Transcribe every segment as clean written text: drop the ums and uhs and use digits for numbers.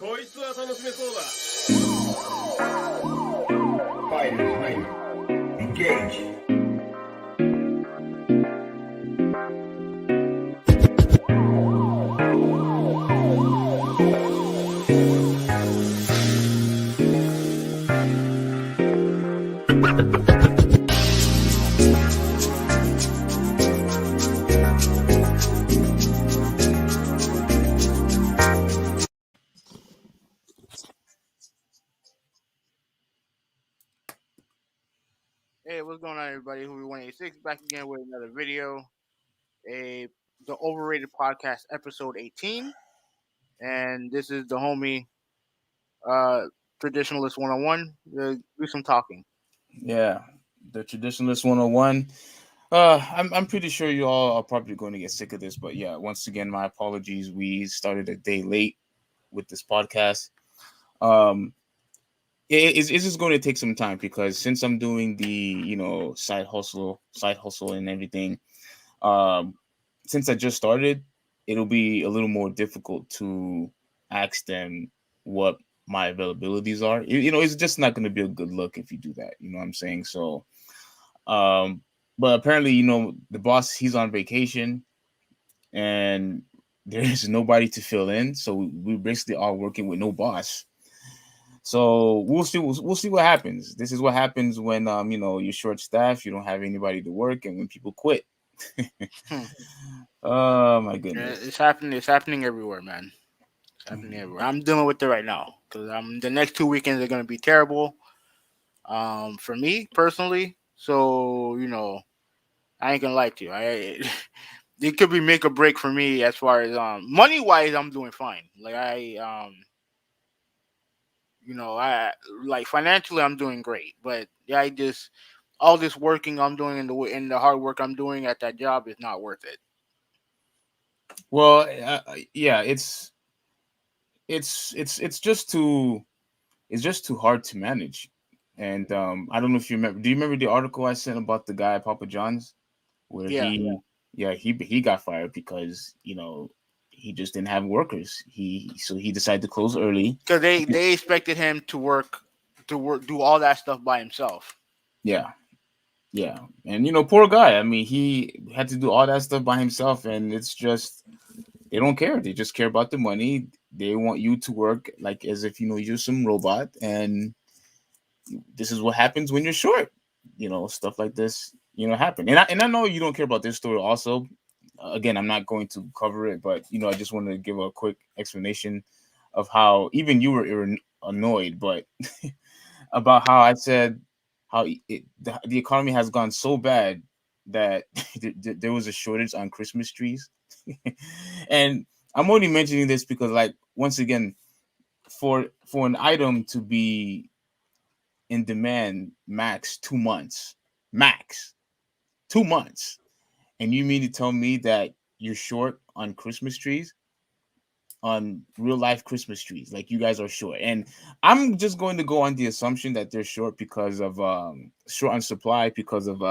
こいつは楽しめそうだ。 Fighters ready. Engage. Hey, what's going on, everybody? Who 186 back again with another video, the Overrated Podcast, episode 18, and this is the homie, Traditionalist 101. Do some talking. Yeah, the Traditionalist 101. I'm pretty sure you all are probably going to get sick of this, but yeah, once again, my apologies. We started a day late with this podcast. It's just going to take some time because since I'm doing the side hustle and everything, since I just started, it'll be a little more difficult to ask them what my availabilities are. It's just not going to be a good look if you do that. You know what I'm saying? So, but apparently, the boss, he's on vacation and there is nobody to fill in. So we're basically all working with no boss. So we'll see what happens. This is what happens when you're short staffed, you don't have anybody to work, and when people quit. Oh my goodness. Yeah, it's happening everywhere, man. It's happening everywhere. I'm dealing with it right now because the next 2 weekends are going to be terrible for me personally. So, I ain't gonna lie to you. It could be make or break for me as far as money wise. I'm doing fine. Like I like financially I'm doing great, but yeah, all this working I'm doing in the hard work I'm doing at that job is not worth it. Well, yeah, it's just too hard to manage. And I don't know if you remember. Do you remember the article I sent about the guy at Papa John's, where he got fired because he just didn't have workers. So he decided to close early because they expected him to do all that stuff by himself. Yeah, and poor guy. I mean, he had to do all that stuff by himself, and it's just they don't care. They just care about the money. They want you to work like as if you're some robot, and this is what happens when you're short. Stuff like this, happen. And I know you don't care about this story. Also, again, I'm not going to cover it, but I just wanted to give a quick explanation of how even you were annoyed, but about how I said how the economy has gone so bad that there was a shortage on Christmas trees. And I'm only mentioning this because, like, once again, for an item to be in demand max 2 months, and you mean to tell me that you're short on Christmas trees, on real life Christmas trees? Like, you guys are short, and I'm just going to go on the assumption that they're short because of short on supply because of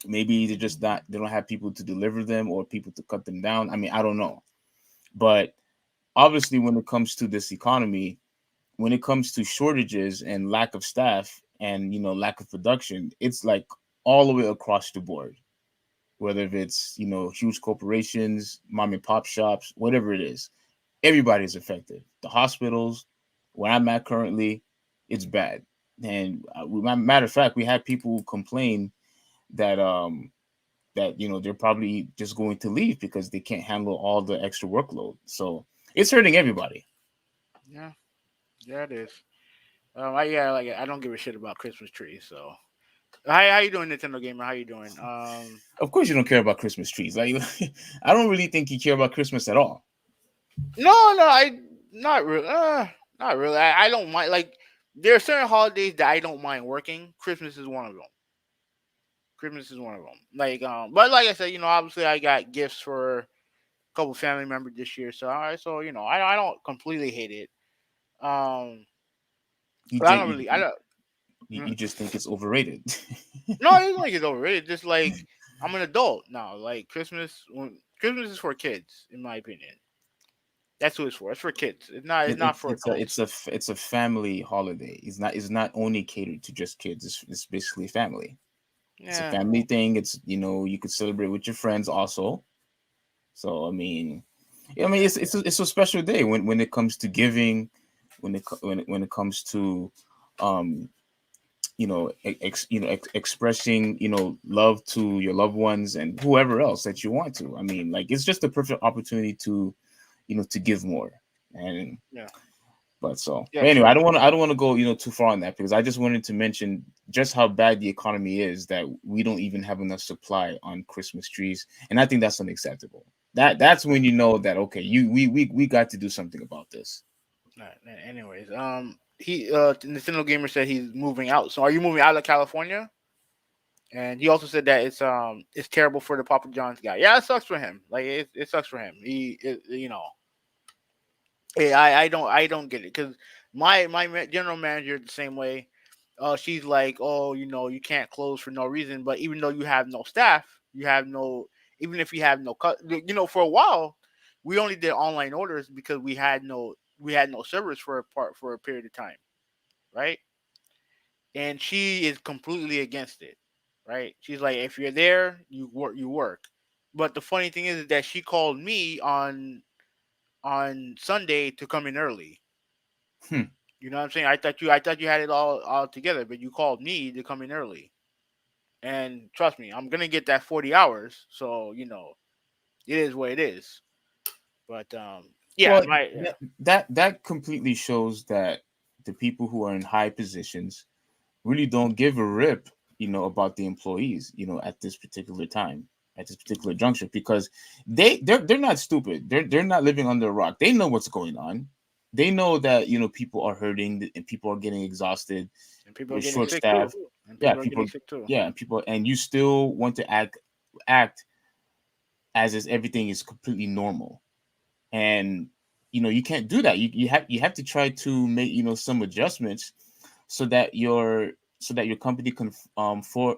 maybe they don't have people to deliver them or people to cut them down. I mean, I don't know, but obviously when it comes to this economy, when it comes to shortages and lack of staff and lack of production, it's like all the way across the board, whether it's huge corporations, mom and pop shops, whatever it is, everybody's affected. The hospitals where I'm at currently, it's bad. And matter of fact, we had people complain that they're probably just going to leave because they can't handle all the extra workload. So it's hurting everybody. Yeah, it is. I don't give a shit about Christmas trees. So, how you doing, Nintendo Gamer? How you doing? Of course, you don't care about Christmas trees. Like, I don't really think you care about Christmas at all. No, not really. Not really. I don't mind. Like, there are certain holidays that I don't mind working. Christmas is one of them. Like, but like I said, obviously I got gifts for a couple family members this year, so I don't completely hate it. You But I think don't really. I don't. you just think it's overrated. No, I don't think it's overrated. Just like I'm an adult now. Like Christmas is for kids, in my opinion. That's who it's for. It's for kids. It's not. It's It, not it's for it's a adults. it's a family holiday. It's not only catered to just kids. It's basically family. It's a Yeah. family thing. It's you could celebrate with your friends also. So it's a special day when it comes to giving, when it comes to um expressing love to your loved ones and whoever else that you want to. I mean, like, it's just a perfect opportunity to give more. And Yeah. but Yeah. anyway, True. I don't want to go too far on that, because I just wanted to mention just how bad the economy is, that we don't even have enough supply on Christmas trees, and I think that's unacceptable. That's when you know that, okay, we got to do something about this. Right. Anyways, he Nintendo Gamer said he's moving out. So are you moving out of California? And he also said that it's terrible for the Papa John's guy. Yeah, it sucks for him. Like it sucks for him. Hey, I don't get it because my general manager is the same way. She's like, oh, you can't close for no reason. But even though you have no staff, you have no. Even if you have no cut, for a while, we only did online orders because we had no servers for a period of time, right? And she is completely against it, right? She's like, if you're there, you work. But the funny thing is that she called me on Sunday to come in early. Hmm. You know what I'm saying? I thought you had it all together, but you called me to come in early. And trust me, I'm gonna get that 40 hours. So it is what it is. But yeah, Well, yeah, that completely shows that the people who are in high positions really don't give a rip, about the employees, at this particular time, at this particular juncture, because they're not stupid. They're not living under a rock. They know what's going on. They know that people are hurting and people are getting exhausted. and people are We're getting short sick too. staffed. And Yeah, people are getting people. sick too. Yeah, people, and you still want to act as if everything is completely normal, and you can't do that. You have to try to make some adjustments, so that your company can for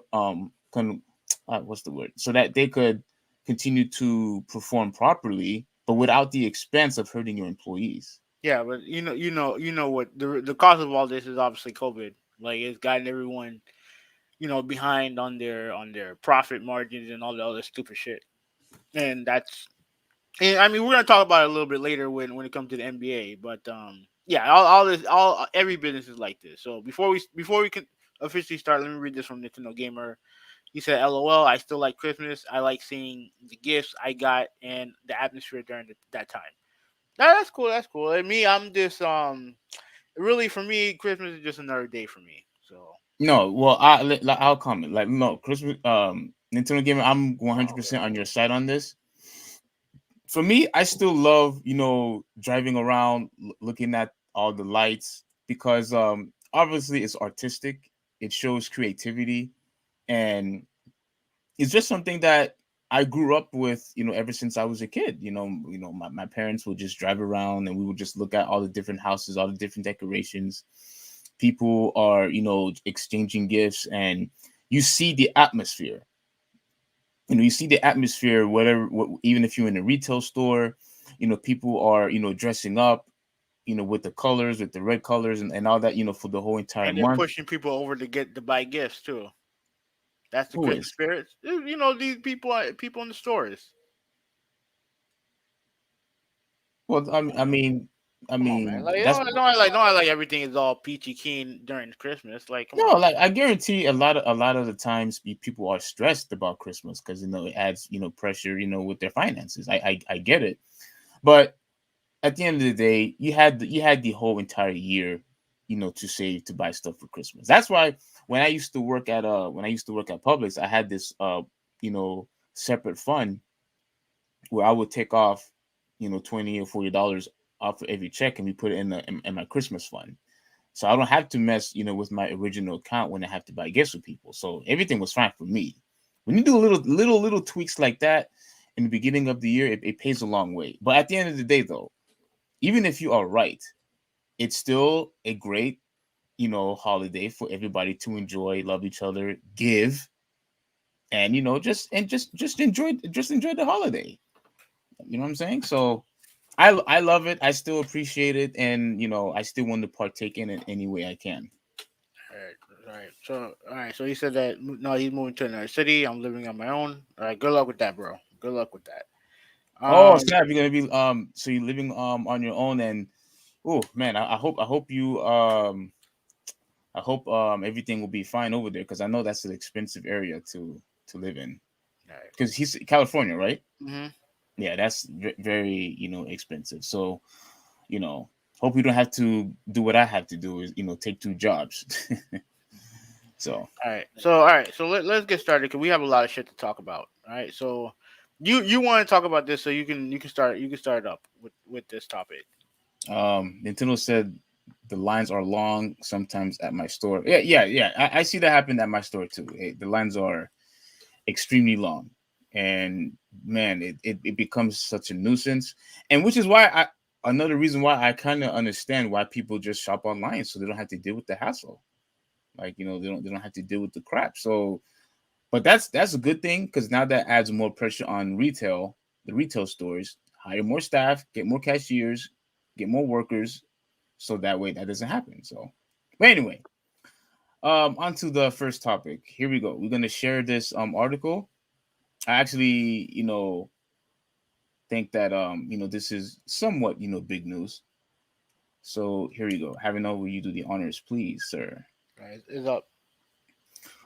can what's the word, so that they could continue to perform properly, but without the expense of hurting your employees. Yeah, but what the cause of all this is obviously COVID. Like it's gotten everyone behind on their profit margins and all the other stupid shit. And and I mean we're gonna talk about it a little bit later when it comes to the NBA. But yeah, all this all every business is like this. So before we can officially start, let me read this from Nintendo Gamer. He said, "LOL, I still like Christmas. I like seeing the gifts I got and the atmosphere during that time." That's cool. That's cool. And me, I'm just really for me, Christmas is just another day for me. So No, well, I'll comment. Like, no, Christmas, Nintendo Gamer, I'm 100% on your side on this. For me, I still love, driving around, looking at all the lights, because obviously it's artistic. It shows creativity, and it's just something that I grew up with, ever since I was a kid. My parents would just drive around, and we would just look at all the different houses, all the different decorations. People are, exchanging gifts, and you see the atmosphere. You see the atmosphere, even if you're in a retail store, people are, dressing up, with the colors, with the red colors, and all that, for the whole entire and they're month. pushing people over to buy gifts too. That's the Who Christmas is? spirits. These people in the stores. Well, I Come on, man. mean, Like that's don't act like everything is all peachy keen during Christmas. Like, come no, on. like, I guarantee a lot of the times people are stressed about Christmas, because it adds pressure, with their finances. I get it, but at the end of the day, you had the whole entire year, to save, to buy stuff for Christmas. That's why when I used to work at Publix, I had this separate fund where I would take off, $20 or $40 off of every check, and we put it in my Christmas fund. So I don't have to mess, with my original account when I have to buy gifts for people. So everything was fine for me. When you do little tweaks like that in the beginning of the year, it pays a long way. But at the end of the day, though, even if you are right, it's still a great, holiday for everybody to enjoy, love each other, give, and just enjoy the holiday. You know what I'm saying? So I love it. I still appreciate it, and I still want to partake in it any way I can. All right, all right. So, all right. So he said that no, he's moving to another city. I'm living on my own. All right. Good luck with that, bro. Good luck with that. Oh Um, snap! You're gonna be so you're living on your own, and oh man, I hope everything will be fine over there because I know that's an expensive area to live in. all right. Because he's California, right? Mm-hmm. Yeah, that's very expensive. So you know, hope you don't have to do what I have to do is take two jobs. So All right. So, all right. So let's get started because we have a lot of shit to talk about. All right. So, you want to talk about this, so you can start up with this topic. Nintendo said the lines are long sometimes at my store. Yeah. I see that happen at my store too. The lines are extremely long, and man, it becomes such a nuisance. And which is why another reason why I kind of understand why people just shop online so they don't have to deal with the hassle. Like they don't have to deal with the crap. So, but that's a good thing because now that adds more pressure on the retail stores. Hire more staff, get more cashiers, get more workers, so that way that doesn't happen. So, but anyway, on to the first topic. Here we go. We're gonna share this article. I actually think that this is somewhat big news. So here we go. Having over you do the honors, please, sir. All right. Is up.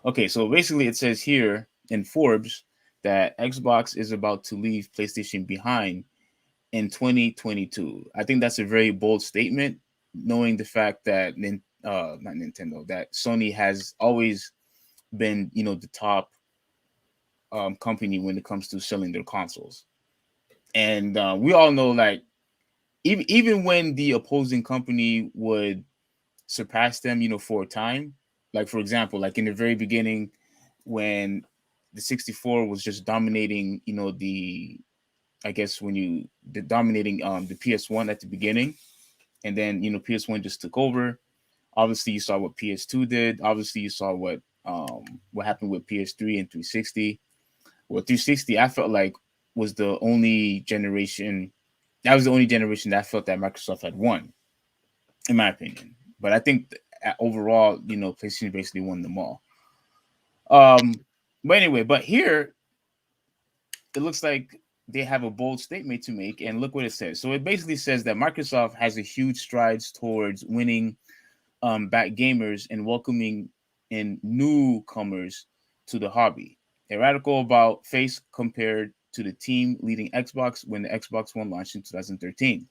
Okay, so basically it says here in Forbes that Xbox is about to leave PlayStation behind in 2022. I think that's a very bold statement, knowing the fact that not Nintendo, that Sony has always been, the top company when it comes to selling their consoles. And we all know, like, even when the opposing company would surpass them, for a time, like for example, like in the very beginning when the 64 was just dominating, the I guess when you the dominating the PS1 at the beginning, and then PS1 just took over. Obviously, you saw what PS2 did. Obviously, you saw what happened with PS3 and 360. Well, 360, I felt like was the only generation. That was the only generation that I felt that Microsoft had won, in my opinion. But I think overall, PlayStation basically won them all. Um, but anyway, but here it looks like they have a bold statement to make, and look what it says. So it basically says that Microsoft has a huge strides towards winning back gamers and welcoming in newcomers to the hobby. A radical about face compared to the team leading Xbox when the Xbox One launched in 2013.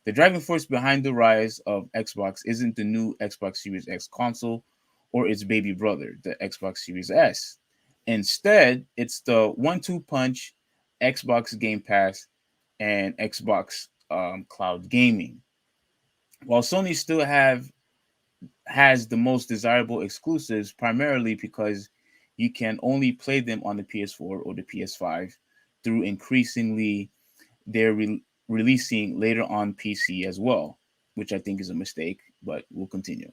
The driving force behind the rise of Xbox isn't the new Xbox Series X console or its baby brother, the Xbox Series S. Instead, it's the one-two punch Xbox Game Pass and Xbox Cloud Gaming. While Sony still have has the most desirable exclusives, primarily because you can only play them on the PS4 or the PS5 through increasingly they're releasing later on PC as well, which I think is a mistake, but we'll continue.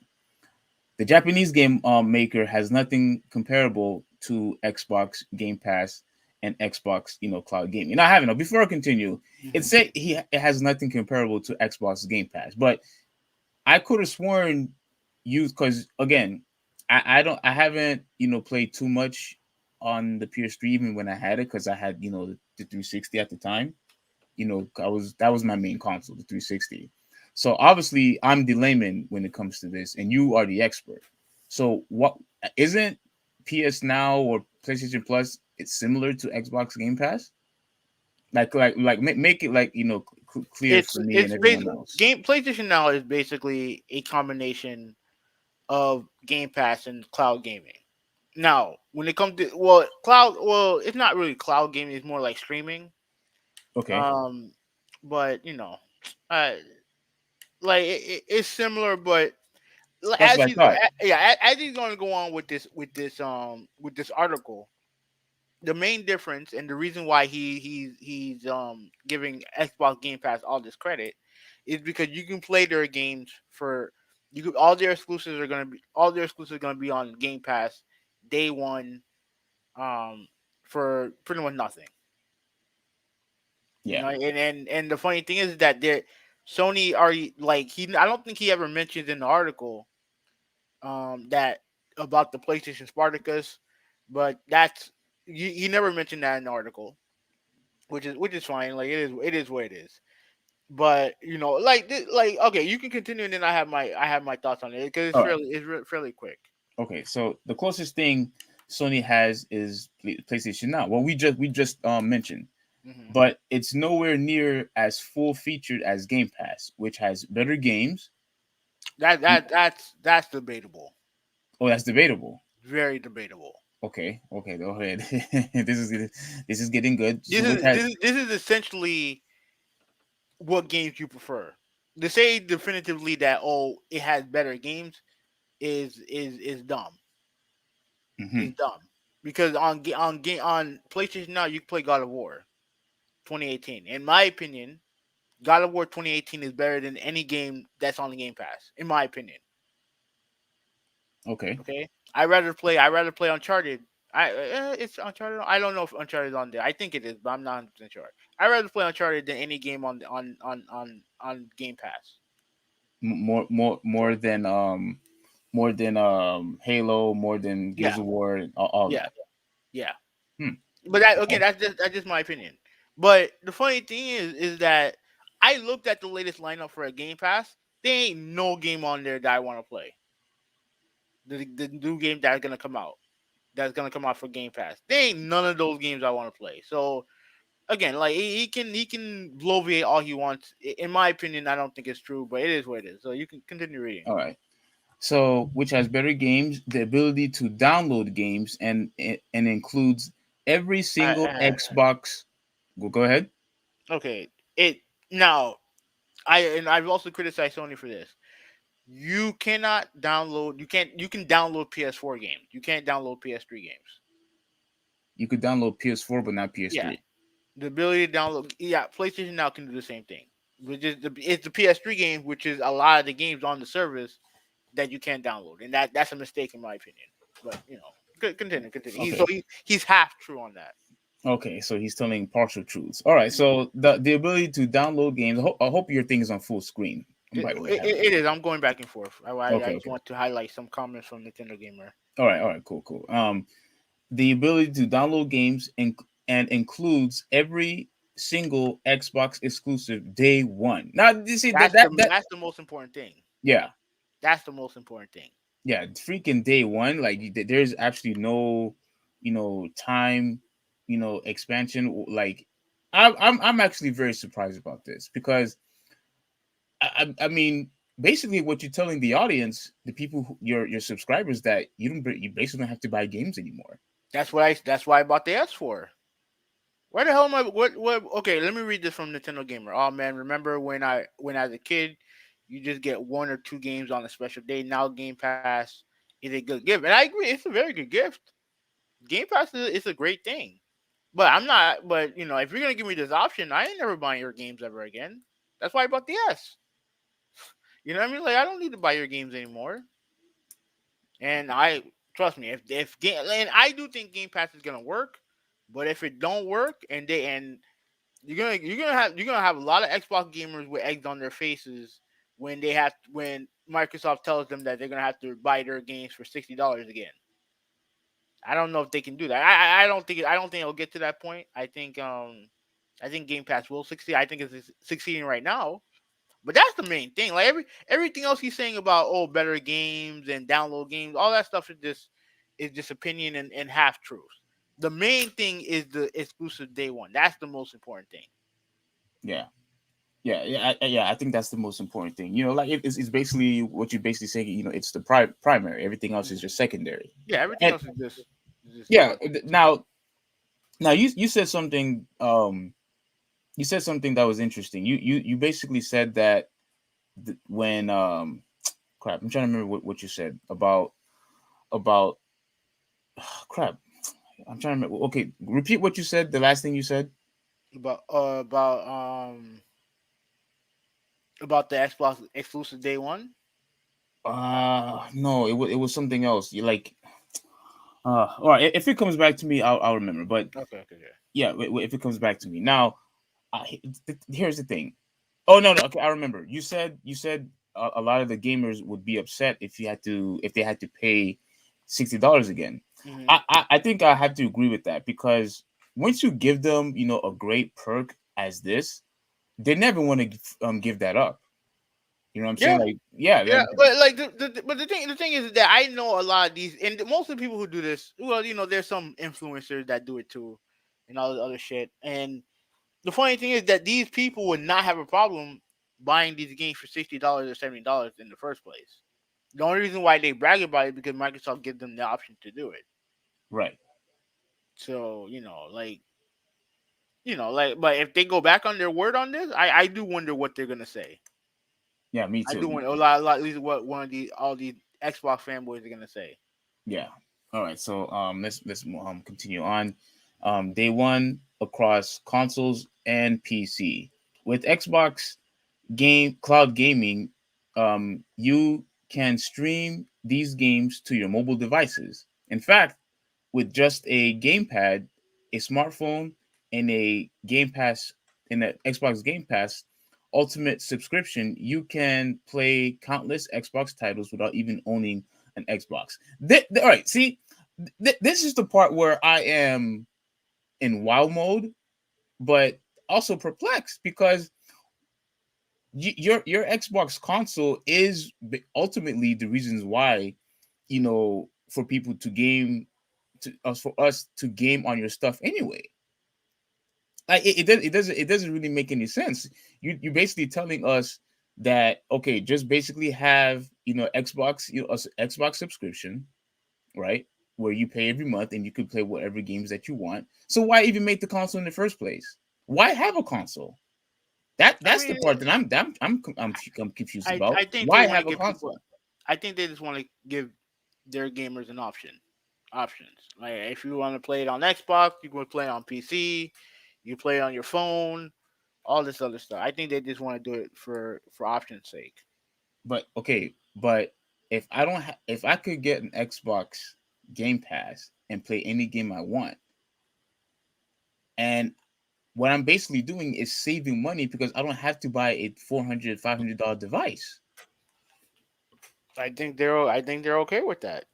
The Japanese game maker has nothing comparable to Xbox Game Pass and Xbox, cloud gaming. Now, I haven't. Before I continue, it Mm-hmm. said it has nothing comparable to Xbox Game Pass, but I could have sworn you because again, I haven't played too much on the PS3 even when I had it because I had the 360 at the time. That was my main console, the 360. So obviously I'm the layman when it comes to this, and you are the expert. So what isn't PS Now or PlayStation Plus? It's similar to Xbox Game Pass. Make it like clear It's for me and it's everyone basically else. game PlayStation Now is basically a combination of Game Pass and cloud gaming. Now, when it comes to it's not really cloud gaming; it's more like streaming. Okay, Um, but uh, like it's similar, but that's what I thought. as he's going to go on with this article, the main difference and the reason why he's giving Xbox Game Pass all this credit is because you can play their games for all their exclusives are gonna be on Game Pass day one, um for pretty much nothing. You Yeah. know, and the funny thing is that Sony are like he. I don't think he ever mentions in the article that about the PlayStation Spartacus, but that's he never mentioned that in the article, which is fine. Like it is what it is. But like okay, you can continue, and then I have my thoughts on it because All right. fairly quick. Okay. So the closest thing Sony has is PlayStation Now. Well, we just mentioned, Hmm. but it's nowhere near as full featured as Game Pass, which has better games. That's debatable, Oh, that's debatable. very debatable. Okay. Okay. Go ahead. This is getting good. This So which is has this is this is essentially what games you prefer. To say definitively that it has better games is dumb. mhm. Is dumb because on PlayStation Now you can play God of War 2018. In my opinion, God of War 2018 is better than any game that's on the Game Pass. In my opinion, Okay. okay. I rather play Uncharted. It's Uncharted. I don't know if Uncharted is on there. I think it is, but I'm not 100% sure. I rather play Uncharted than any game on Game Pass. More than Halo, more than Yeah, Gears of War, and all yeah, that. yeah. Hmm. But that again, Okay. that's just my opinion. But the funny thing is that I looked at the latest lineup for a Game Pass. There ain't no game on there that I want to play. The new game that's gonna come out for Game Pass. There ain't none of those games I want to play. So again, like he can bloviate all he wants. In my opinion, I don't think it's true, but it is what it is. So you can continue reading. All right. So, which has better games, the ability to download games, and includes every single I Xbox. Go ahead. okay. It now I've also criticized Sony for this. You cannot download. You can download PS4 games. You can't download PS3 games. You could download PS4, but not Yeah, PS3. the ability to download. Yeah, PlayStation Now can do the same thing. It's the PS3 game, which is a lot of the games on the service that you can't download, and that's a mistake in my opinion. But continue. Okay. He's half true on that. Okay. So he's telling partial truths. All right. So the ability to download games. I hope your thing is on full screen. It, By the way, it, having it is. I'm going back and forth. I okay. just Okay. want to highlight some comments from Nintendo Gamer. All right. All right. Cool. Cool. The ability to download games and includes every single Xbox exclusive day one. Now you see that That's that the that that's the most important thing. yeah. That's the most important thing. Yeah, freaking day one. Like there's actually no, time, expansion. Like I'm actually very surprised about this because I mean, basically what you're telling the audience, the people, your subscribers, that you basically don't have to buy games anymore. That's why I bought the S4. Where the hell am I? What? Okay, let me read this from Nintendo Gamer. Oh man, remember when as a kid, you just get one or two games on a special day. Now Game Pass is a good gift, and I agree, it's a very good gift. Game Pass is a great thing, but I'm not. But if you're gonna give me this option, I ain't never buying your games ever again. That's why I bought the S. You know what I mean? Like I don't need to buy your games anymore. And I trust me, if game and I do think Game Pass is gonna work, but if it don't work and you're gonna have a lot of Xbox gamers with eggs on their faces when Microsoft tells them that they're gonna have to buy their games for $60 again. I don't know if they can do that. I don't think it'll get to that point. I think Game Pass will succeed. I think it's succeeding right now. But that's the main thing. Like everything else he's saying about better games and download games, all that stuff is just opinion and half truths. The main thing is the exclusive day one. That's the most important thing. Yeah. Yeah. I think that's the most important thing. Like it's basically what you're basically saying. It's the primary. Everything else is Mhm. just secondary. Yeah, everything And else is just yeah, now you said something. You said something that was interesting. You basically said that when crap, I'm trying to remember what you said about crap. I'm trying to remember. Okay, repeat what you said. The last thing you said. about the Xbox exclusive day one. No, it was something else. You like. All right. If it comes back to me, I'll remember. But Okay, okay, yeah. yeah, if it comes back to me now, Here's the thing. Oh no, no. Okay, I remember. You said a lot of the gamers would be upset if they had to pay $60 again. Hmm. I think I have to agree with that because once you give them a great perk as this, they never want to give that up. You know what I'm saying? Yeah, Like yeah, yeah, like but like but the thing is that I know a lot of these, and most of the people who do this, well, there's some influencers that do it too, and all this other shit. And the funny thing is that these people would not have a problem buying these games for $60 or $70 in the first place. The only reason why they brag about it is because Microsoft gives them the option to do it. right. So but if they go back on their word on this, I do wonder what they're gonna say. Yeah, me I do too. wonder a lot at least what one of these all these Xbox fanboys are gonna say. Yeah. All right. So let's continue on. Day one across consoles and PC with Xbox game cloud gaming. You can stream these games to your mobile devices. In fact, with just a gamepad, a smartphone, and a Game Pass in the Xbox Game Pass Ultimate subscription, you can play countless Xbox titles without even owning an Xbox. All right, see, this is the part where I am in wow mode, but also perplexed because your Xbox console is ultimately the reasons why for people to game to us for us to game on your stuff anyway. Like it doesn't really make any sense. You're basically telling us that okay, just basically have Xbox Xbox subscription, right? Where you pay every month and you can play whatever games that you want. So why even make the console in the first place? Why have a console? I That's the mean, part that I'm confused I about. think they Why want to have a give people. console? I think they just want to give their gamers an options. Like if you want to play it on Xbox, you can play it on PC. You play it on your phone. All this other stuff. I think they just want to do it for option's sake. But okay, but if I could get an Xbox Game Pass and play any game I want, and what I'm basically doing is saving money because I don't have to buy a $400 $500 device. I think they're okay with that.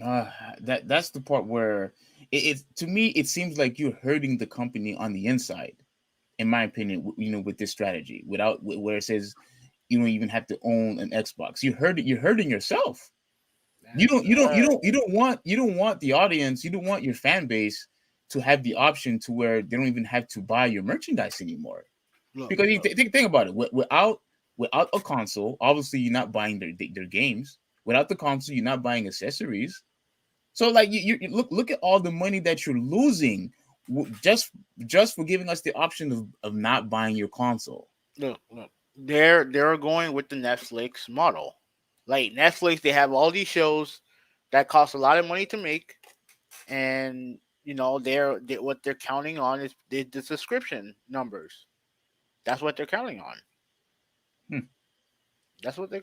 Uh, that's the part where to me it seems like you're hurting the company on the inside, in my opinion. With this strategy, where it says you don't even have to own an Xbox, you're hurting yourself. That's You don't want the audience, you don't want your fan base to have the option to where they don't even have to buy your merchandise anymore. look, Because you look. think about it, without a console, obviously you're not buying their games. Without the console, you're not buying accessories. So like you look at all the money that you're losing just for giving us the option of not buying your console. Look. They're going with the Netflix model. Like Netflix, they have all these shows that cost a lot of money to make, and what they're counting on is the subscription numbers. That's what they're counting on. Hmm. That's what they're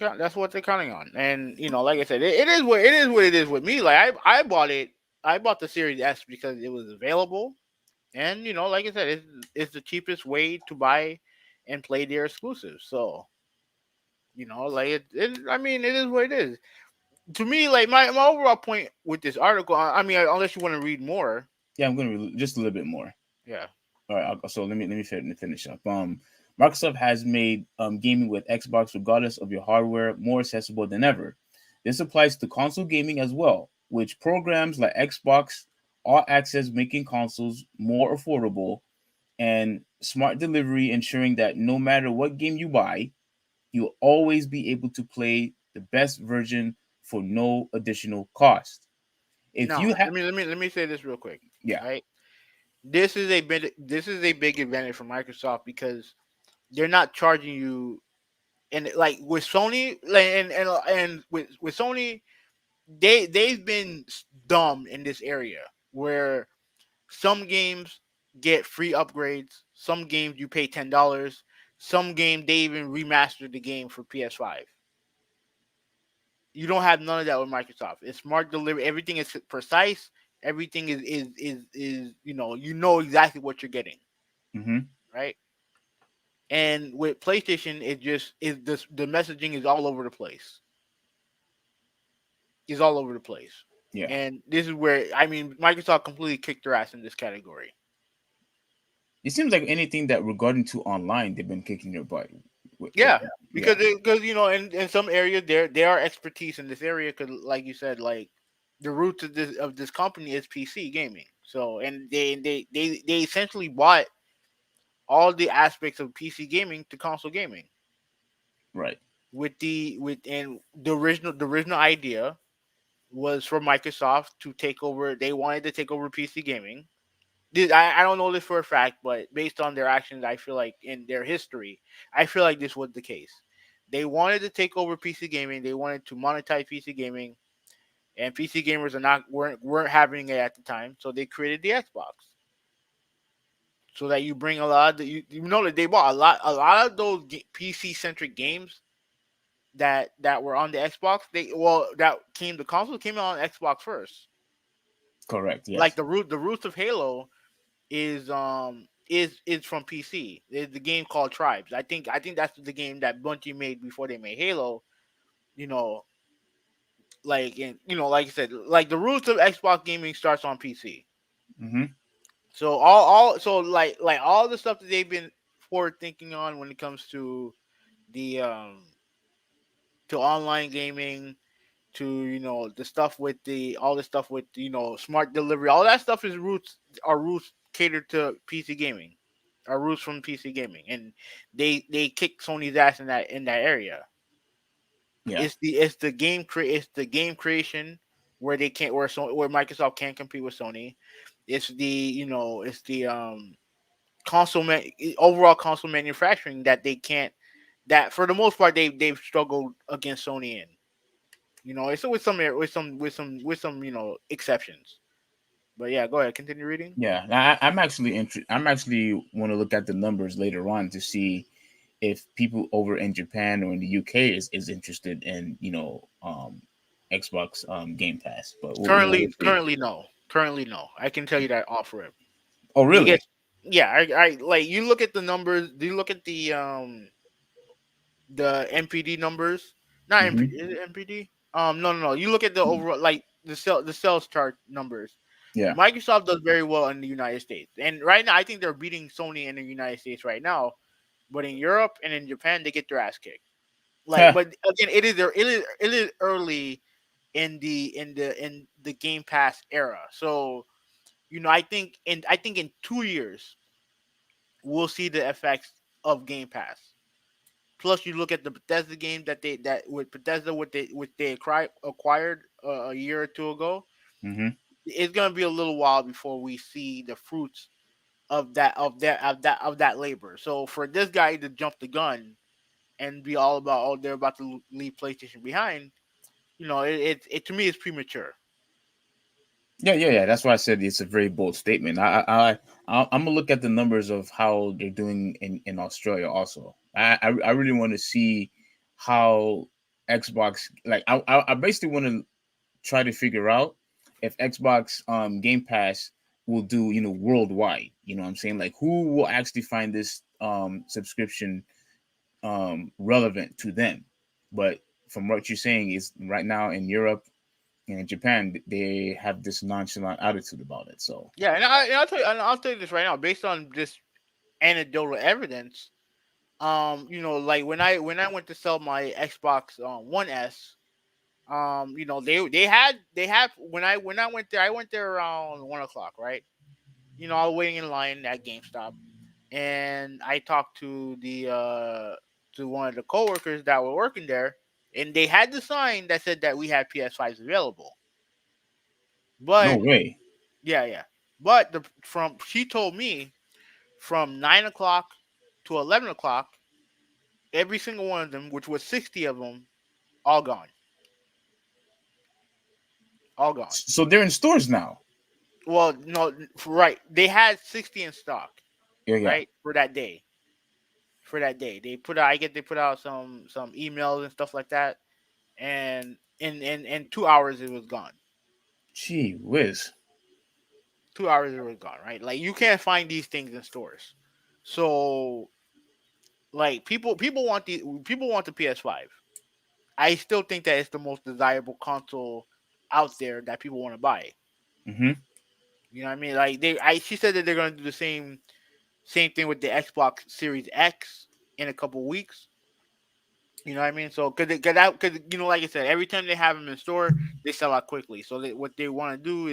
counting on. And like I said, it is what it is with me. Like I bought it. I bought the Series S because it was available, and like I said, it's the cheapest way to buy and play their exclusives. So like I mean, it is what it is. To me, like my overall point with this article, I mean, unless you want to read more, Yeah, I'm gonna just a little bit more. yeah. All right, so let me finish up. Microsoft has made gaming with Xbox, regardless of your hardware, more accessible than ever. This applies to console gaming as well, which programs like Xbox All Access making consoles more affordable and smart delivery, ensuring that no matter what game you buy, you'll always be able to play the best version for no additional cost. If No, you have, let me say this real quick. yeah, Right, this is a big advantage for Microsoft because they're not charging you. And like with Sony, like and with Sony, they've been dumb in this area where some games get free upgrades, some games you pay $10, some game they even remastered the game for PS5. You don't have none of that with Microsoft. It's smart delivery. Everything is precise. Everything is you know exactly what you're getting, Mm-hmm. right? And with PlayStation, it just is this the messaging is all over the place. Is all over the place. Yeah. And this is where I mean Microsoft completely kicked their ass in this category. It seems like anything that regarding to online, they've been kicking your butt. With Yeah, that. Yeah. because in some areas there are expertise in this area because like you said like the roots of this company is PC gaming. So and they essentially bought all the aspects of PC gaming to console gaming Right. with and the original idea was for Microsoft to take over. They wanted to take over PC gaming. I don't know this for a fact, but based on their actions, I feel like in their history, I feel like this was the case. They wanted to take over PC gaming. They wanted to monetize PC gaming, and PC gamers are not weren't having it at the time. So they created the Xbox, so that you bring a lot of you know that they bought a lot of those PC centric games that were on the Xbox. That came the console came out on Xbox first. Correct. Like Yes. the roots of Halo is from PC. It's the game called Tribes. I think that's the game that Bungie made before they made Halo. You know, like I said, like the roots of Xbox gaming starts on PC. Mm-hmm. So all so like all the stuff that they've been forward thinking on when it comes the to online gaming, to the stuff with the all the stuff with smart delivery, all that stuff is roots are roots catered to PC gaming, are roots from PC gaming, and they kick Sony's ass in that area. Yeah. It's the game creation where they can't where Microsoft can't compete with Sony. It's the console overall console manufacturing that they can't, that for the most part they've struggled against Sony in. It's with some exceptions. But yeah, go ahead, continue reading. Yeah. I'm actually I'm actually want to look at the numbers later on to see if people over in Japan or in the UK is interested in Xbox Game Pass. But we'll Currently, see. currently no. Currently no. I can tell you that off rip. Oh, You really? get, yeah. I like you look at the numbers. Do you look at the NPD numbers? Not NP. Mm-hmm. Is it NPD? No, no, no. You look at the overall like the sales chart numbers. Yeah. Microsoft does very well in the United States, and right now I think they're beating Sony in the United States right now. But in Europe and in Japan, they get their ass kicked. Like, but again, it is early in the Game Pass era. So I think in 2 years we'll see the effects of Game Pass. Plus, you look at the Bethesda game that with Bethesda what they acquired a year or two ago. Mm-hmm. It's gonna be a little while before we see the fruits of that labor. So for this guy to jump the gun and be all about, oh, they're about to leave PlayStation behind, it to me is premature. Yeah, yeah, yeah. That's why I said it's a very bold statement. I'm gonna look at the numbers of how they're doing in Australia. Also, I really want to see how Xbox, like I basically want to try to figure out if Xbox Game Pass will do worldwide. You know what I'm saying? Like who will actually find this subscription relevant to them? But from what you're saying is right now in Europe and in Japan, they have this nonchalant attitude about it. So Yeah, and I'll tell you this right now, based on this anecdotal evidence. Like when I went to sell my Xbox One S, they had when I went there, I went there around 1 o'clock, right? I was waiting in line at GameStop, and I talked to one of the coworkers that were working there, and they had the sign that said that we had PS5s available. no But way. yeah, yeah. But from she told me from 9 o'clock to 11 o'clock, every single one of them, which was 60 of them, all gone, all gone. So they're in stores now. Well, no, right. They had 60 in stock, Yeah, yeah. right, for that day. For that day, they put out some emails and stuff like that, and in 2 hours it was gone. Gee whiz. 2 hours it was gone, right? Like you can't find these things in stores. So like people want the PS5. I still think that it's the most desirable console out there that people want to buy. Mm-hmm. You know what I mean? Like she said that they're gonna do the same thing with the Xbox Series X in a couple weeks. You know what I mean? So because like I said, every time they have them in store, they sell out quickly. So what they want to do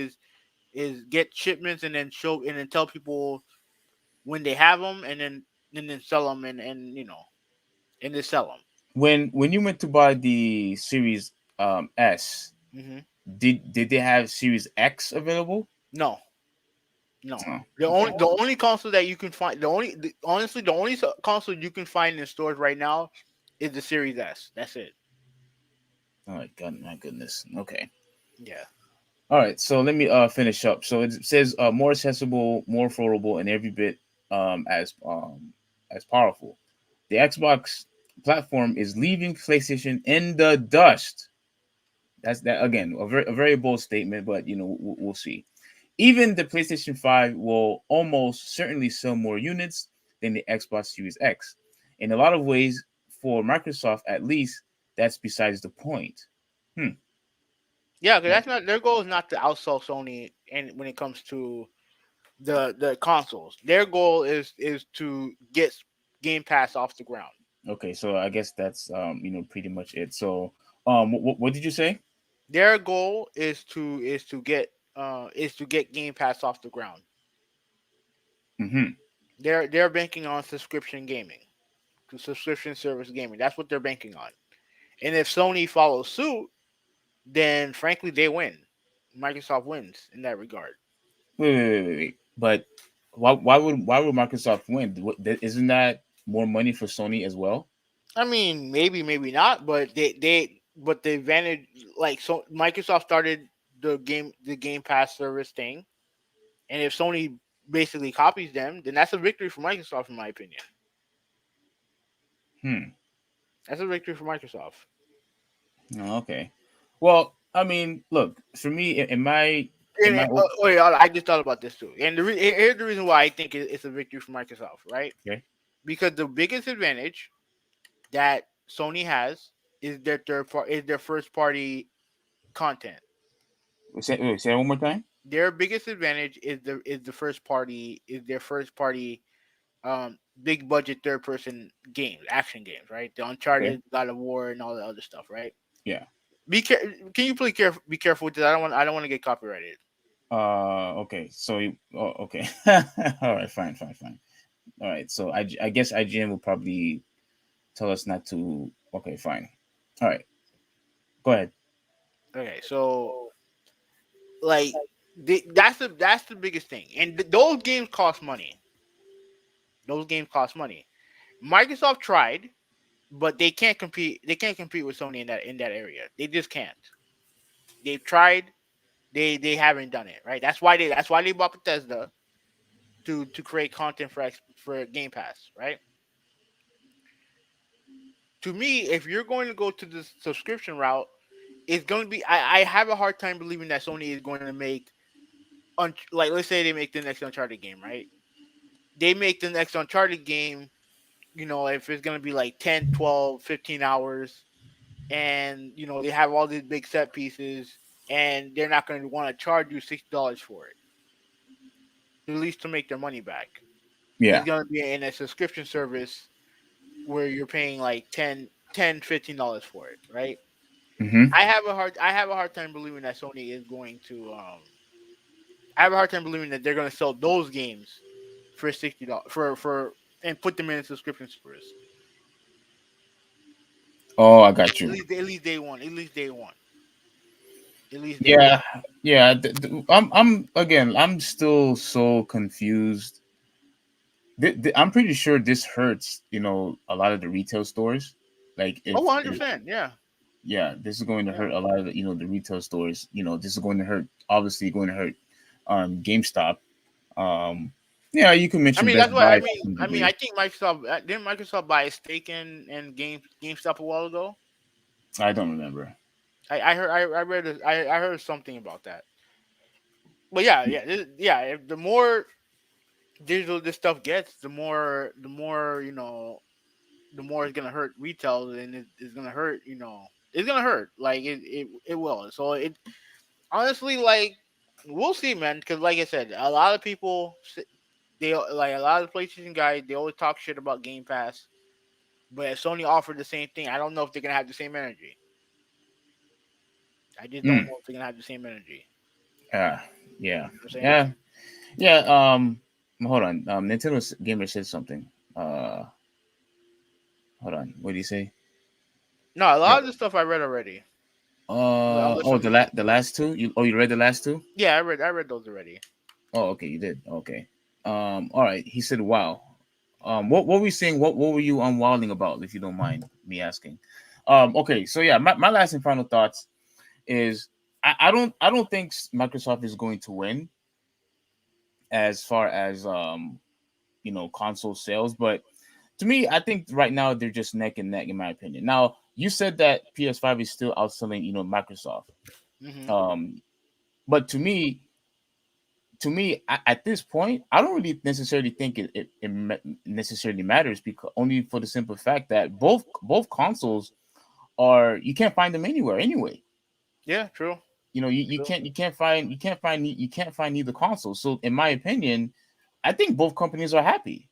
is get shipments and then show and then tell people when they have them and then sell them and then sell them. When you went to buy the Series S, Hmm. did they have Series X available? No, no. Oh, The only okay. the only console that you can find honestly the only console you can find in stores right now is the Series S. That's it. All right, God, my goodness. Okay. Yeah. All right, so let me finish up. So it says more accessible, more affordable, and every bit as powerful. The Xbox platform is leaving PlayStation in the dust. That's that again, a very bold statement, but we'll see. Even the PlayStation 5 will almost certainly sell more units than the Xbox Series X. In a lot of ways, for Microsoft at least, that's besides the point. Hmm. Yeah, because that's not their goal is not to outsell Sony and when it comes to the consoles. Their goal is to get Game Pass off the ground. Okay, so I guess that's pretty much it. So what did you say? Their goal is to get Game Pass off the ground. Mm-hmm. They're banking on subscription gaming, to subscription service gaming. That's what they're banking on. And if Sony follows suit, then frankly they win. Microsoft wins in that regard. Wait. But why would Microsoft win? Isn't that more money for Sony as well? I mean, maybe not, but but the advantage, like, so Microsoft started the Game Pass service thing, and if Sony basically copies them, then that's a victory for Microsoft, in my opinion. Hmm. That's a victory for Microsoft. Oh, okay. Well, I mean, look, for me, in And my wait, I just thought about this too, and here's the reason why I think it's a victory for Microsoft, right? okay. Because the biggest advantage that Sony has is their first party content. Say it one more time. Their biggest advantage is the first party is their first party big budget third person games, action games, right? The Okay. Uncharted, God of War, and all the other stuff, right? Yeah. Can you please be careful with this? I don't want to get copyrighted. Okay. So okay. All right. Fine. All right. So I guess IGN will probably tell us not to. Okay. Fine. All right. Go ahead. Okay, so like that's the biggest thing, and those games cost money. Those games cost money. Microsoft tried, but they can't compete. They can't compete with Sony in that area. They just can't. They've tried. They haven't done it right. That's why they bought Bethesda to create content for Game Pass, right? To me, if you're going to go to the subscription route, it's going to be. I have a hard time believing that Sony is going to make like, let's say they make the next Uncharted game, right? They make the next Uncharted game, if it's going to be like 10, 12, 15 hours, and they have all these big set pieces, and they're not going to want to charge you $60 for it, at least to make their money back. It's Yeah. going to be in a subscription service where you're paying like 10, $15 for it, right? Mm-hmm. I have a hard time believing that Sony is going to I have a hard time believing that they're going to sell those games for $60 for and put them in a subscription service. Oh, I got you. At least day one. At least day one. At least day one. Yeah. Yeah. I'm again. I'm still so confused. I'm pretty sure this hurts. A lot of the retail stores. Like Oh, if 100%. Yeah. yeah, this is going to Yeah. hurt a lot of the retail stores. This is going to hurt. Obviously, going to hurt GameStop. Um, yeah, you can I mention mean, Best that's what Buy I to mean. some I degree. think Microsoft didn't Microsoft buy a stake in GameStop a while ago. I don't remember. I heard I read I heard something about that. But yeah, yeah. If the more digital this stuff gets, the more the more it's gonna hurt retail, and it's gonna hurt. It's gonna hurt. Like it will. So it honestly, like, we'll see, man. Because like I said, a lot of people they like a lot of PlayStation guys. They always talk shit about Game Pass, but if Sony offered the same thing, I don't know if they're gonna have the same energy. I just don't Mm, know if they're gonna have the same energy. yeah, yeah, You know what I'm saying? yeah, yeah. Hold on. Nintendo Gamer said something. Uh, hold on. What do you say? No, a Yeah. lot of the stuff I read already. Unless Oh, something new. the last two. You read the last two? Yeah, I read those already. Oh, okay, you did. Okay. All right. He said, "Wow." What were you saying? What were you unwilding about, if you don't mind me asking? Okay. So yeah, my last and final thoughts is I don't think Microsoft is going to win as far as console sales, but to me, I think right now they're just neck and neck in my opinion. Now, you said that PS5 is still outselling Microsoft. Hmm. Um, but at this point, I don't really necessarily think necessarily matters, because only for the simple fact that both consoles are, you can't find them anywhere anyway. Yeah, true. You True. you can't find either console. So in my opinion, I think both companies are happy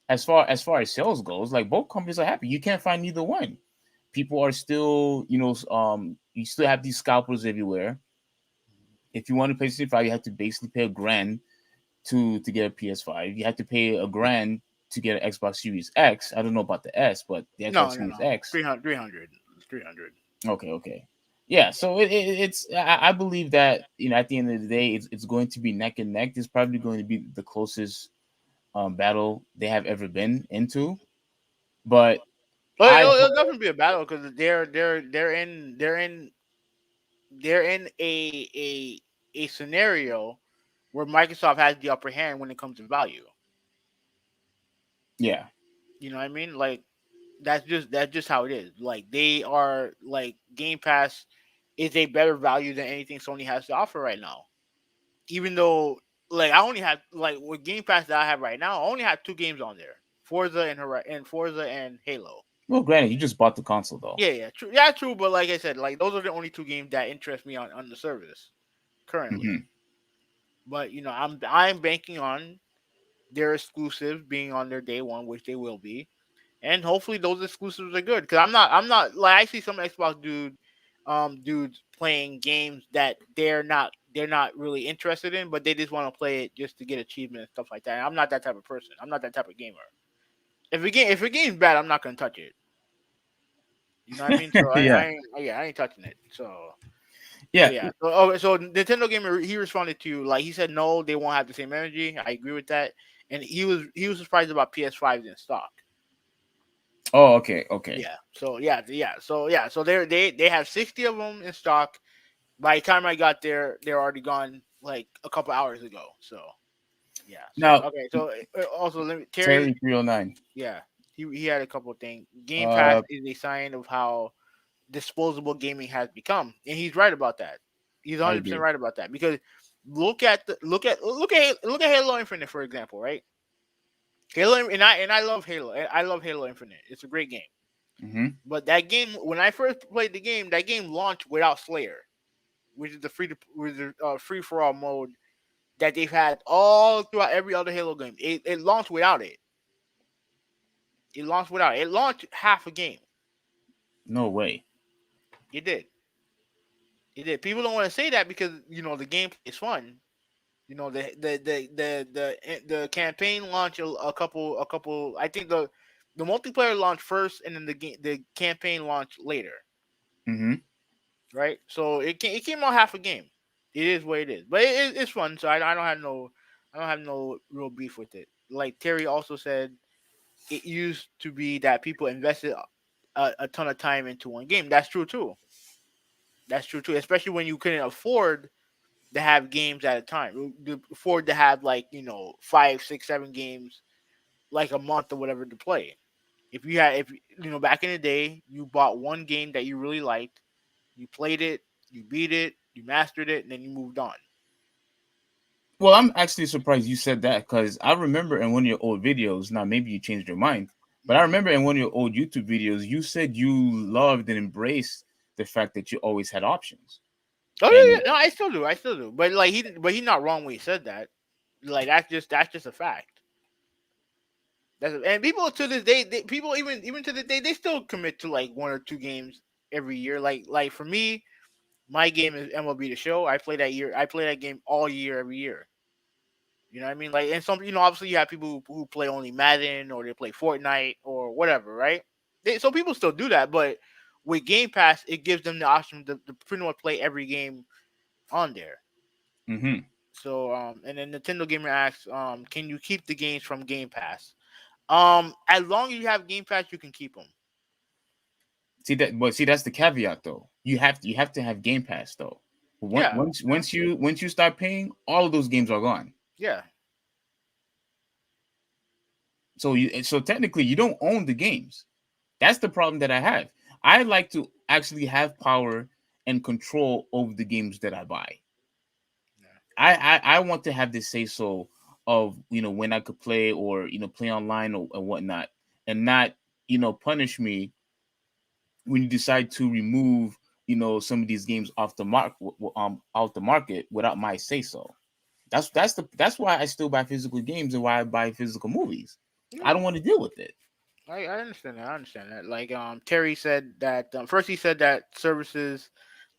as far as sales goes. Like, both companies are happy. You can't find either one. People are still, you still have these scalpers everywhere. If you want to play PlayStation 5, you have to basically pay $1,000 to get a PS5. You have to pay $1,000 to get an Xbox Series X. I don't know about the S, but the Xbox No, no, Series no. X. 300, 300. It's 300. Okay, okay. Yeah, so it's I believe that at the end of the day, it's going to be neck and neck. It's probably going to be the closest battle they have ever been into. But Well, I it'll definitely be a battle because they're in a scenario where Microsoft has the upper hand when it comes to value. yeah, You know what I mean? Like, that's just how it is. Like, they are like Game Pass is a better value than anything Sony has to offer right now. Even though, like, I only have, like, with Game Pass that I have right now, I only have two games on there: Forza and Halo. well, granted, you just bought the console though. Yeah, yeah, true. Yeah, true. But like I said, like, those are the only two games that interest me on the service currently. Hmm. But I'm banking on their exclusives being on their day one, which they will be, and hopefully those exclusives are good. Because I'm not like, I see some Xbox dudes playing games that they're not really interested in, but they just want to play it just to get achievement and stuff like that. I'm not that type of person. I'm not that type of gamer. If a game's bad, I'm not gonna touch it. You know what I mean? So Yeah, I ain't touching it. So yeah. yeah. So Nintendo Gamer, he responded to, like, he said no, they won't have the same energy. I agree with that, and he was surprised about PS5s in stock. Oh, okay, okay. Yeah. So yeah. So they have 60 of them in stock. By the time I got there, they're already gone like a couple hours ago. So yeah. So Now, okay. So also, Terry. Terry 309. Yeah. He had a couple of things. Game Pass Uh, is a sign of how disposable gaming has become, and he's right about that. He's I 100% agree. right about that, because look at Halo Infinite, for example, right? And I love Halo. I love Halo Infinite. It's a great game. Hmm. But that game, when I first played the game, that game launched without Slayer, which is the free for all mode that they've had all throughout every other Halo game. It launched without it. It launched without it. It launched half a game. No way. It did. It did. People don't want to say that because the gameplay is fun. The campaign launched a couple. I think the multiplayer launched first, and then the campaign launched later. Hmm. Right? So it came out half a game. It is what it is, but it's fun. So I don't have no real beef with it. Like Terry also said, it used to be that people invested a ton of time into one game. That's true too. That's true too. Especially when you couldn't afford to have games at a time. You afford to have, like, 5, 6, 7 games like a month or whatever to play. If back in the day, you bought one game that you really liked, you played it, you beat it, you mastered it, and then you moved on. Well, I'm actually surprised you said that because I remember in one of your old videos. Now maybe you changed your mind, but I Mm. remember in one of your old YouTube videos you said you loved and embraced the fact that you always had options. Oh yeah, And yeah, no, I still do, I still do. But like but he's not wrong when he said that. Like that's just a fact. And people to this day, people even to this day, they still commit to like one or two games every year. Like for me, my game is MLB The Show. I play that year. I play that game all year, every year. You know what I mean? Like, and some, obviously you have people who play only Madden or they play Fortnite or whatever, right? So people still do that, but with Game Pass, it gives them the option to pretty much play every game on there. hmm So, and then Nintendo Gamer asks, can you keep the games from Game Pass? As long as you have Game Pass, you can keep them. see that's the caveat though. You have to have Game Pass though. Once Yeah, once yeah, once you once you start paying, all of those games are gone. yeah. So technically you don't own the games. That's the problem that I have. I like to actually have power and control over the games that I buy. I want to have this say so of when I could play or play online or whatnot, and not punish me when you decide to remove some of these games off the market without my say so. That's why I still buy physical games and why I buy physical movies. I Yeah. don't want to deal with it. I understand that. I understand that. Like Terry said that first he said that services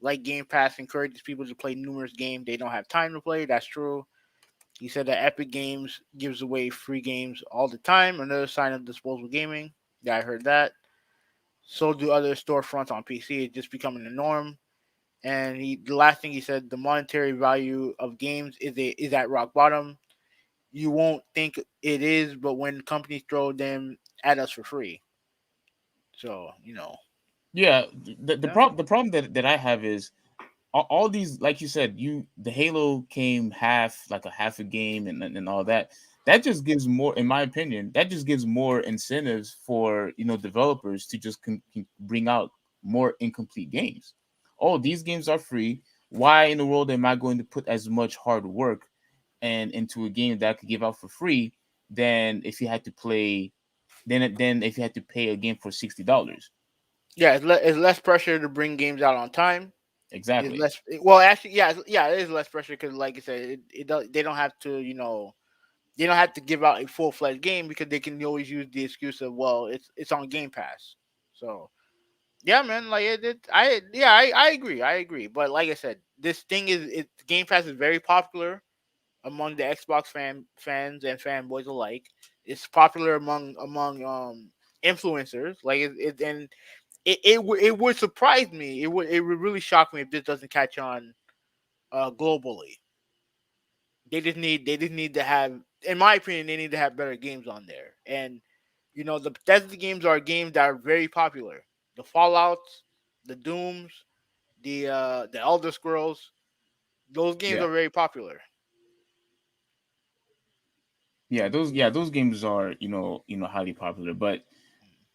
like Game Pass encourages people to play numerous games they don't have time to play. That's true. He said that Epic Games gives away free games all the time. Another sign of disposable gaming. Yeah, I heard that. So do other storefronts on PC. It's just becoming the norm. And the last thing he said, the monetary value of games is at rock bottom. You won't think it is, but when companies throw them at us for free. So, Yeah, yeah. the problem that I have is all these, like you said, the Halo came like a half a game and all that. That just gives more, in my opinion, that just gives more incentives for developers to just bring out more incomplete games. Oh, these games are free. Why in the world am I going to put as much hard work and into a game that I could give out for free than if you had to play then if you had to pay a game for $60? Yeah, it's less pressure to bring games out on time. It's Exactly. less. Well, actually, yeah, yeah, it is less pressure because, like I said, they don't have to, they don't have to give out a full fledged game because they can always use the excuse of, well, it's on Game Pass. So yeah, man, like I agree, I agree. But like I said, this thing Game Pass is very popular among the Xbox fans and fanboys alike. It's popular among influencers. Like and it would surprise me. It would really shock me if this doesn't catch on globally. They just need to have, in my opinion, they need to have better games on there. And the Bethesda games are games that are very popular. The Fallout's, the Dooms, the Elder Scrolls. Those games Yeah. are very popular. Yeah, those games are highly popular, but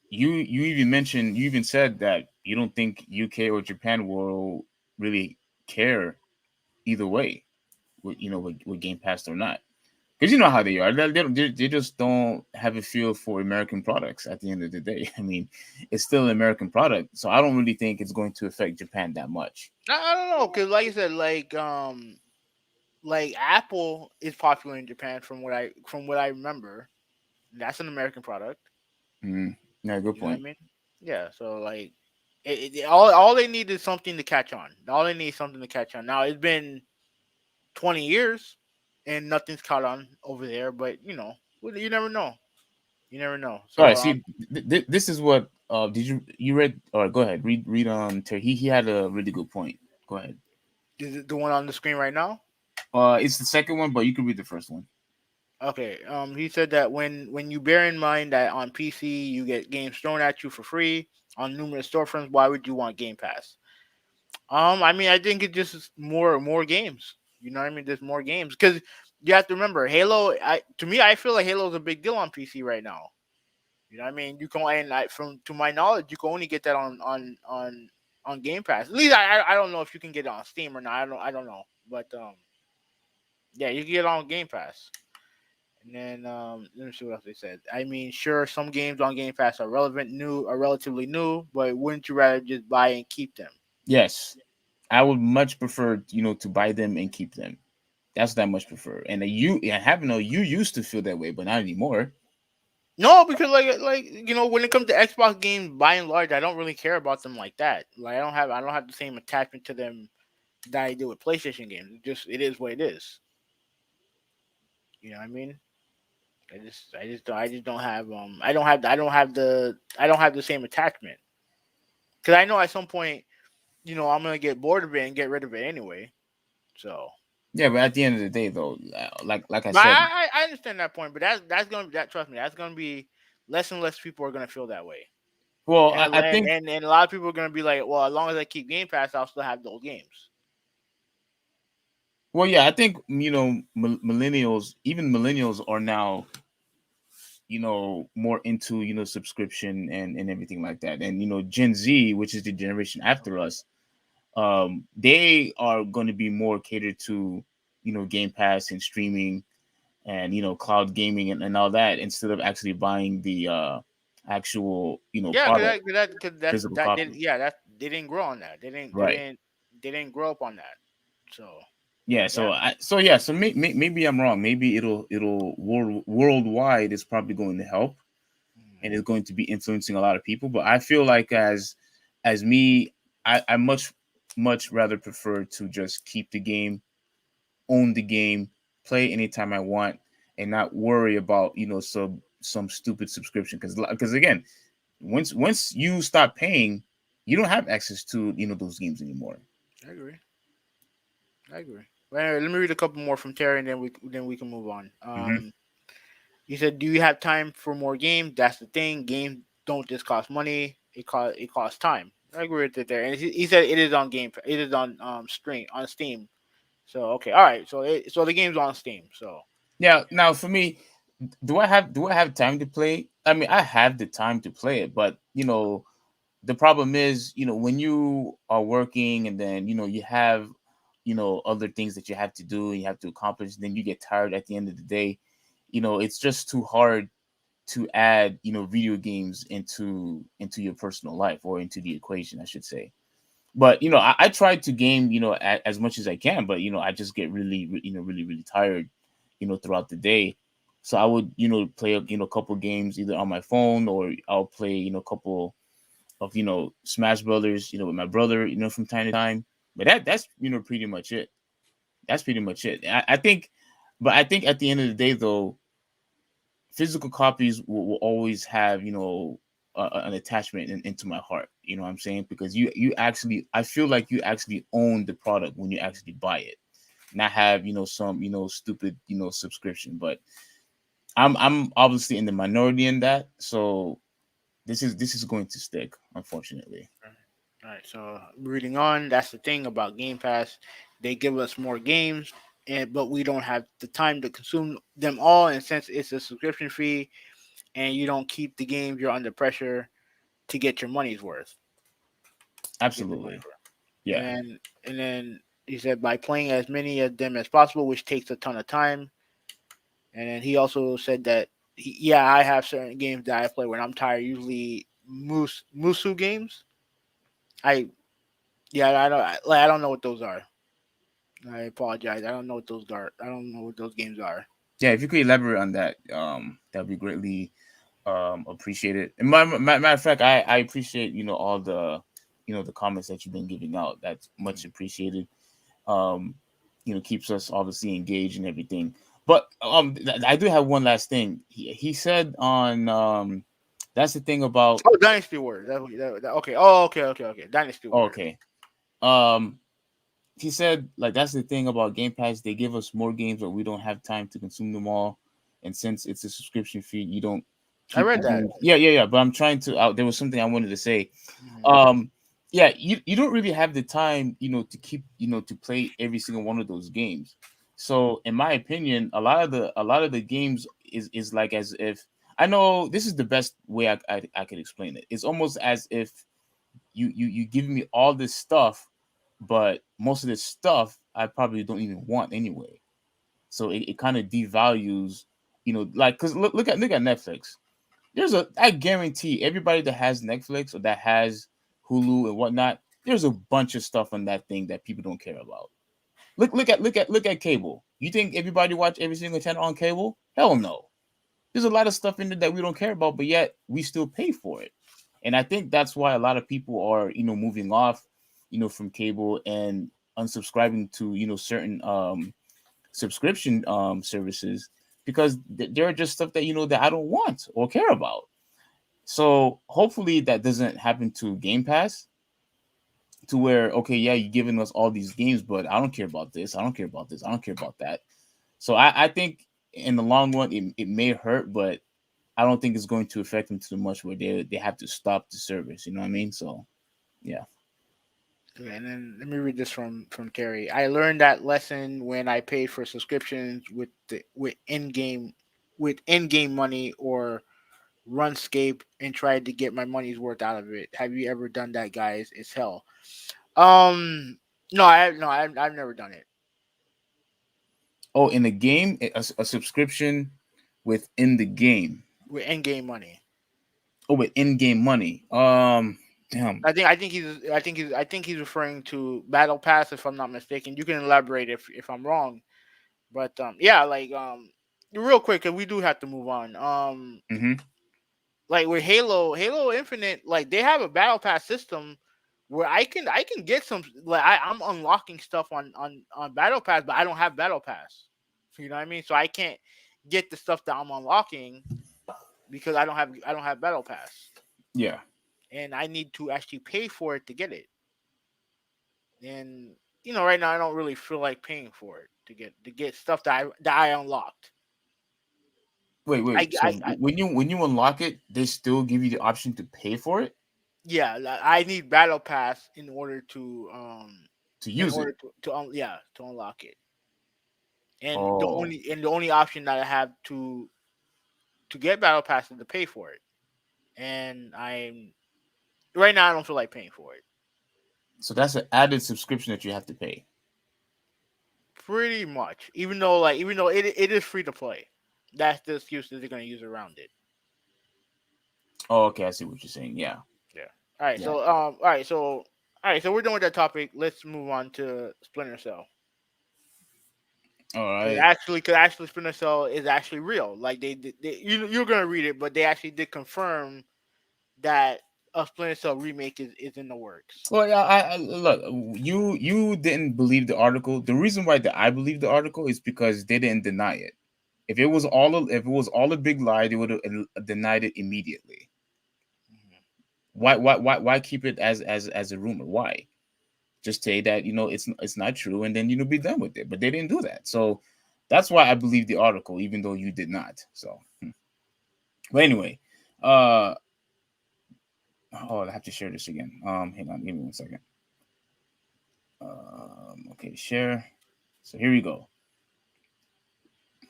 you even said that you don't think UK or Japan will really care either way with Game Pass or not, because you know how they are. They just don't have a feel for American products at the end of the day. I mean, it's still an American product, so I don't really think it's going to affect Japan that much. I don't know, cause like I said, like Apple is popular in Japan from what I remember. That's an American product. Mm, yeah, good You know what I point. mean? Yeah. So like, all they need is something to catch on. All they need is something to catch on. Now it's been 20 years, and nothing's caught on over there. But you never know. You never know. All So right, see, this is what did you read? All right, go ahead. Read Terry. He had a really good point. Go ahead. is it the one on the screen right now? It's the second one, but you can read the first one. Okay. He said that when you bear in mind that on PC you get games thrown at you for free on numerous storefronts, why would you want Game Pass? I mean, I think it just is more games. You know what I mean? There's more games because you have to remember Halo. To me, I feel like Halo is a big deal on PC right now. You know what I mean? You can, and from to my knowledge, you can only get that on Game Pass. At least I don't know if you can get it on Steam or not. I don't know, but Yeah, you can get on Game Pass. And then let me see what else they said. I mean, sure, some games on Game Pass are relatively new, but wouldn't you rather just buy and keep them? Yes, I would much prefer, to buy them and keep them. That's what I much prefer. And I happen to know you used to feel that way, but not anymore. No, because when it comes to Xbox games, by and large, I don't really care about them like that. Like I don't have the same attachment to them that I do with PlayStation games. It is what it is. You know what I mean? I don't have the same attachment because I know at some point, I'm gonna get bored of it and get rid of it anyway. So, Yeah, but at the end of the day, though, like I but said, I understand that point. But that's gonna that trust me, that's gonna be less and less people are gonna feel that way. well, And I think, and a lot of people are gonna be like, well, as long as I keep Game Pass, I'll still have those games. well, yeah, I think millennials, even millennials, are now more into subscription and everything like that, and Gen Z, which is the generation after us, they are going to be more catered to Game Pass and streaming and cloud gaming and all that, instead of actually buying the actual Yeah, product, cause physical copy. that they didn't grow on that. Right. They didn't grow up on that. So Yeah, yeah. so maybe I'm wrong. Maybe it'll worldwide is probably going to help, and Mhm. is going to be influencing a lot of people. But I feel like as me, I much rather prefer to just keep the game, own the game, play anytime I want, and not worry about some stupid subscription. Because again, once you stop paying, you don't have access to those games anymore. I agree. I agree. Well, anyway, let me read a couple more from Terry, and then we can move on. Hmm. He said, "Do you have time for more games? That's the thing. Games don't just cost money. It costs time." I agree with it there. And he said it is on It is on stream on Steam. So okay, all right. So the game's on Steam. So Yeah. Now for me, do I have time to play? I mean, I have the time to play it, but the problem is, when you are working and then you have other things that you have to do and you have to accomplish, then you get tired at the end of the day. It's just too hard to add video games into your personal life, or into the equation, I should say. But I try to game as much as I can, but I just get really really really tired throughout the day. So I would play a couple games either on my phone, or I'll play a couple of Smash Brothers with my brother from time to time. But that's pretty much it. That's pretty much it. I think, but I think at the end of the day, though, physical copies will always have an attachment into my heart. You know what I'm saying? Because you actually, I feel like you actually own the product when you actually buy it, not have some stupid subscription. But I'm obviously in the minority in that, so this is going to stick, unfortunately. all right. So reading on. That's the thing about Game Pass. They give us more games, but we don't have the time to consume them all. And since it's a subscription fee, and you don't keep the games, you're under pressure to get your money's worth. Get the money's Absolutely. worth. Yeah. And then he said by playing as many of them as possible, which takes a ton of time. And then he also said that yeah, I have certain games that I play when I'm tired. Usually Musu games. I yeah, I don't know what those are. I apologize. I don't know what those are. I don't know what those games are. Yeah, if you could elaborate on that, that'd be greatly appreciated. And matter of fact, I appreciate all the the comments that you've been giving out. That's much appreciated. um Keeps us obviously engaged and everything. But I do have one last thing. He said on that's the thing about. Oh, Dynasty Wars. Okay. Oh, okay. Dynasty Oh, Wars. okay. um he said, like, that's the thing about Game Pass. They give us more games, but we don't have time to consume them all. And since it's a subscription fee, you don't I keep the read that. games. Yeah. But I'm trying to. There was something I wanted to say. Mhm. Um, yeah, you don't really have the time, to keep, to play every single one of those games. So, in my opinion, a lot of the games is like, as if, I know this is the best way I could explain it. It's almost as if you give me all this stuff, but most of this stuff I probably don't even want anyway. So it kind of devalues, like because look at Netflix. I guarantee everybody that has Netflix or that has Hulu and whatnot, there's a bunch of stuff on that thing that people don't care about. Look at cable. You think everybody watch every single channel on cable? Hell no. There's a lot of stuff in there that we don't care about, but yet we still pay for it. And I think that's why a lot of people are, moving off, from cable and unsubscribing to, certain subscription services because there are just stuff that that I don't want or care about. So hopefully that doesn't happen to Game Pass, to where okay, yeah, you're giving us all these games, but I don't care about this, I don't care about this, I don't care about that. So I think in the long run it may hurt, but I don't think it's going to affect them too much where they have to stop the service. You know what I mean? So yeah. Okay, and then let me read this from Kerry. I learned that lesson when I paid for subscriptions with in-game money or RunScape and tried to get my money's worth out of it. Have you ever done that, guys? It's hell. Um, no, I've never done it Oh, in the game, a subscription within the game. with in-game money. Oh, with in-game money. Damn. I think he's referring to Battle Pass, if I'm not mistaken. You can elaborate if I'm wrong, but yeah, like real quick, 'cause we do have to move on. Mm-hmm. Like with Halo Infinite, like they have a Battle Pass system where I can get some, like I'm unlocking stuff on Battle Pass, but I don't have Battle Pass. You know what I mean? So I can't get the stuff that I'm unlocking because I don't have Battle Pass, Yeah. and I need to actually pay for it to get it. And right now I don't really feel like paying for it to get stuff that I unlocked. Wait. So I when you unlock it, they still give you the option to pay for it Yeah, like, I need Battle Pass to in use it. order to unlock it. And the Oh, only option that I have to get Battle Pass is to pay for it. And I'm right now I don't feel like paying for it. so that's an added subscription that you have to pay. Pretty much. Even though it is free to play. That's the excuse that they're gonna use around it. Oh, okay, I see what you're saying. Yeah, Yeah. All right. yeah. So all right. So we're done with that topic. Let's move on to Splinter Cell. All Because right. actually, Splinter Cell is actually real. Like you're gonna read it, but they actually did confirm that a Splinter Cell remake is in the works. Well, yeah. I look. You didn't believe the article. The reason why that I believe the article is because they didn't deny it. If it was all a big lie, they would have denied it immediately. Mhm. Why keep it as a rumor? Why? Just say that it's not true, and then be done with it. But they didn't do that, so that's why I believe the article, even though you did not. So, but anyway, uh, oh, I have to share this again. Hang on, give me 1 second. Okay, share. So here we go.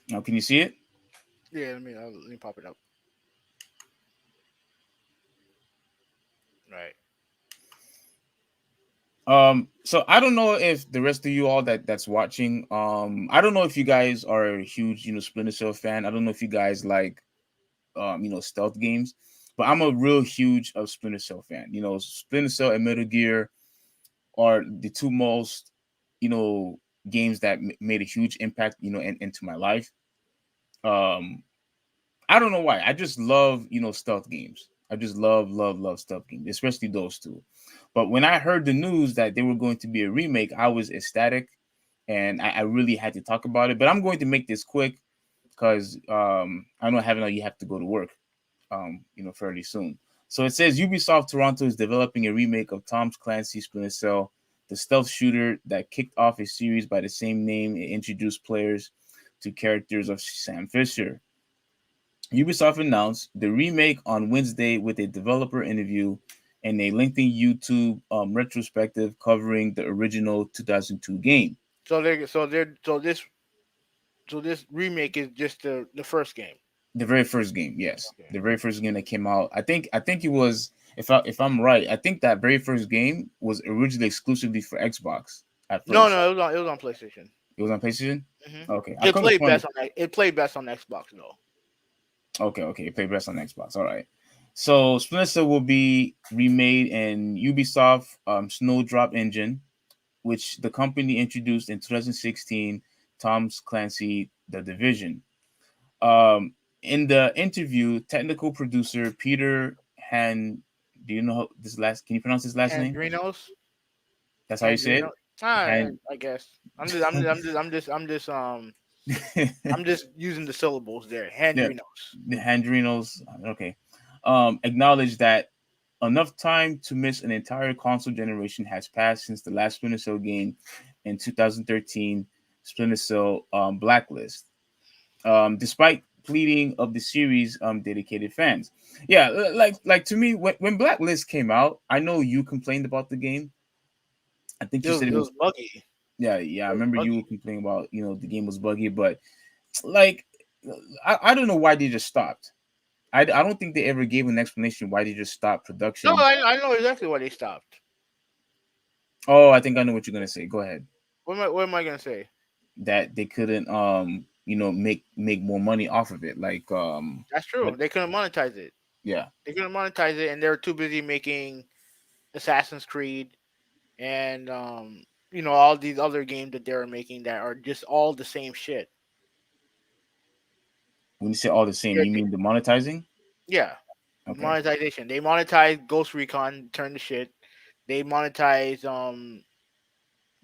Now, can you see it? Yeah, let me pop it up. Right. So I don't know if the rest of you all that's watching, I don't know if you guys are a huge, Splinter Cell fan. I don't know if you guys like, stealth games, but I'm a real huge of Splinter Cell fan. Splinter Cell and Metal Gear are the two most, you know, games that made a huge impact, into my life. Um, I don't know why. I just love, stealth games. I just love stealth games, especially those two. But when I heard the news that they were going to be a remake, I was ecstatic, and I really had to talk about it. But I'm going to make this quick because I know having you have to go to work, fairly soon. So it says Ubisoft Toronto is developing a remake of Tom Clancy's Splinter Cell, the stealth shooter that kicked off a series by the same name and introduced players to characters of Sam Fisher. Ubisoft announced the remake on Wednesday with a developer interview and a lengthy YouTube retrospective covering the original 2002 game. So this remake is just the first game. The very first game, yes, Okay. the very first game that came out. I think it was, if I'm right, I think that very first game was originally exclusively for Xbox at No, first. no, it was on PlayStation. It was on PlayStation. Hmm. Okay, I It couldn't played find it. best on that. It played best on Xbox though. Okay, okay, it played best on Xbox. All right. So Splinter Cell will be remade in Ubisoft Snowdrop engine, which the company introduced in 2016. Tom's Clancy, The Division. In the interview, technical producer Peter Han, do you know this last? Can you pronounce his last name? Handrinos, That's how you say Handrino. it. Ah, Han. I guess. I'm just using the syllables there. Yeah, Handrinos. the Handrinos. Okay. Acknowledge that enough time to miss an entire console generation has passed since the last Splinter Cell game in 2013, Splinter Cell Blacklist. Despite pleading of the series dedicated fans. Yeah, like to me, when Blacklist came out, I know you complained about the game. I think you said It it was was, buggy. yeah, yeah. I It was remember you buggy. were complaining about, the game was buggy, but like I don't know why they just stopped. I don't think they ever gave an explanation why they just stopped No, production. I know exactly why they stopped. Oh, I think I know what you're gonna say. Go ahead. What am I gonna say? That they couldn't make more money off of it. Like That's true. but They couldn't monetize it. yeah. They couldn't monetize it, and they were too busy making Assassin's Creed and all these other games that they were making that are just all the same shit. When you say all the same, you mean the monetizing? Yeah, Okay. monetization. They monetize Ghost Recon, turn to shit. They monetize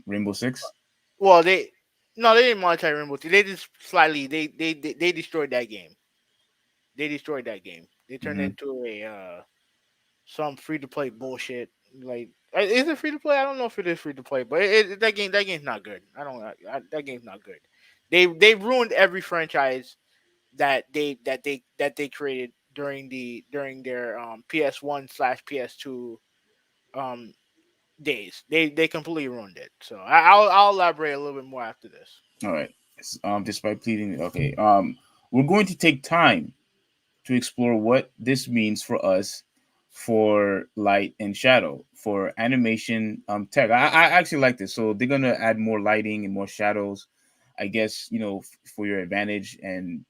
Rainbow Six. well they no they didn't monetize Rainbow Six. They just slightly they destroyed that game. They destroyed that game. They turned it Hmm. into a some free to play bullshit. Like is it free to play? I don't know if it is free to play, but that game's not good. That game's not good. They ruined every franchise that they created during their PS1 / PS2 um days. They completely ruined it. So I'll elaborate a little bit more after this. All right. Despite pleading, okay. We're going to take time to explore what this means for us for light and shadow for animation tech. I actually like this. So they're gonna add more lighting and more shadows, I guess, for your advantage, and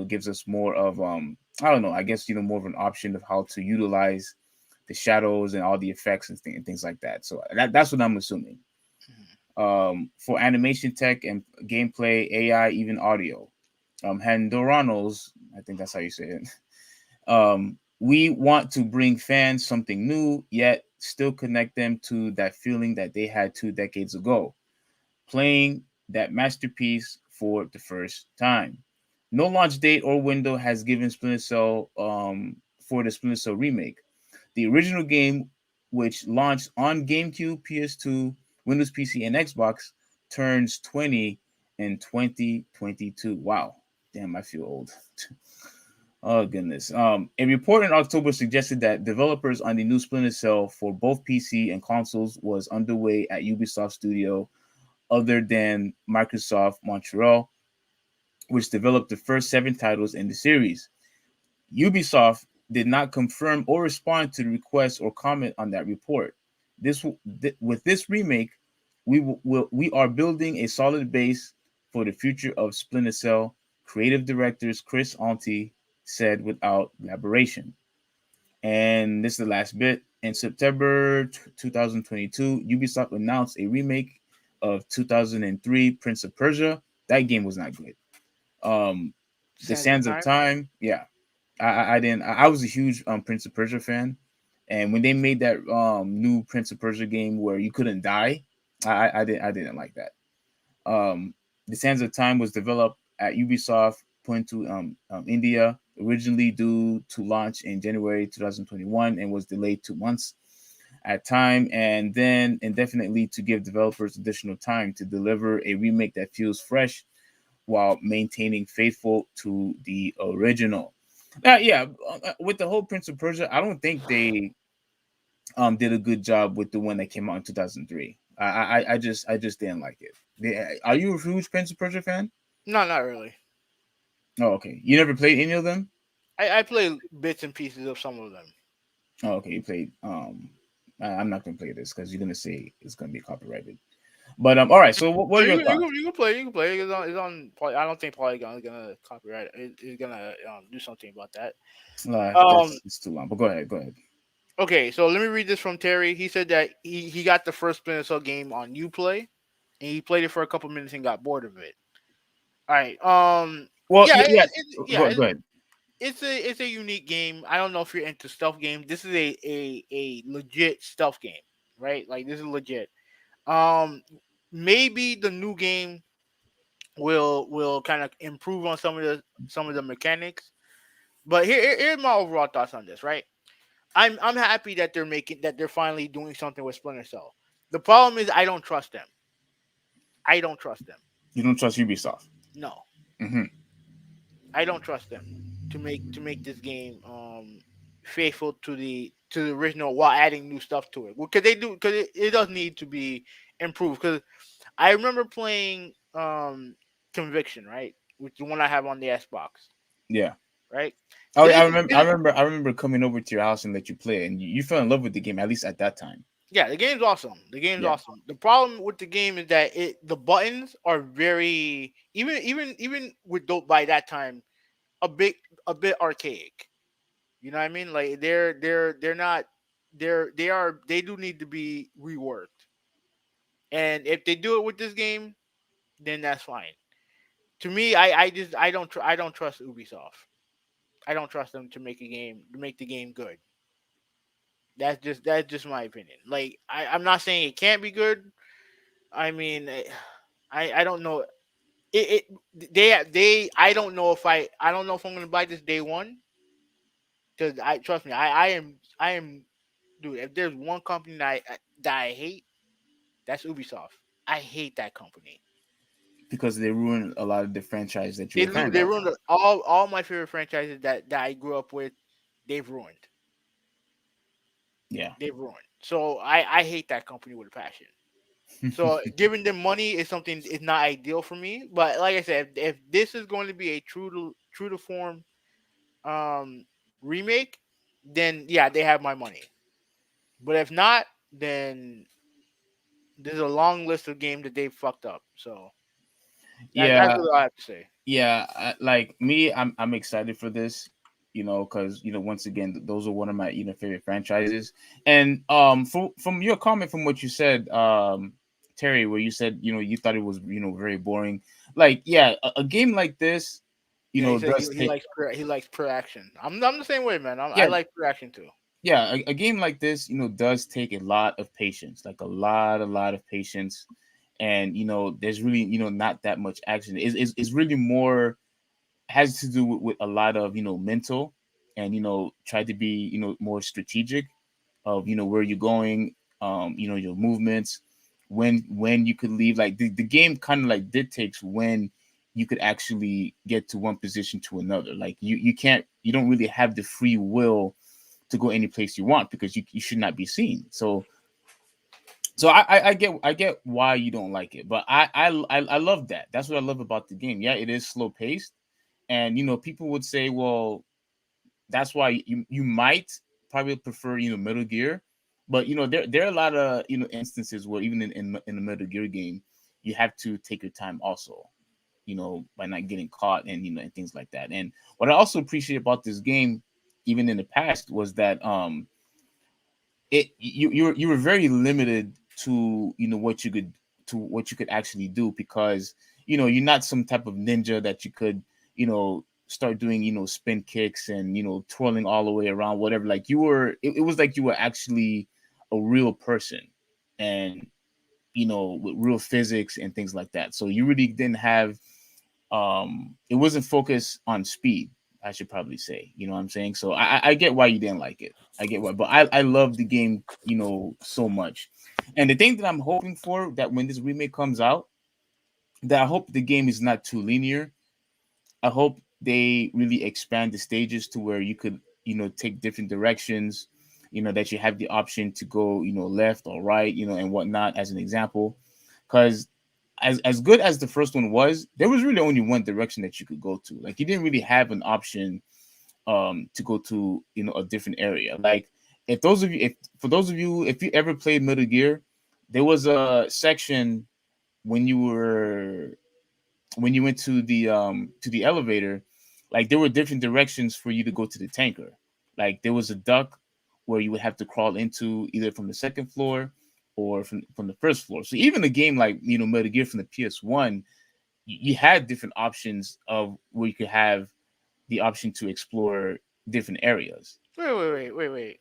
gives us more of I don't know, I guess more of an option of how to utilize the shadows and all the effects and things like that. So that's what I'm assuming. For animation tech and gameplay, AI, even audio. Handoranos, I think that's how you say it. We want to bring fans something new, yet still connect them to that feeling that they had 2 decades ago, playing that masterpiece for the first time. No launch date or window has given Splinter Cell for the Splinter Cell remake. The original game, which launched on GameCube, PS2, Windows PC, and Xbox, turns 20 in 2022. Wow. Damn, I feel old. Oh goodness. A report in October suggested that developers on the new Splinter Cell for both PC and consoles was underway at Ubisoft Studio, other than Microsoft Montreal, which developed the first 7 titles in the series. Ubisoft did not confirm or respond to the request or comment on that report. With this remake, we are building a solid base for the future of Splinter Cell. Creative directors Chris Onti said without elaboration. And this is the last bit. In September 2022, Ubisoft announced a remake of 2003 Prince of Persia. That game was not good. Um, the Sands of Sands of Time. Time, yeah, I didn't. I was a huge Prince of Persia fan, and when they made that new Prince of Persia game where you couldn't die, I didn't like that. Um, the Sands of Time was developed at Ubisoft, put into India, originally due to launch in January 2021, and was delayed 2 months at time, and then indefinitely to give developers additional time to deliver a remake that feels fresh while maintaining faithful to the original. Yeah, with the whole Prince of Persia, I don't think they did a good job with the one that came out in 2003. I just didn't like it. Are you a huge Prince of Persia fan? No, not really. Oh, okay. You never played any of them? I play bits and pieces of some of them. Oh, okay. You played. I'm not gonna play this because you're gonna say it's gonna be copyrighted. But all right. So what But are your thoughts? you can play. You can play. It's on. I don't think Polygon is gonna copyright it. It's gonna do something about that. Um. That's too long. But go ahead. Go ahead. Okay. So let me read this from Terry. He said that he got the first Splinter Cell game on UPlay, and he played it for a couple minutes and got bored of it. All right. Well, Yeah. yeah. Yeah. Go ahead. It's a unique game. I don't know if you're into stealth games. This is a legit stealth game, right? Like this is legit. Um, maybe the new game will kind of improve on some of the mechanics. But here's my overall thoughts on this, right? I'm happy that they're finally doing something with Splinter Cell. The problem is I don't trust them. I don't trust them. You don't trust Ubisoft. No, Hmm. I don't trust them to make this game faithful to the original while adding new stuff to it. Because they do because it does need to be improved. Because I remember playing Conviction, right, which is the one I have on the Xbox, Yeah. right? Oh, It I is, remember. it is I remember coming over to your house and let you play, and you fell in love with the game at least at that time. yeah, the game's awesome. The game's Yeah. awesome. The problem with the game is that the buttons are very even with dope by that time a bit a bit archaic. You know what I mean? Like they're not they do need to be reworked. And if they do it with this game, then that's fine. To me, I just I don't trust Ubisoft. I don't trust them to make the game good. That's just my opinion. Like I'm not saying it can't be good. I mean, I don't know. They I don't know if I don't know if I'm gonna buy this day one because I trust me I am dude. If there's one company that I hate, that's Ubisoft. I hate that company. Because they ruined a lot of the franchise that you were fans They of. ruined all my favorite franchises that I grew up with. They've ruined. Yeah. They've ruined. So I hate that company with a passion. So giving them money is something is not ideal for me. But like I said, if this is going to be a true to form um remake, then yeah, they have my money. But if not, then there's a long list of games that they fucked up. So that's Yeah. what I have to say. Yeah, like me, I'm excited for this, because once again, those are one of my favorite franchises. And from your comment, from what you said, Terry, where you said you thought it was very boring. Like, yeah, a game like this, Yeah, he said does take. he likes pure action. I'm the same way, man. I Yeah, like pure action too. yeah, a game like this, does take a lot of patience, like a lot of patience. And there's really not that much action. It's really more has to do with a lot of mental, and try to be more strategic of where you're going, your movements, when you could leave. Like the game kind of like dictates when you could actually get to one position to another. Like you don't really have the free will to go any place you want, because you should not be seen. So I get why you don't like it, but I love that. That's what I love about the game. Yeah, it is slow paced, and people would say, well, that's why you might probably prefer Metal Gear. But there are a lot of instances where even in the Metal Gear game, you have to take your time also, by not getting caught, and and things like that. And what I also appreciate about this game, even in the past, was that you were very limited to what you could actually do, because you're not some type of ninja that you could start doing spin kicks and twirling all the way around, whatever. Like it was like you were actually a real person, and with real physics and things like that. So you really didn't have it wasn't focused on speed, I should probably say. You know what I'm saying? So I get why you didn't like it. I get why, but I love the game so much. And the thing that I'm hoping for, that when this remake comes out, that I hope the game is not too linear. I hope they really expand the stages to where you could take different directions, that you have the option to go left or right, and whatnot, as an example. Because as good as the first one was, there was really only one direction that you could go to. Like, you didn't really have an option to go to a different area. Like, if for those of you, if you ever played Metal Gear, there was a section when you were when you went to the elevator, like there were different directions for you to go to the tanker. Like there was a duct where you would have to crawl into either from the second floor or from the first floor. So even a game like Metal Gear from the PS1, you had different options of where you could have the option to explore different areas. Wait.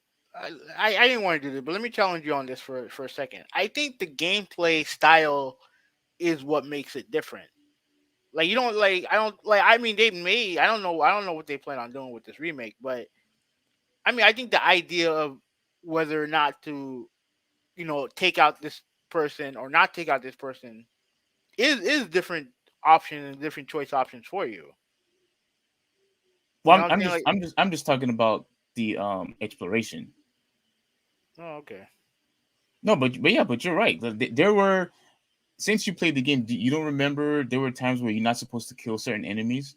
I didn't want to do this, but let me challenge you on this for a second. I think the gameplay style is what makes it different. Like you don't like I don't like I mean they made I don't know what they plan on doing with this remake, but I mean I think the idea of whether or not to take out this person or not take out this person is different options and different choice options for you. You Well, know what I'm saying? Like, I'm just talking about the exploration. oh, okay. No, but yeah, but you're right. There were, since you played the game, you don't remember there were times where you're not supposed to kill certain enemies.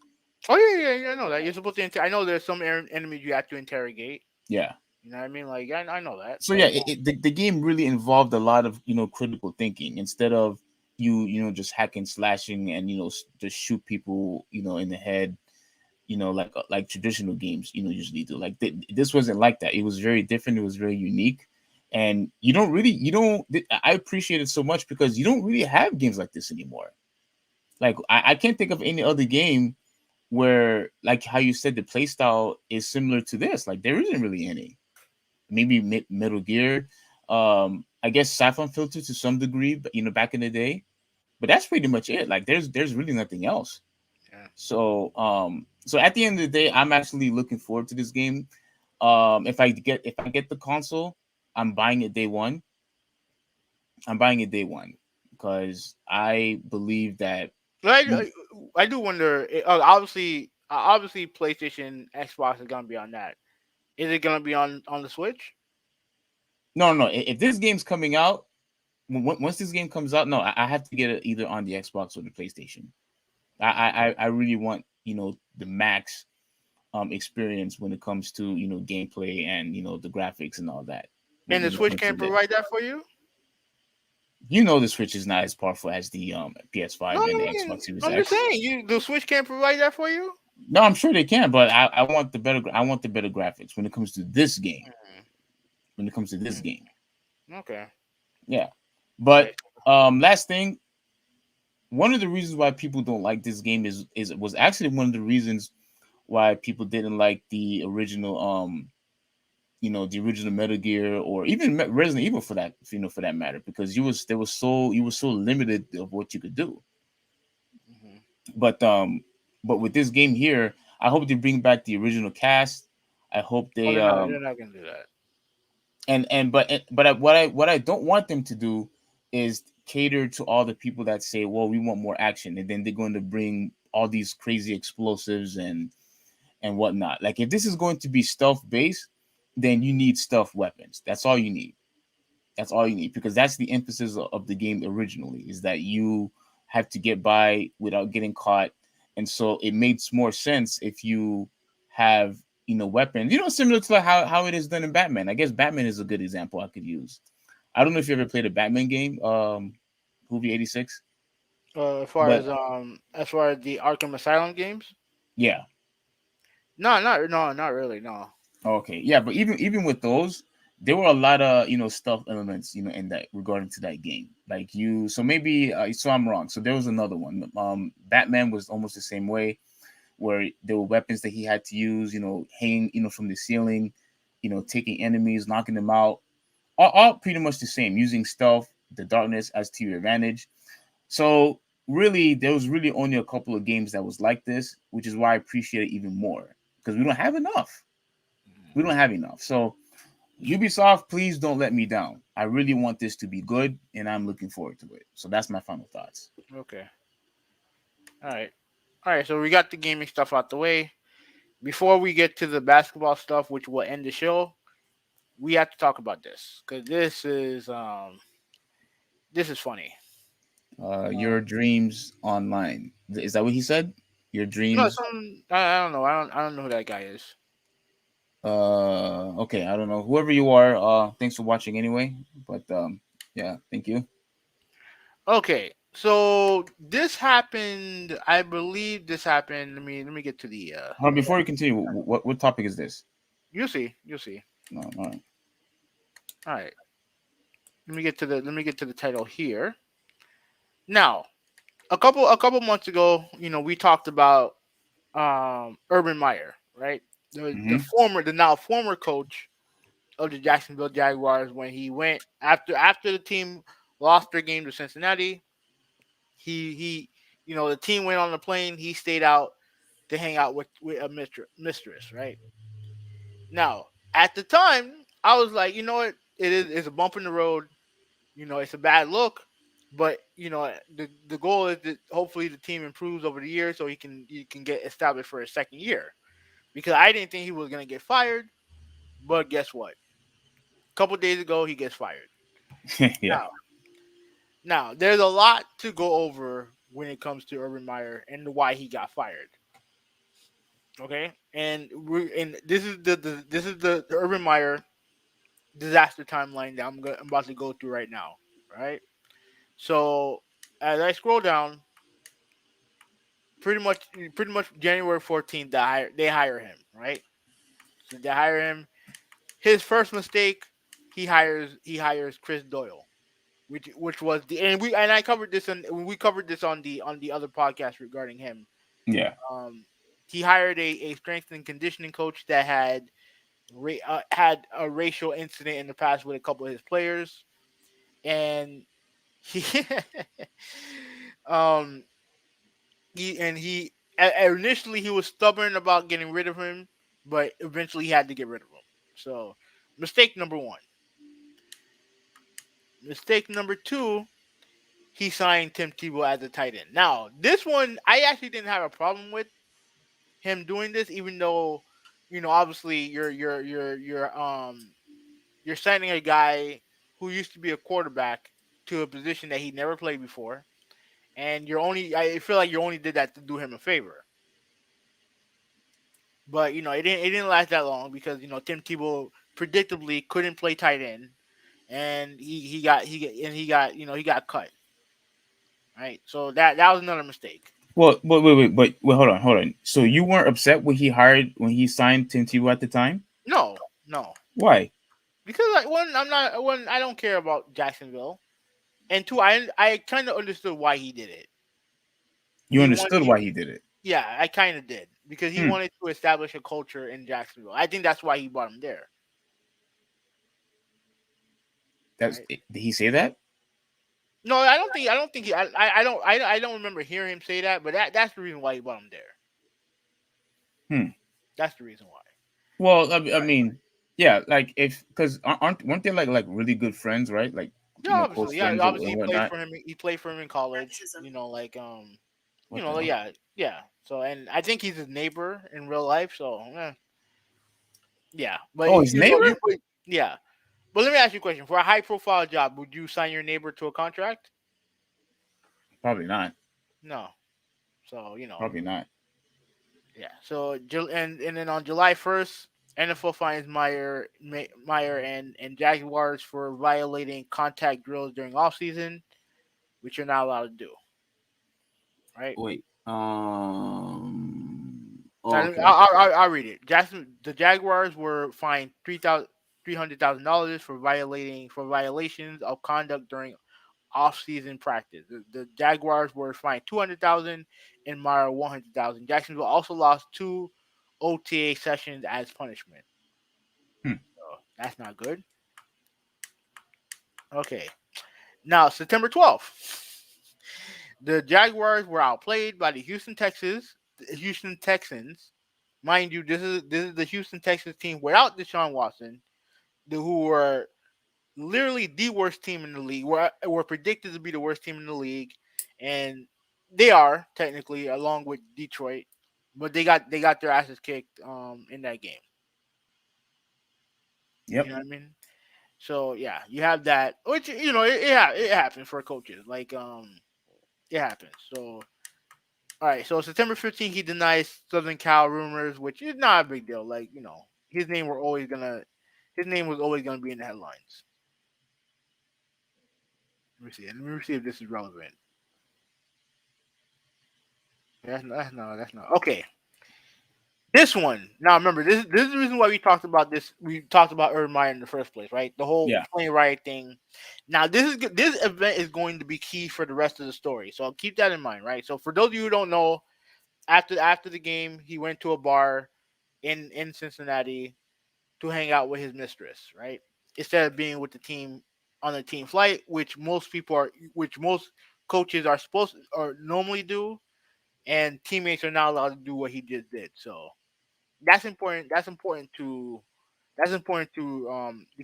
Oh yeah. I know that you're supposed to. I know there's some enemies you have to interrogate. Yeah. You know what I mean? Like I know that, So yeah, but the game really involved a lot of critical thinking instead of just hacking, slashing, and just shoot people in the head. Like traditional games usually do. Like this wasn't like that. It was very different. It was very unique, and you don't. I appreciate it so much because you don't really have games like this anymore. Like I can't think of any other game where, like how you said, the playstyle is similar to this. Like there isn't really any. Maybe Metal Gear, I guess Siphon Filter to some degree, but back in the day. But that's pretty much it. Like there's really nothing else. yeah. So at the end of the day, I'm actually looking forward to this game. If I get the console, I'm buying it day one. I'm buying it day one because I believe that. But I do wonder. Obviously, PlayStation, Xbox is gonna be on that. Is it gonna be on the Switch? No. If this game's coming out, once this game comes out, no, I have to get it either on the Xbox or the PlayStation. I really want the max experience when it comes to gameplay and the graphics and all that. And the When it Switch comes to can't that, provide that for you. the Switch is not as powerful as the No, PS5 and I the mean, Xbox Series I'm just X. saying, the Switch can't provide that for you. No, I'm sure they can, but I want the better. I want the better graphics when it comes to this game. When it comes to this Mm, game, okay. yeah. All But right. last thing, one of the reasons why people don't like this game was actually one of the reasons why people didn't like the original the original Metal Gear or even Resident Evil for that for that matter, because you were so limited of what you could do. Mm-hmm. But with this game here, I hope they bring back the original cast. I hope Oh, they they're not gonna do that. what I don't want them to do is cater to all the people that say, well, we want more action, and then they're going to bring all these crazy explosives and whatnot. Like if this is going to be stealth based, then you need stealth weapons. That's all you need. That's all you need, because that's the emphasis of the game originally, is that you have to get by without getting caught. And so it makes more sense if you have weapons, similar to like how it is done in Batman. I guess Batman is a good example I could use. I don't know if you ever played a Batman game, movie 86, but As far as the Arkham Asylum games, yeah. not really. No. Okay, yeah, but even with those, there were a lot of stealth elements in that regarding to that game. Like so maybe so I'm wrong. So there was another one. Batman was almost the same way, where there were weapons that he had to use. Hanging from the ceiling, taking enemies, knocking them out. All pretty much the same. Using stealth, the darkness as to your advantage. So really, there was really only a couple of games that was like this, which is why I appreciate it even more, because we don't have enough. We don't have enough. So Ubisoft, please don't let me down. I really want this to be good, and I'm looking forward to it. So that's my final thoughts. Okay. All right. All right. So we got the gaming stuff out the way. Before we get to the basketball stuff, which will end the show, we have to talk about this because this is funny. Your dreams online. Is that what he said? Your No, dreams. some I don't know. I don't know who that guy is. Okay, I don't know. Whoever you are, thanks for watching anyway. But yeah, thank you. Okay, So this happened. I believe this happened. Let me get to the. Hold on, before you continue, what topic is this? You'll see. You'll see. No, all right. All right. Let me get to the title here. Now, a couple months ago, we talked about Urban Meyer, right? The now former coach of the Jacksonville Jaguars when he went after the team lost their game to Cincinnati. He the team went on the plane. He stayed out to hang out with a mistress, right? Now, at the time, I was like, you know what? It's a bump in the road. It's a bad look, but the goal is that hopefully the team improves over the years so he can get established for a second year. Because I didn't think he was gonna get fired, but guess what? A couple days ago, he gets fired. Yeah. Now, now there's a lot to go over when it comes to Urban Meyer and why he got fired. Okay, and this is the Urban Meyer disaster timeline that I'm about to go through right now. Right. So as I scroll down, pretty much January 14th, they hire him. Right. So they hire him. His first mistake, he hires Chris Doyle, which was the and I covered this we covered this on the other podcast regarding him. Yeah. Um, he hired a strength and conditioning coach that had a racial incident in the past with a couple of his players, and he um initially he was stubborn about getting rid of him, but eventually he had to get rid of him. So mistake number one. Mistake number two, he signed Tim Tebow as a tight end. Now, this one I actually didn't have a problem with him doing this, even though, obviously you're signing a guy who used to be a quarterback to a position that he never played before, and I feel like you only did that to do him a favor. But it didn't last that long because Tim Tebow predictably couldn't play tight end, and he got cut. Right, so that was another mistake. Well, wait, hold on. So you weren't upset when he signed Tim Tebow at the time? No, no, Why? because like one, I don't care about Jacksonville, and two, I kind of understood why he did it. You He wanted, understood why he did it. yeah, I kind of did because he Hmm. wanted to establish a culture in Jacksonville. I think that's why he brought him there. Right? Did he say that? No, I don't think I don't remember hearing him say that, but that's the reason why he brought him there. Hmm. That's the reason why. Well, I Right. mean, yeah, like if because aren't weren't they like really good friends, right? Like Yeah, close obviously, yeah, friends obviously and whatnot. he played for him in college. Like What the hell? yeah, yeah. So and I think he's his neighbor in real life. So yeah, but Oh, his neighbor? yeah. But let me ask you a question: for a high profile job, would you sign your neighbor to a contract? Probably not. No. So Probably not. yeah. So and then on July 1st, NFL fines Meyer and Jaguars for violating contact drills during off season, which you're not allowed to do. Right. Wait. Now, Oh, okay, okay. I'll read it. The Jaguars were fined $300,000 for violations of conduct during off-season practice. The Jaguars were fined 200,000 and Meyer 100,000. Jacksonville also lost two OTA sessions as punishment. Hmm. So that's not good. Okay. Now September 12th, the Jaguars were outplayed by the Houston Texans. Mind you, this is the Houston Texans team without Deshaun Watson, who were literally the worst team in the league. Were predicted to be the worst team in the league, and they are technically along with Detroit, but they got their asses kicked in that game. You Yep. know what I mean? So yeah, you have that, which it happens for coaches. Like it happens. So all right, so September 15th, he denies Southern Cal rumors, which is not a big deal. Like his name was always gonna be in the headlines. Let me see if this is relevant. That's not okay. This one now. Remember, this is the reason why we talked about this. We talked about Urban Meyer in the first place, right? The whole Yeah. plane riot thing. Now, this event is going to be key for the rest of the story. So keep that in mind, right? So for those of you who don't know, after the game, he went to a bar in Cincinnati to hang out with his mistress, right? Instead of being with the team on a team flight, which most coaches are supposed or normally do, and teammates are not allowed to do what he just did. So that's important. That's important to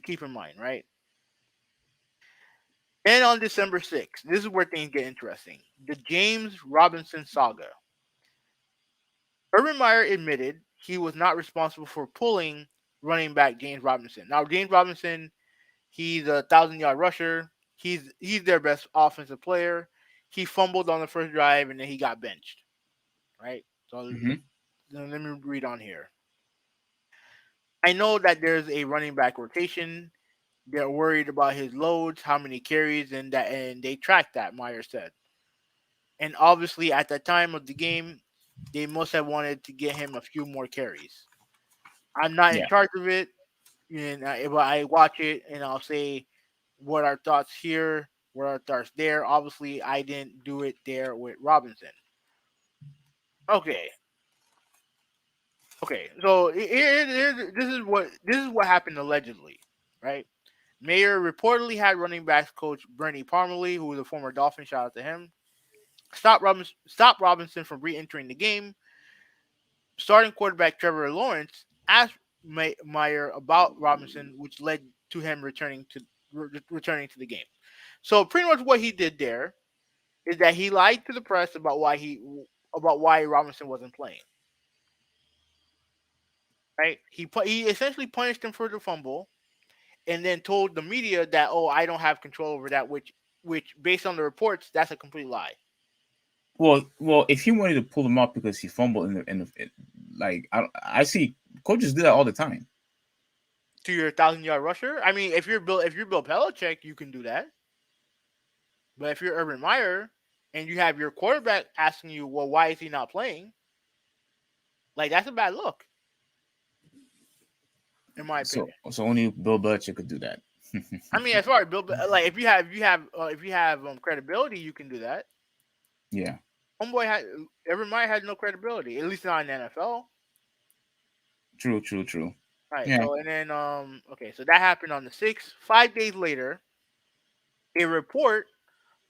keep in mind, right? And on December 6th, this is where things get interesting. The James Robinson saga. Urban Meyer admitted he was not responsible for pulling running back James Robinson. Now, James Robinson, he's a 1,000-yard rusher. He's their best offensive player. He fumbled on the first drive and then he got benched. Right. So Hmm. let me read on here. I know that there's a running back rotation. They're worried about his loads, how many carries, and they track that. Meyer said. And obviously, at the time of the game, they must have wanted to get him a few more carries. I'm not in Yeah. charge of it, and but I watch it and I'll say what our thoughts here, what our thoughts there. Obviously, I didn't do it there with Robinson. Okay, okay. So this is what happened allegedly, right? Mayer reportedly had running backs coach Bernie Parmalee, who was a former Dolphin. Shout out to him. Stop Robinson from re-entering the game. Starting quarterback Trevor Lawrence asked Meyer about Robinson, which led to him returning to the game. So pretty much what he did there is that he lied to the press about why Robinson wasn't playing. Right? He essentially punished him for the fumble, and then told the media that, oh, I don't have control over that, which based on the reports, that's a complete lie. Well, if he wanted to pull him up because he fumbled like I see coaches do that all the time. To your 1,000-yard rusher, I mean, if you're Bill Belichick, you can do that. But if you're Urban Meyer and you have your quarterback asking you, well, why is he not playing? Like that's a bad look, in my So opinion. so only Bill Belichick could do that. I mean, as far as Bill, like if you have credibility, you can do that. Yeah. Homeboy had Urban Meyer had no credibility, at least not in the NFL. True. True. True. Right. Yeah. So and then okay, so that happened on the 6th. 5 days later, a report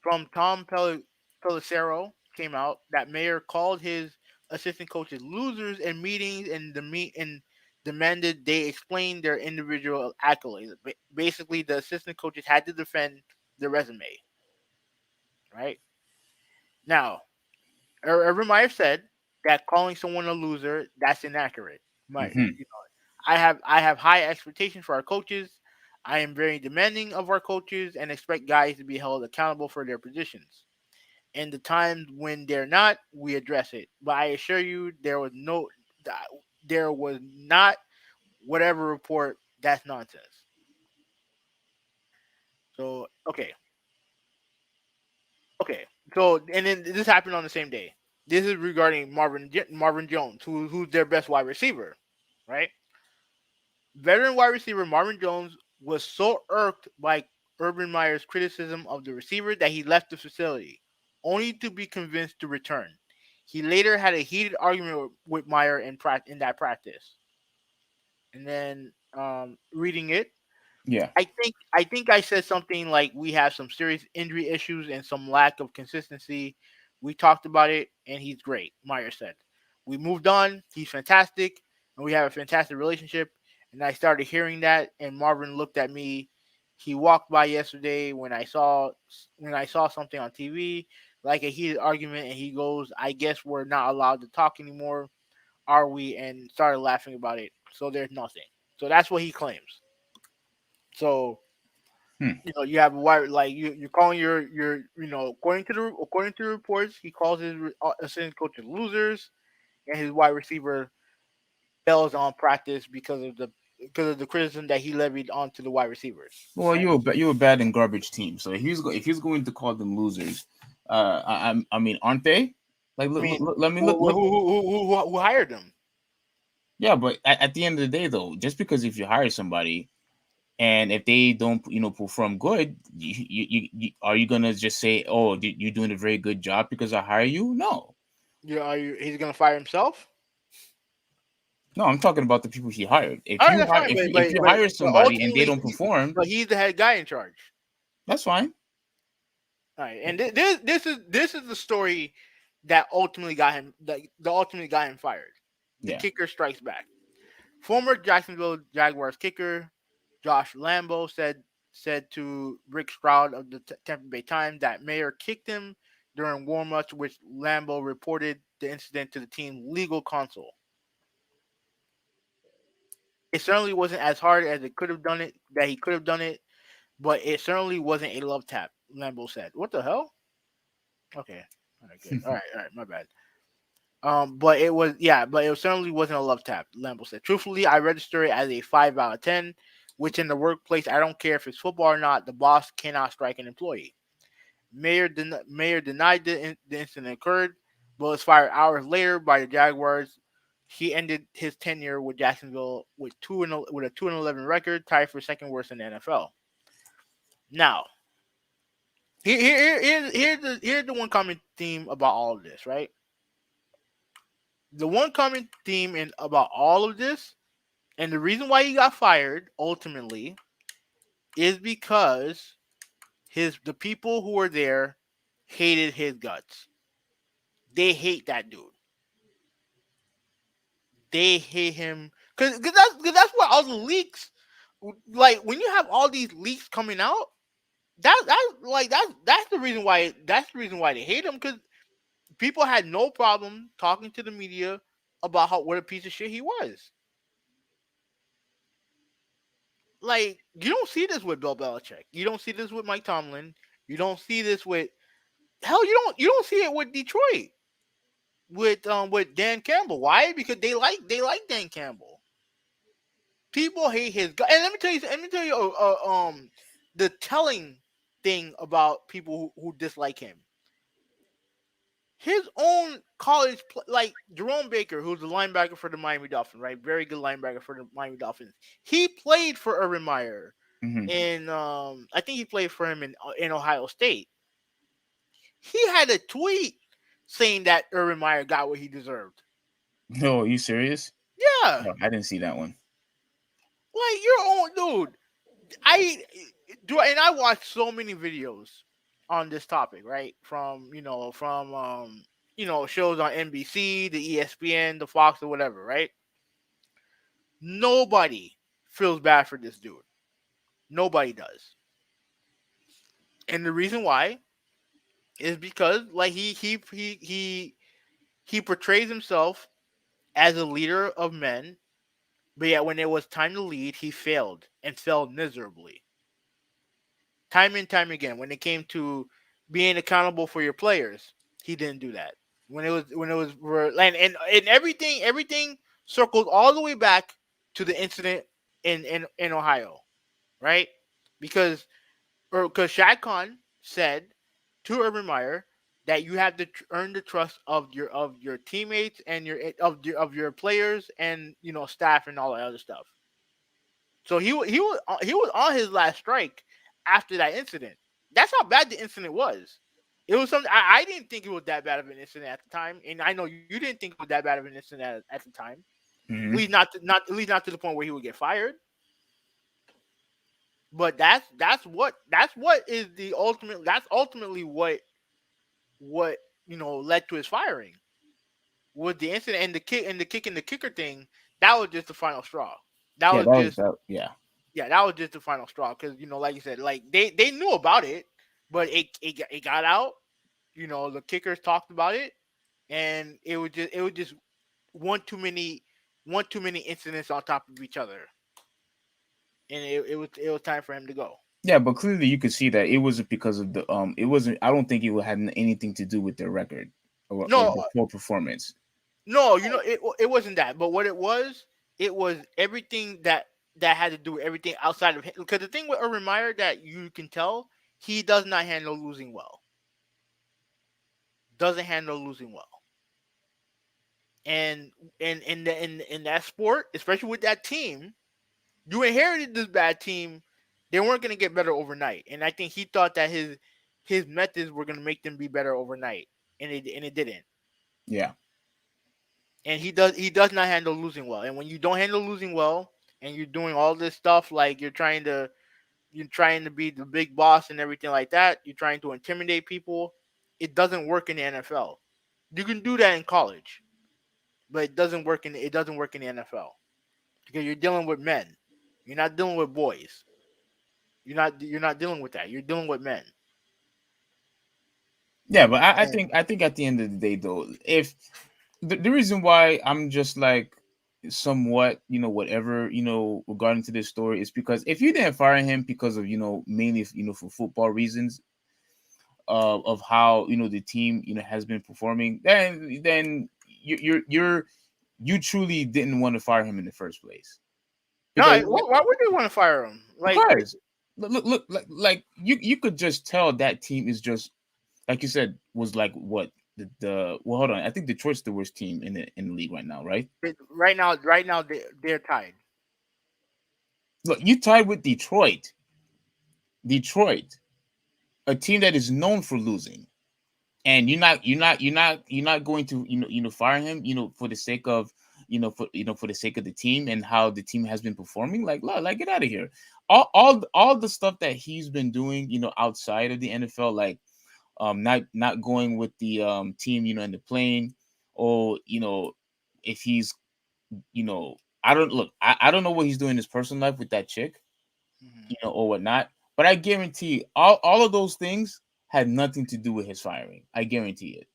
from Pelissero came out that Mayer called his assistant coaches losers in meetings and demanded they explain their individual accolades. Basically, the assistant coaches had to defend their resume. Right now, Urban Meyer said that calling someone a loser that's inaccurate. Hmm. I have high expectations for our coaches. I am very demanding of our coaches and expect guys to be held accountable for their positions. And the times when they're not, we address it. But I assure you, there was not whatever report. That's nonsense. So okay. So and then this happened on the same day. This is regarding Marvin Jones, who's their best wide receiver, right? Veteran wide receiver Marvin Jones was so irked by Urban Meyer's criticism of the receiver that he left the facility, only to be convinced to return. He later had a heated argument with Meyer in that practice. And then reading it, Yeah. I think I said something like we have some serious injury issues and some lack of consistency. We talked about it, and he's great. Meyer said, "We moved on. He's fantastic, and we have a fantastic relationship." And I started hearing that, and Marvin looked at me. He walked by yesterday when I saw something on TV, like a heated argument, and he goes, "I guess we're not allowed to talk anymore, are we?" And started laughing about it. So there's nothing. So that's what he claims. So Hmm. you have a wide like you're calling your according to the reports, he calls his assistant coaches losers, and his wide receiver bails on practice because of the criticism that he levied onto the wide receivers. Well, Right? you're a bad and garbage team. So if he's going to call them losers, I mean, aren't they? Like, I mean, let me look. who hired him? Yeah, but at the end of the day, though, just because if you hire somebody and if they don't, perform good, are you gonna just say, "Oh, you're doing a very good job because I hire you"? No, He's gonna fire himself? no, I'm talking about the people he hired. All right, that's fine. If you hire But somebody and they ultimately, don't perform, but he's the head guy in charge. that's fine. All right, and this is the story that ultimately got him the ultimately got him fired. The Yeah. kicker strikes back. Former Jacksonville Jaguars kicker Josh Lambo said to Rick Stroud of the Tampa Bay Times that Mayer kicked him during warm-ups, which Lambo reported the incident to the team's legal counsel. It certainly wasn't as hard as it could have done it that he could have done it, but it certainly wasn't a love tap. Lambo said, "What the hell?" Okay, all right, good. All right, my bad. But it was but it certainly wasn't a love tap. Lambo said, "Truthfully, I register it as a 5 out of 10, which in the workplace, I don't care if it's football or not. The boss cannot strike an employee." Mayer denied the incident occurred, but was fired hours later by the Jaguars. He ended his tenure with Jacksonville with a 2-11 record, tied for second worst in the NFL. Now, here's the one common theme about all of this, right? The one common theme in about all of this, and the reason why he got fired ultimately, is because the people who were there hated his guts. They hate that dude. They hate him because that's what all the leaks, like when you have all these leaks coming out, that's the reason why they hate him, because people had no problem talking to the media about how what a piece of shit he was. Like, you don't see this with Bill Belichick. You don't see this with Mike Tomlin. You don't see this with hell. You don't see it with Detroit with Dan Campbell. Why? Because they like Dan Campbell. People hate his guy. And let me tell you the telling thing about people who dislike him. His own college, like Jerome Baker, who's the linebacker for the Miami Dolphins, right? Very good linebacker for the Miami Dolphins. He played for Urban Meyer, Hmm. and I think he played for him in Ohio State. He had a tweet saying that Urban Meyer got what he deserved. No, are you serious? Yeah, No, I didn't see that one. like your own dude. I do, and I watched so many videos on this topic, right? From shows on NBC, the ESPN, the Fox, or whatever, right? Nobody feels bad for this dude. Nobody does, and the reason why is because like he portrays himself as a leader of men, but yet when it was time to lead, he failed and failed miserably. Time and time again, when it came to being accountable for your players, he didn't do that. And everything circled all the way back to the incident in Ohio, right? Because because Shad Khan said to Urban Meyer that you have to earn the trust of your teammates and your players and staff and all that other stuff. So he was on his last strike after that incident. That's how bad the incident was. It was something I didn't think it was that bad of an incident at the time, and I know you didn't think it was that bad of an incident at the time. At Hmm. least not to the point where he would get fired. But that's what is the ultimate. That's ultimately what led to his firing. With the incident and the kicker thing, that was just the final straw. That Yeah, was that was just that. Yeah, Yeah, that was just the final straw because like you said, like they knew about it, but it got out. The kickers talked about it, and it was just one too many one too many incidents on top of each other, and it was time for him to go. yeah, but clearly you could see that it wasn't because of the It wasn't. I don't think it had anything to do with their record or No, the poor performance. no, it wasn't that, but what it was everything that had to do with everything outside of him. Because the thing with Urban Meyer that you can tell, he does not handle losing well. Doesn't handle losing well. And in that sport, especially with that team, you inherited this bad team. They weren't going to get better overnight, and I think he thought that his methods were going to make them be better overnight, and it didn't. Yeah. And he does not handle losing well. And when you don't handle losing well, and you're doing all this stuff like you're trying to be the big boss and everything like that, you're trying to intimidate people. It doesn't work in the NFL. You can do that in college, but it doesn't work in the NFL because you're dealing with men. You're not dealing with boys. You're not dealing with that. You're dealing with men. Yeah, but And I think at the end of the day though, if the reason why I'm just like somewhat, whatever, regarding to this story is because if you didn't fire him because of, mainly, for football reasons, of how, the team, has been performing, then you truly didn't want to fire him in the first place. no, Because why would they want to fire him? Like, because look like you could just tell that team is just, like you said, was like what the well, hold on, I think Detroit's the worst team in the league right now, right? right now they're tied. Look, you tied with Detroit, a team that is known for losing, and you're not going to, fire him, for the sake of, for the sake of the team and how the team has been performing. Like, look, like, get out of here. All the stuff that he's been doing, outside of the NFL, like, not going with the team, in the plane, or, if he's, I don't look, I don't know what he's doing in his personal life with that chick, Mhm. or whatnot. But I guarantee all of those things had nothing to do with his firing. I guarantee it.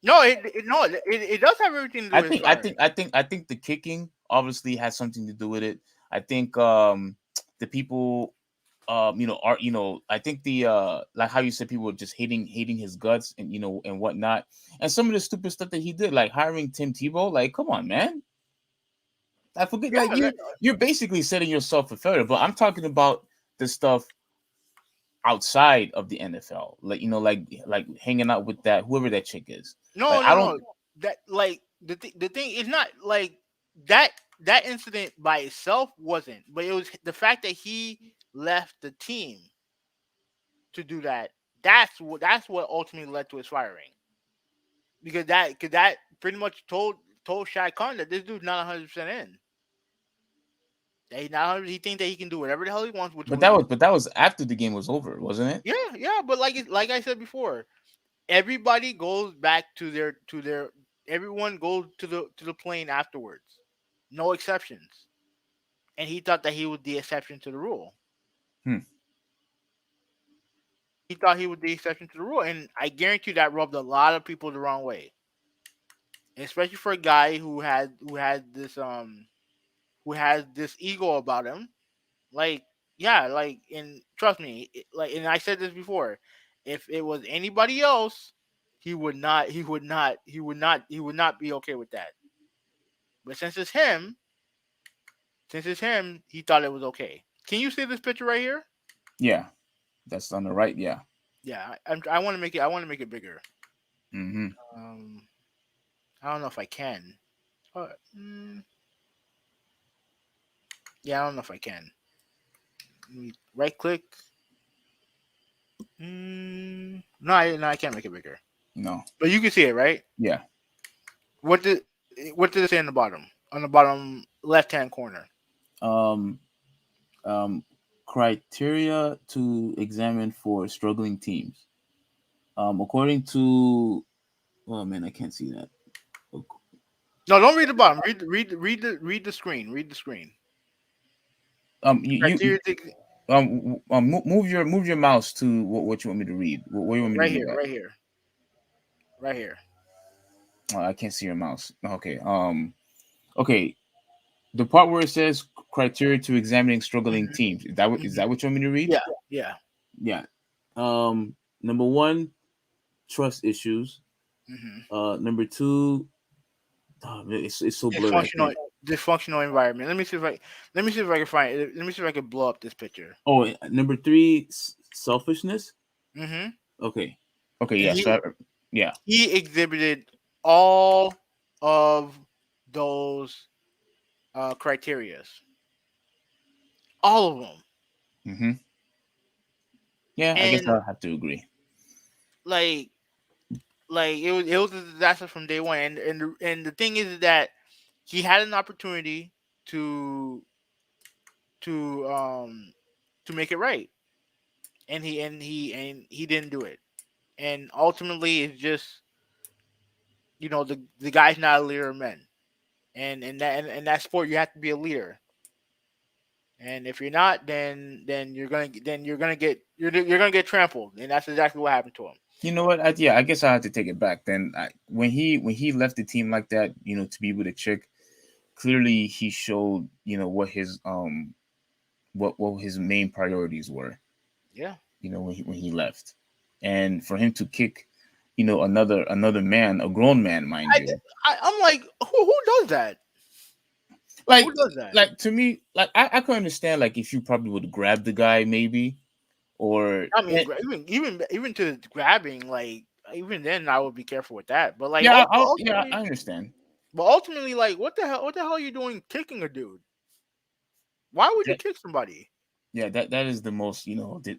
No, it does have everything to do I with his think I firing. think I think I think the kicking obviously has something to do with it. I think the people are, I think the like how you said, people were just hating his guts and, and whatnot. And some of the stupid stuff that he did, like hiring Tim Tebow, like, come on, man. I forget, Yeah, like, you're basically setting yourself for failure. But I'm talking about the stuff outside of the NFL, like, like hanging out with that whoever that chick is. Like, no, I no, don't. no. That like the thing is not like that. That incident by itself wasn't, but it was the fact that he left the team to do that. That's what ultimately led to his firing. Because that pretty much told Shaq Khan that this dude's not 100% in. That he think that he can do whatever the hell he wants, which But was that was after the game was over, wasn't it? yeah, yeah. But like I said before, everybody goes back to their everyone goes to the plane afterwards, no exceptions. And he thought that he was the exception to the rule. Hmm. He thought he was the exception to the rule, and I guarantee you that rubbed a lot of people the wrong way, especially for a guy who has this ego about him. Like, yeah, like, and trust me, and I said this before, if it was anybody else, he would not be okay with that. But since it's him, he thought it was okay. Can you see this picture right here? Yeah, that's on the right. Yeah. Yeah, I want to make it. I want to make it bigger. Mm-hmm. Um, I don't know if I can. Uh, yeah, I don't know if I can. Let me right click. No, I can't make it bigger. No. But you can see it, right? Yeah. What did it say in the bottom? On the bottom left hand corner. Um. Criteria to examine for struggling teams. According to, oh man, I can't see that. No, don't read the bottom. Read the screen. Read the screen. You Criteria move your mouse to what you want me to read. What you want me to right read here, at? right here, right here. Oh, I can't see your mouse. Okay. Okay. The part where it says criteria to examining struggling Hmm. teams. Is that what you want me to read? Yeah, yeah. Yeah. Number one, trust issues. Hmm. Number two, oh, man, it's so blurry. I Dysfunctional can't. dysfunctional environment. Let me see if I can find it. Let me see if I can blow up this picture. Oh, number three, selfishness. Hmm. Okay. Okay. And Yeah. So, yeah. he exhibited all. of those criterias. All of them. Hmm. Yeah, I guess And I'll have to agree. like it was a disaster from day one. And the thing is that he had an opportunity to to um to make it right, and he didn't do it. And ultimately, it's just, the guy's not a leader of men. And in that sport, you have to be a leader. And if you're not, then you're gonna get trampled. And that's exactly what happened to him. You know what? Yeah, I guess I have to take it back. Then when he left the team like that, to be with a chick, clearly he showed what his main priorities were. Yeah. When he left, and for him to kick, another man, a grown man, mind I, you, I'm like, who does that? like Who does that? like to me, like I could understand like if you probably would grab the guy maybe, or I mean, even to grabbing, like, even then, I would be careful with that. But like, yeah, yeah, ultimately, I understand. like, what the hell are you doing kicking a dude? Why would you kick somebody? Yeah, that is the most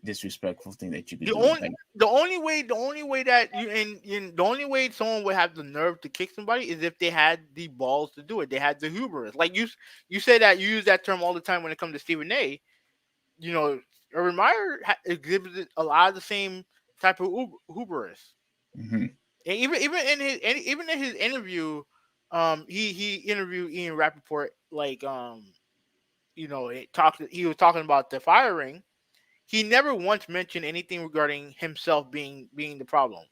disrespectful thing that you could The do. only Like, the only way that the only way someone would have the nerve to kick somebody is if they had the balls to do it. They had the hubris. Like you say that you use that term all the time when it comes to Stephen A. You know, Urban Meyer exhibited a lot of the same type of hubris. mhm. And even in his interview, he interviewed Ian Rappaport, like, he was talking about the firing. He never once mentioned anything regarding himself being the problem.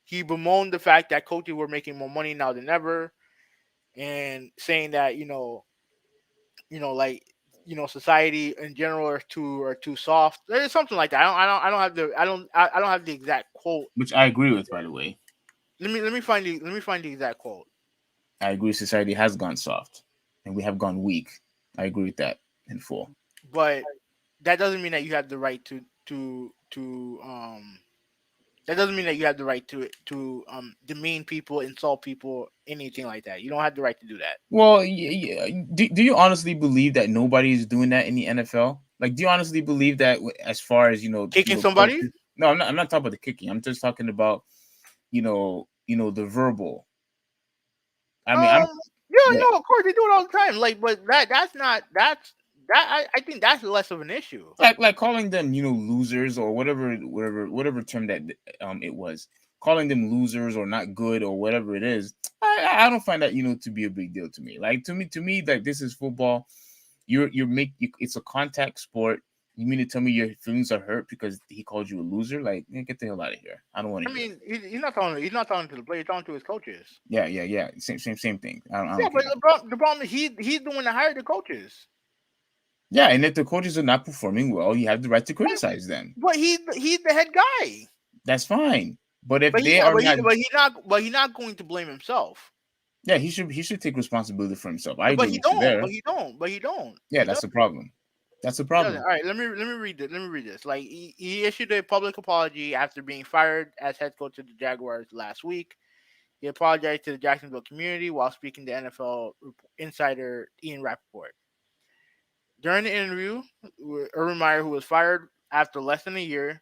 He bemoaned the fact that coaches were making more money now than ever, and saying that, like, society in general are too soft. There's something like that. I don't have the exact quote. Which I agree with, by the way. Let me find the exact quote. I agree. Society has gone soft, and we have gone weak. I agree with that in full. But that doesn't mean that you have the right to that doesn't mean that you have the right to demean people, insult people, anything like that. You don't have the right to do that. Well, do you honestly believe that nobody is doing that in the NFL? Like, do you honestly believe that as far as Kicking somebody? coaches? No, I'm not talking about the kicking. I'm just talking about the verbal. I mean, I'm Yeah, yeah, no, of course they do it all the time. Like, but that's not that's that I think that's less of an issue. like calling them losers or whatever term that it was, calling them losers or not good or whatever it is. I don't find that to be a big deal to me. Like to me like this is football. It's a contact sport. You mean to tell me your feelings are hurt because he called you a loser? Like, man, get the hell out of here. I don't want I to hear it. mean, he's not talking to the player, he's talking to his coaches. Yeah. Same thing. I Yeah, don't but care. the problem is he's the one that hired the coaches. Yeah, and if the coaches are not performing well, you have the right to But, criticize them. but he's the head guy. That's fine. But if But he they are but he not, but he's not going to blame himself. yeah, he should take responsibility for himself. I But agree he with you don't. there. But he don't. But he don't. Yeah, He that's the doesn't. problem. That's the He doesn't. problem. All right. Let me read it. Let me read this. Like, he issued a public apology after being fired as head coach of the Jaguars last week. He apologized to the Jacksonville community while speaking to NFL insider Ian Rappaport. During the interview, Urban Meyer, who was fired after less than a year,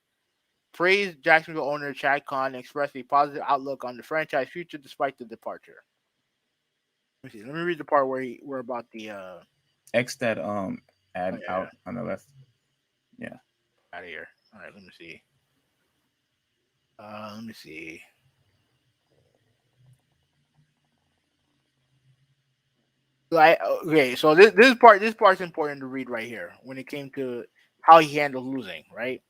praised Jacksonville owner Chad Khan and expressed a positive outlook on the franchise future despite the departure. Let me see. Let me read the part where about the X that oh add yeah, out on the left. Yeah. out of here. All right, let me see. Let me see. Like, okay, so this part's important to read right here when it came to how he handled losing, right?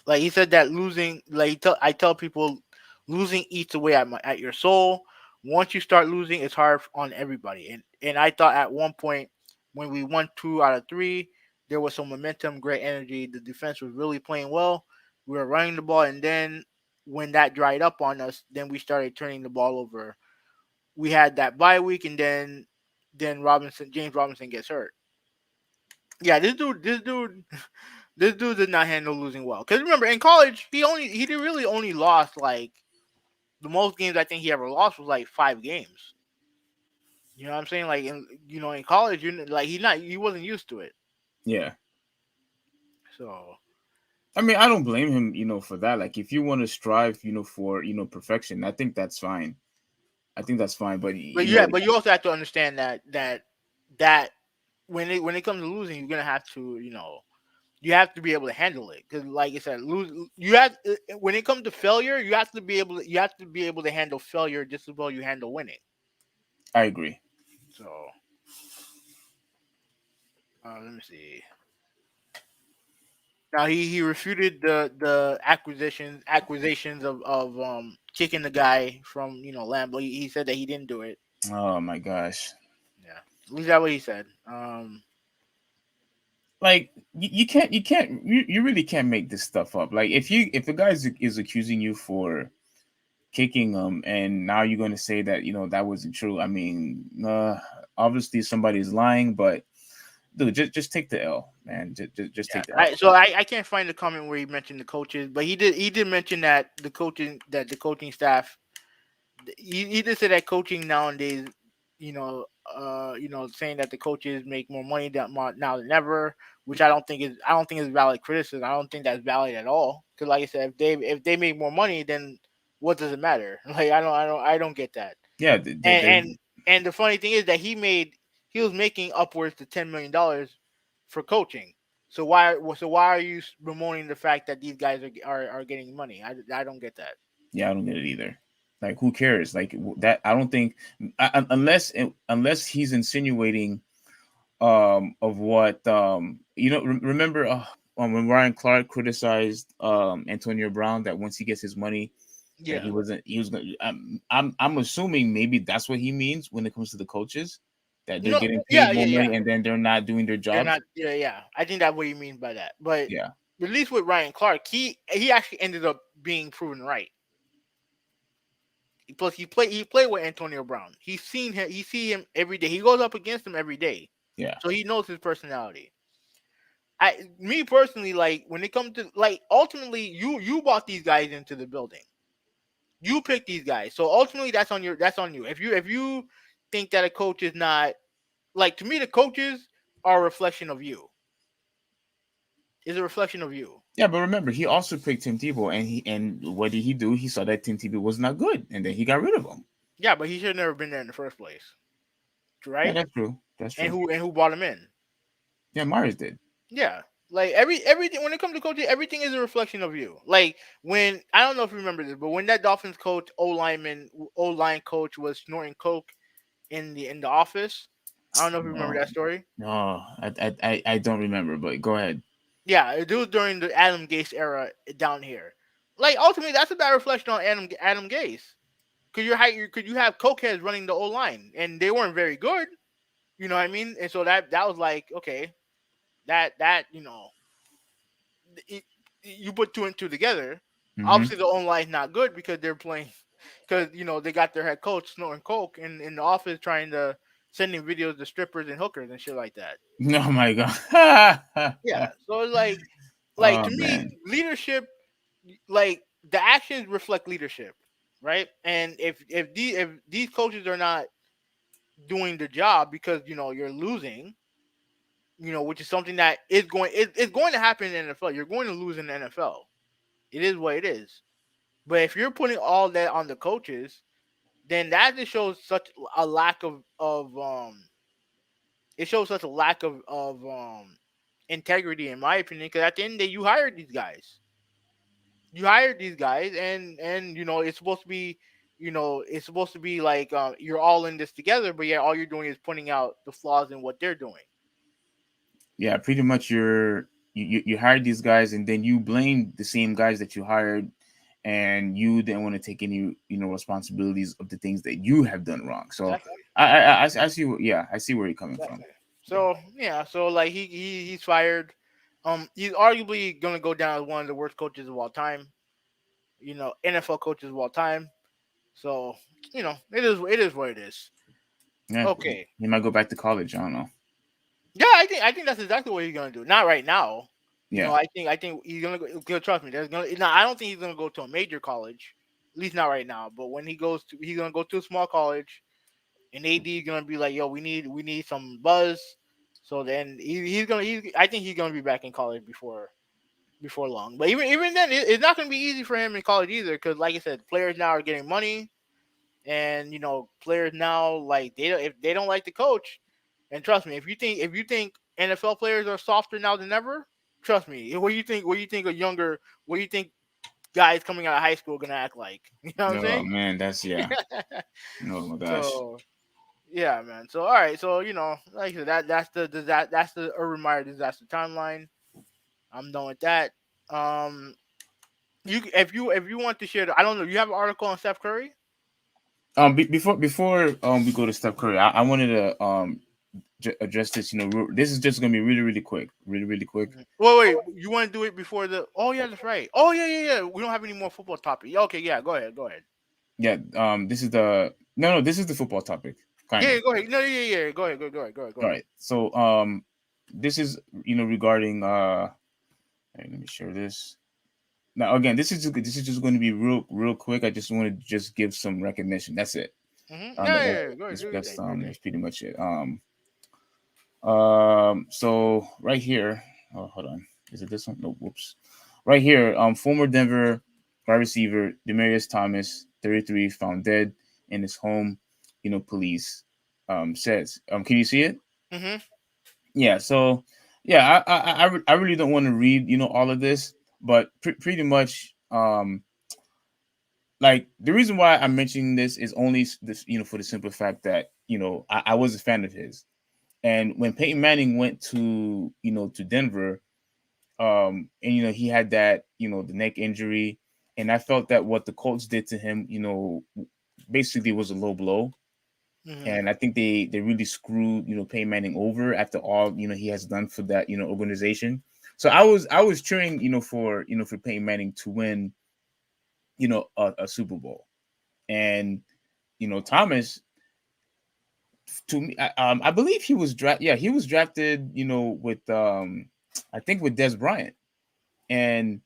Like, he said that losing, like, I tell people, losing eats away at your soul. Once you start losing, it's hard on everybody. And I thought at one point when we won 2 out of 3, there was some momentum, great energy. The defense was really playing well. We were running the ball, and then when that dried up on us, then we started turning the ball over. We had that bye week, and then James Robinson gets hurt. Yeah, this dude did not handle losing well. Because remember, in college, he really only lost like The most games I think he ever lost was like 5 games. You know what I'm saying? Like in college, like he wasn't used to it. Yeah. So, I mean, I don't blame him, for that. Like, if you want to strive, for perfection, I think that's fine. I think that's fine. But but you also have to understand that when it comes to losing, you're gonna have to you have to be able to handle it because, like I said, when it comes to failure, you have to be able to handle failure just as well you handle winning. I agree. So, let me see. Now he refuted the accusations of kicking the guy from Lambeau. He said that he didn't do it. Oh my gosh. Yeah, at least that's what he said. Like, you really can't make this stuff up. Like, if the guy is accusing you for kicking him, and now you're going to say that that wasn't true. I mean, obviously somebody's lying, but dude, just take the L, man. Just Yeah, take the L. I can't find the comment where he mentioned the coaches, but he did mention that the coaching staff. He did say that coaching nowadays, saying that the coaches make more money now than ever, which I don't think is valid criticism. I don't think that's valid at all. Because like I said, if they make more money, then what does it matter? Like I don't get that. Yeah, And and the funny thing is that he was making upwards to $10 million for coaching. So why are you bemoaning the fact that these guys are getting money? I don't get that. yeah, I don't get it either. Like, who cares? Like, that, I don't think, unless he's insinuating of what remember when Ryan Clark criticized Antonio Brown, that once he gets his money, that Yeah. he was gonna, I'm assuming maybe that's what he means when it comes to the coaches, that they're No, getting yeah, paid more yeah. money and then they're not doing their They're jobs. not. Yeah, yeah. I think that's what you mean by that. But Yeah. at least with Ryan Clark, he actually ended up being proven right. Plus, he played with Antonio Brown. He's seen him. He see him every day. He goes up against him every day, Yeah. so he knows his personality. Me personally, like when it comes to like ultimately, you brought these guys into the building. You picked these guys, so ultimately that's on you. If you think that a coach is not like to me, the coaches are a reflection of you. Is a reflection of you. Yeah, but remember, he also picked Tim Tebow, and what did he do? He saw that Tim Tebow was not good, and then he got rid of him. Yeah, but he should have never been there in the first place, Yeah, right? that's true. That's And true. who brought him in? Yeah, Myers did. Yeah, like everything when it comes to coaching, everything is a reflection of you. Like when I don't know if you remember this, but when that Dolphins coach, O line coach was snorting coke in the office. I don't know if you remember No, that story. no, I don't remember, but go ahead. Yeah, it was during the Adam Gase era down here. Like ultimately, that's a bad reflection on Adam Gase. Could you have cokeheads running the O line and they weren't very good. You know what I mean? And so that was like okay, that it, you put two and two together. Hmm. Obviously, the O line's not good because they're playing because they got their head coach snorting coke in the office trying to sending videos to strippers and hookers and shit like that. Oh my god. Yeah, so it's like Oh to me, man. leadership, like the actions reflect leadership, right? And if these coaches are not doing the job because you're losing, which is something that it's going to happen in the NFL. You're going to lose in the NFL. It is what it is. But if you're putting all that on the coaches, then that just shows such a lack of it shows such a lack of integrity in my opinion. Because at the end of the day, you hired these guys. You hired these guys, and it's supposed to be. It's supposed to be like you're all in this together, but yeah, all you're doing is pointing out the flaws in what they're doing. Yeah, pretty much you hired these guys, and then you blame the same guys that you hired, and you didn't want to take any responsibilities of the things that you have done wrong. So Exactly. I see yeah, I see where you're coming from. Exactly. So yeah, so like he's fired. He's arguably gonna go down as one of the worst coaches of all time. NFL coaches of all time. So it is what it is. Yeah, Okay. he might go back to college. I don't know. Yeah, I think that's exactly what he's gonna do. Not right now. Yeah. I think he's gonna go. Trust me. There's gonna. No, I don't think he's gonna go to a major college At least not right now. But when he's gonna go to a small college, and AD is gonna be like, yo, we need some buzz. So then I think he's gonna be back in college before long. But even then, it's not gonna be easy for him in college either, because like I said, players now are getting money, and players now, like, if they don't like the coach, and trust me, if you think NFL players are softer now than ever, trust me, what do you think guys coming out of high school are gonna act like? You know what I'm Oh saying? man, that's yeah. Oh my gosh. So yeah, man. So all right, so like I said, that's the Urban Meyer disaster timeline. I'm done with that. Um, if you want to share, I don't know. You have an article on Steph Curry? Before we go to Steph Curry, I wanted to address this. This is just gonna be really really quick, really quick. Mhm. Wait. You want to do it before the? Oh yeah, that's right. Oh yeah. We don't have any more football topic. Yeah, okay, yeah. Go ahead. Yeah. This is the no. This is the football topic, kind Yeah, of. go ahead. No, yeah. Go ahead. Go All ahead. right. So this is regarding let me share this. Now again, this is just going to be real quick. I just want to just give some recognition. That's it. Mm-hmm. Yeah. Go ahead. That's Do your that's thing. Do your thing. that's pretty much it. So right here, oh hold on, is it this one? No, whoops. Right here, former Denver wide receiver Demaryius Thomas, 33, found dead in his home. Police says. Can you see it? Mm-hmm. Yeah. So yeah, I really don't want to read all of this, but pretty much like the reason why I'm mentioning this is only this for the simple fact that I was a fan of his. And when Peyton Manning went to Denver, and he had that the neck injury, and I felt that what the Colts did to him, basically was a low blow, Mm-hmm. and I think they really screwed Peyton Manning over after all he has done for that organization. So I was cheering for Peyton Manning to win a Super Bowl, and Thomas, to me, I believe he was drafted. Yeah, he was drafted. With I think with Des Bryant, and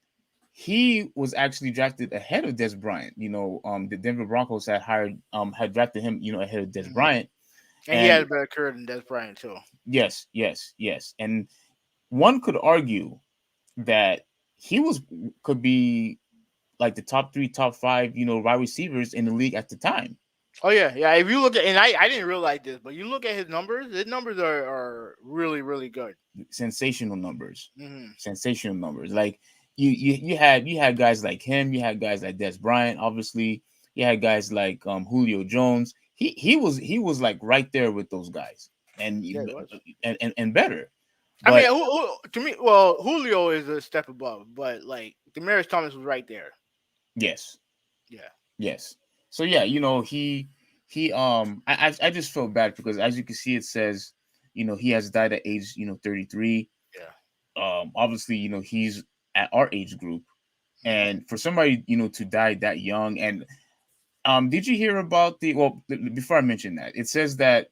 he was actually drafted ahead of Des Bryant. The Denver Broncos had drafted him. Ahead of Des Mm-hmm. Bryant, And he and has a better career than Des Bryant too. yes, and one could argue that he could be like the top three, top five, wide receivers in the league at the time. Oh yeah. If you look at, and I didn't realize this, but you look at his numbers. His numbers are really really good. Sensational numbers, Mm-hmm. sensational numbers. Like you had guys like him, you had guys like Des Bryant, obviously. You had guys like Julio Jones. He was like right there with those guys, and Yeah, it was. and better. I mean, But to me, well, Julio is a step above, but like Demaryius Thomas was right there. yes, Yeah. yes. So yeah, he I just felt bad because as you can see, it says he has died at age 33. Yeah. Obviously he's at our age group, Mm-hmm. and for somebody to die that young. And did you hear about before I mention that, it says that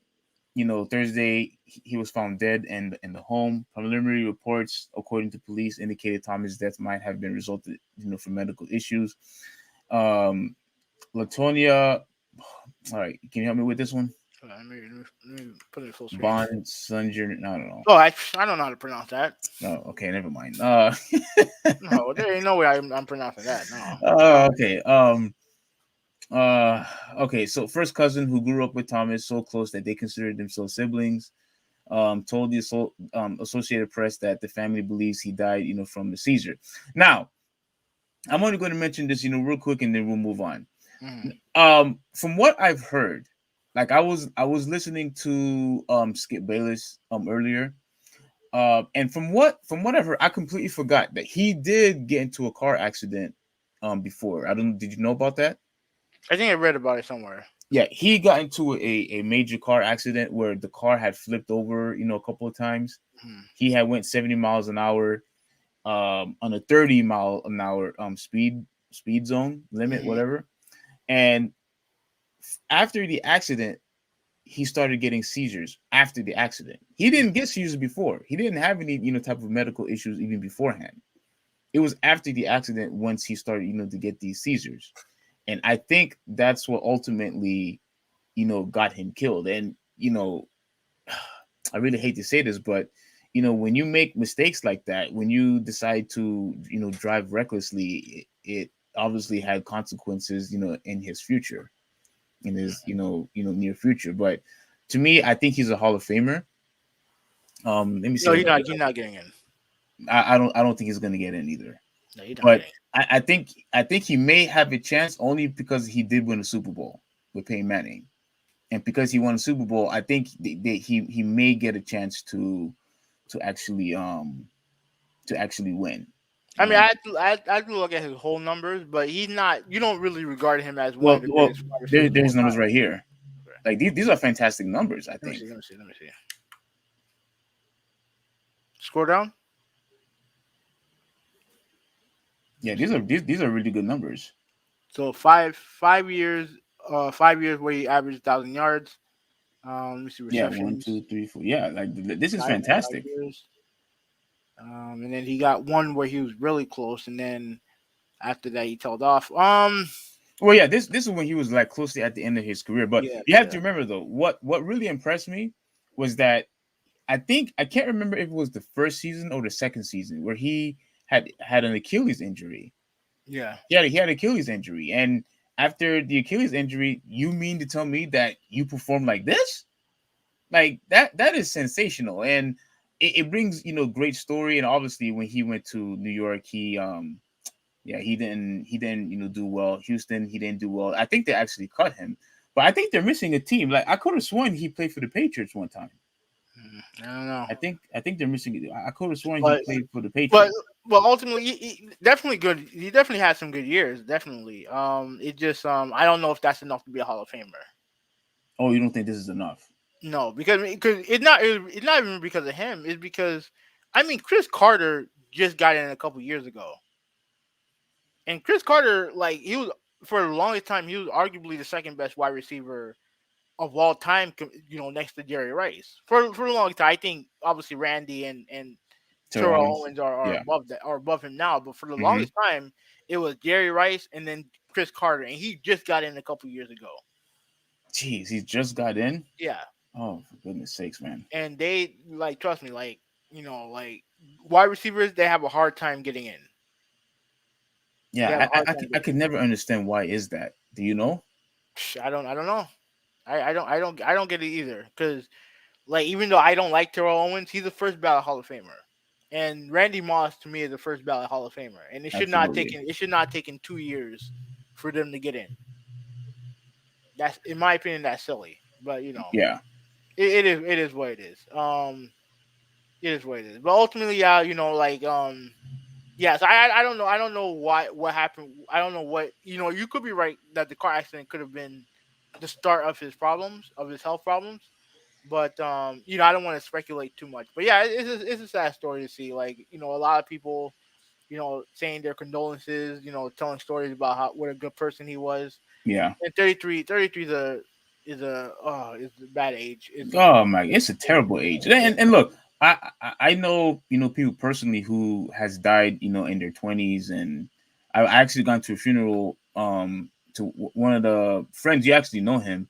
Thursday he was found dead in the home. Preliminary reports according to police indicated Thomas' death might have been resulted from medical issues. um Latonia, all right, can you help me with this one? Let me put it full screen. Bond Sunger, no, no, no. Oh, I don't know how to pronounce that. No, okay, never mind. No, there ain't no way I'm pronouncing that. No. Okay. Okay, so first cousin who grew up with Thomas so close that they considered themselves siblings, told the Associated Press that the family believes he died, from the seizure. Now, I'm only going to mention this, real quick, and then we'll move on. Mm-hmm. From what I've heard, like I was listening to Skip Bayless earlier, and from what I've heard, I completely forgot that he did get into a car accident before. I don't. Did you know about that? I think I read about it somewhere. Yeah, he got into a major car accident where the car had flipped over, a couple of times. Mm-hmm. He had went 70 miles an hour on a 30-mile-an-hour speed zone limit, Mm-hmm. whatever. And after the accident, he started getting seizures after the accident. He didn't get seizures before. He didn't have any, type of medical issues even beforehand. It was after the accident once he started, to get these seizures. And I think that's what ultimately, got him killed. And, I really hate to say this, but when you make mistakes like that, when you decide to, drive recklessly, it obviously had consequences, in his future, in his, near future. But to me, I think he's a Hall of Famer. Let me see. No, he's not getting in. I don't think he's gonna get in either. No, he's not But getting I think he may have a chance only because he did win a Super Bowl with Peyton Manning, and because he won a Super Bowl, I think he may get a chance to actually win. I mean, I had to look at his whole numbers, but he's not. You don't really regard him as one of Well, the well, greatest wide receivers of all there's numbers time. right here. Okay. Like these are fantastic numbers. I Let me think. see. Let me see. Let me see. Scroll down. Yeah, Let me these see. are these are really good numbers. So five years, 5 years where he averaged 1,000 yards. Let me see Yeah, one, receptions. two, three, four. Yeah, like this is Five fantastic. years. And then he got one where he was really close, and then after that he tailed off. Well, yeah, this is when he was like closely at the end of his career. But Yeah, you have yeah, to remember though, what really impressed me was that I can't remember if it was the first season or the second season where he had an Achilles injury. yeah. He had Achilles injury, and after the Achilles injury, you mean to tell me that you perform like this? Like that is sensational, and it brings great story. And obviously, when he went to New York, he didn't do well. Houston, he didn't do well. I think they actually cut him, but I think they're missing a team. Like I could have sworn he played for the Patriots one time. I don't know, I think they're missing. I could have sworn he but played for the but Patriots. but ultimately, he definitely good. He definitely had some good years. Definitely. It just I don't know if that's enough to be a Hall of Famer. Oh, you don't think this is enough? No, because it's not even because of him. It's because I mean Chris Carter just got in a couple years ago, and Chris Carter like he was for the longest time he was arguably the second best wide receiver of all time. Next to Jerry Rice for a long time. I think obviously Randy and Terrell Terrell Owens. Owens are Yeah. above that are above him now, but for the Mm-hmm. longest time it was Jerry Rice and then Chris Carter, and he just got in a couple years ago. Jeez, he just got in. Yeah, Oh, for goodness sakes, man. and they like trust me, like like wide receivers, they have a hard time getting in. They have Yeah, a hard I time I getting could in. never understand why is that. Do you know? I don't know. I don't get it either. Because like even though I don't like Terrell Owens, he's the first ballot Hall of Famer. And Randy Moss to me is the first ballot Hall of Famer. And Absolutely. it should not taken 2 years for them to get in. That's in my opinion that's silly. But Yeah. it is what it is. It is what it is. But ultimately, yeah, like yes, I don't know. I don't know what happened. I don't know what you could be right that the car accident could have been the start of his problems, of his health problems. But I don't want to speculate too much. But yeah, it's a sad story to see. Like a lot of people, saying their condolences. Telling stories about how what a good person he was. Yeah. And 33 is a bad age. Oh my, it's a It's terrible age. yeah. And look, I know people personally who has died in their 20s, and I actually gone to a funeral to one of the friends. You actually know him,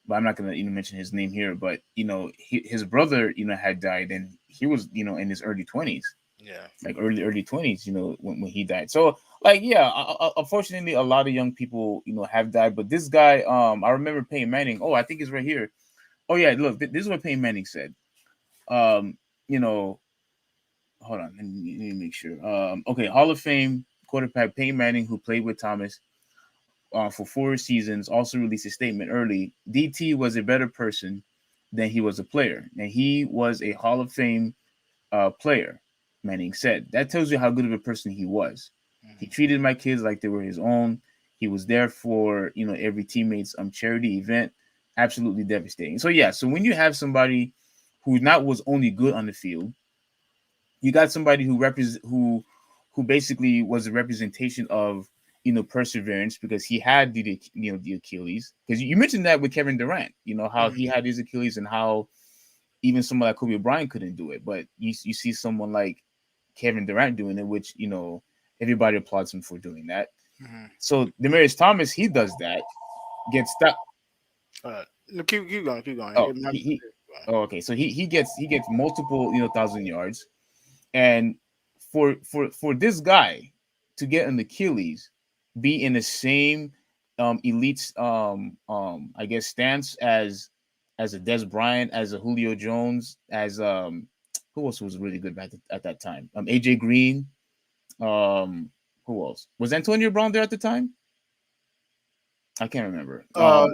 but I'm not gonna mention his name here. But his brother had died, and he was in his early 20s, Yeah. like early 20s, when he died. So like yeah, unfortunately a lot of young people have died, but this guy, I remember Peyton Manning. Oh, I think it's right here. Oh yeah, look, this is what Peyton Manning said. Um, you know, hold on, let me make sure. Okay, Hall of Fame quarterback Peyton Manning, who played with Thomas for 4 seasons, also released a statement early. DT was a better person than he was a player, and he was a Hall of Fame player. Manning said that tells you how good of a person he was. He Mhm. treated my kids like they were his own. He was there for every teammate's charity event. Absolutely devastating. So yeah, so when you have somebody who not was only good on the field, you got somebody who basically was a representation of perseverance, because he had the Achilles. Because you mentioned that with Kevin Durant, how he Mhm. had his Achilles, and how even someone like Kobe Bryant couldn't do it. But you see someone like Kevin Durant doing it, which everybody applauds him for doing that. Mhm. So Demarius Thomas, he does that, gets stuck. No, keep going, keep going. Oh, okay. So he gets multiple thousand yards, and for this guy to get an Achilles, be in the same elite I guess stance as a Des Bryant, as a Julio Jones, as who else was really good at that time? AJ Green. Um, who else was Antonio Brown there at the time? I can't remember. Uh,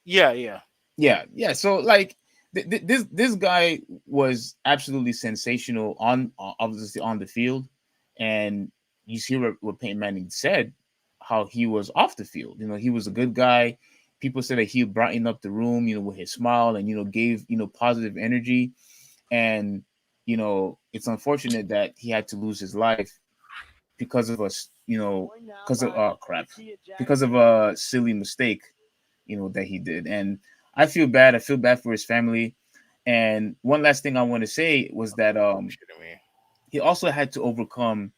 yeah, yeah. Yeah. So like this guy was absolutely sensational on obviously on the field, and you see what Peyton Manning said, how he was off the field. He was a good guy. People said that he brightened up the room, with his smile, and gave positive energy. And it's unfortunate that he had to lose his life because of us, because of crap, because of a silly mistake, that he did. And I feel bad. I feel bad for his family. And one last thing I want to say was that Shitting me. he also had to overcome,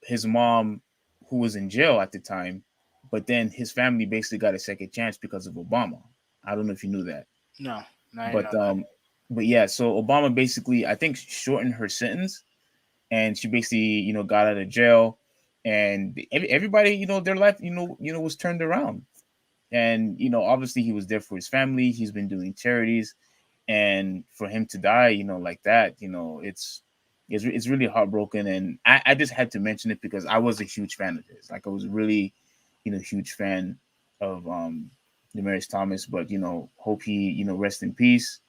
his mom, who was in jail at the time, but then his family basically got a second chance because of Obama. I don't know if you knew that. No, no, I didn't But know that. yeah, so Obama basically, I think, shortened her sentence, and she basically, got out of jail, and everybody, their life, was turned around. And obviously he was there for his family. He's been doing charities, and for him to die, like that, it's really heartbroken. And I just had to mention it because I was a huge fan of his. Like, I was really, huge fan of Demarius Thomas. But hope he, rest in peace.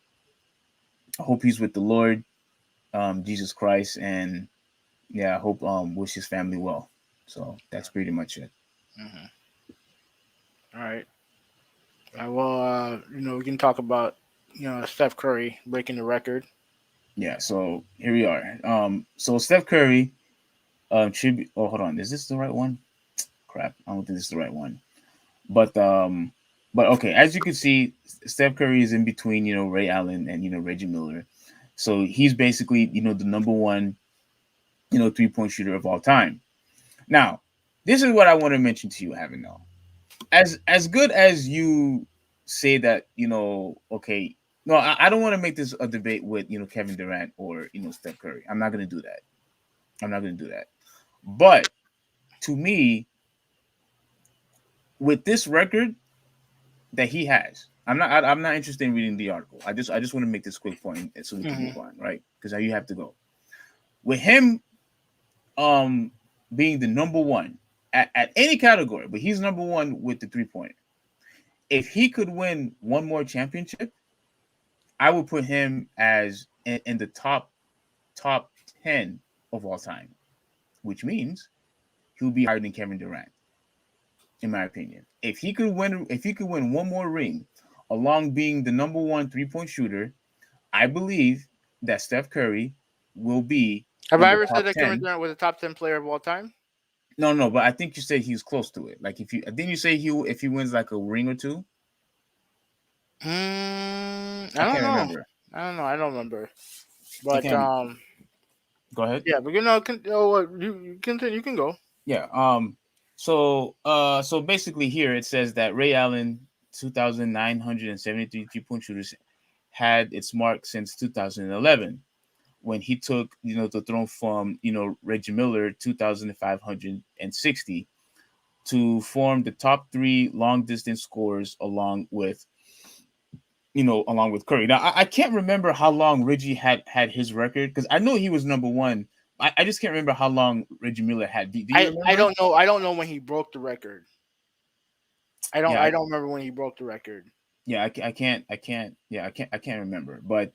I hope he's with the Lord, Jesus Christ. And yeah, I hope wish his family well. So that's pretty much it. Hmm. All right. Well, we can talk about Steph Curry breaking the record. Yeah, so here we are. So Steph Curry, tribute. Oh, hold on. Is this the right one? Crap, I don't think this is the right one. But okay. As you can see, Steph Curry is in between, Ray Allen and Reggie Miller. So he's basically, the number one, 3-point shooter of all time. Now, this is what I want to mention to you, having now. As good as you say that, okay. No, I don't want to make this a debate with Kevin Durant or Steph Curry. I'm not gonna do that. I'm not going to do that. But to me, with this record that he has, I'm not interested in reading the article. I just want to make this quick point so we can Hmm. move on, right? Because you have to go. With him um being the number one at any category, but he's number one with the 3-point. If he could win one more championship, I would put him as in the top 10 of all time, which means he'll be higher than Kevin Durant, in my opinion. If he could win one more ring, along being the number one 3-point shooter, I believe that Steph Curry will be Have in I the ever said top that Kevin 10. Durant was a top 10 player of all time? No, no, but I think you said he's close to it. Like, didn't you say if he wins like a ring or two? I I don't can't know. remember. I don't know. I don't remember. I But can't. Go ahead. yeah. But you continue. You can go. Yeah. So basically here it says that Ray Allen, 2,973 3-point shooters, had its mark since 2011, when he took the throne from Reggie Miller, 2,560, to form the top three long distance scorers along with Curry. Now I can't remember how long Reggie had his record, because I know he was number one. I just can't remember how long Reggie Miller had. Do you I remember? don't know. I don't know when he broke the record. Yeah, I don't remember when he broke the record. yeah, I can't remember. But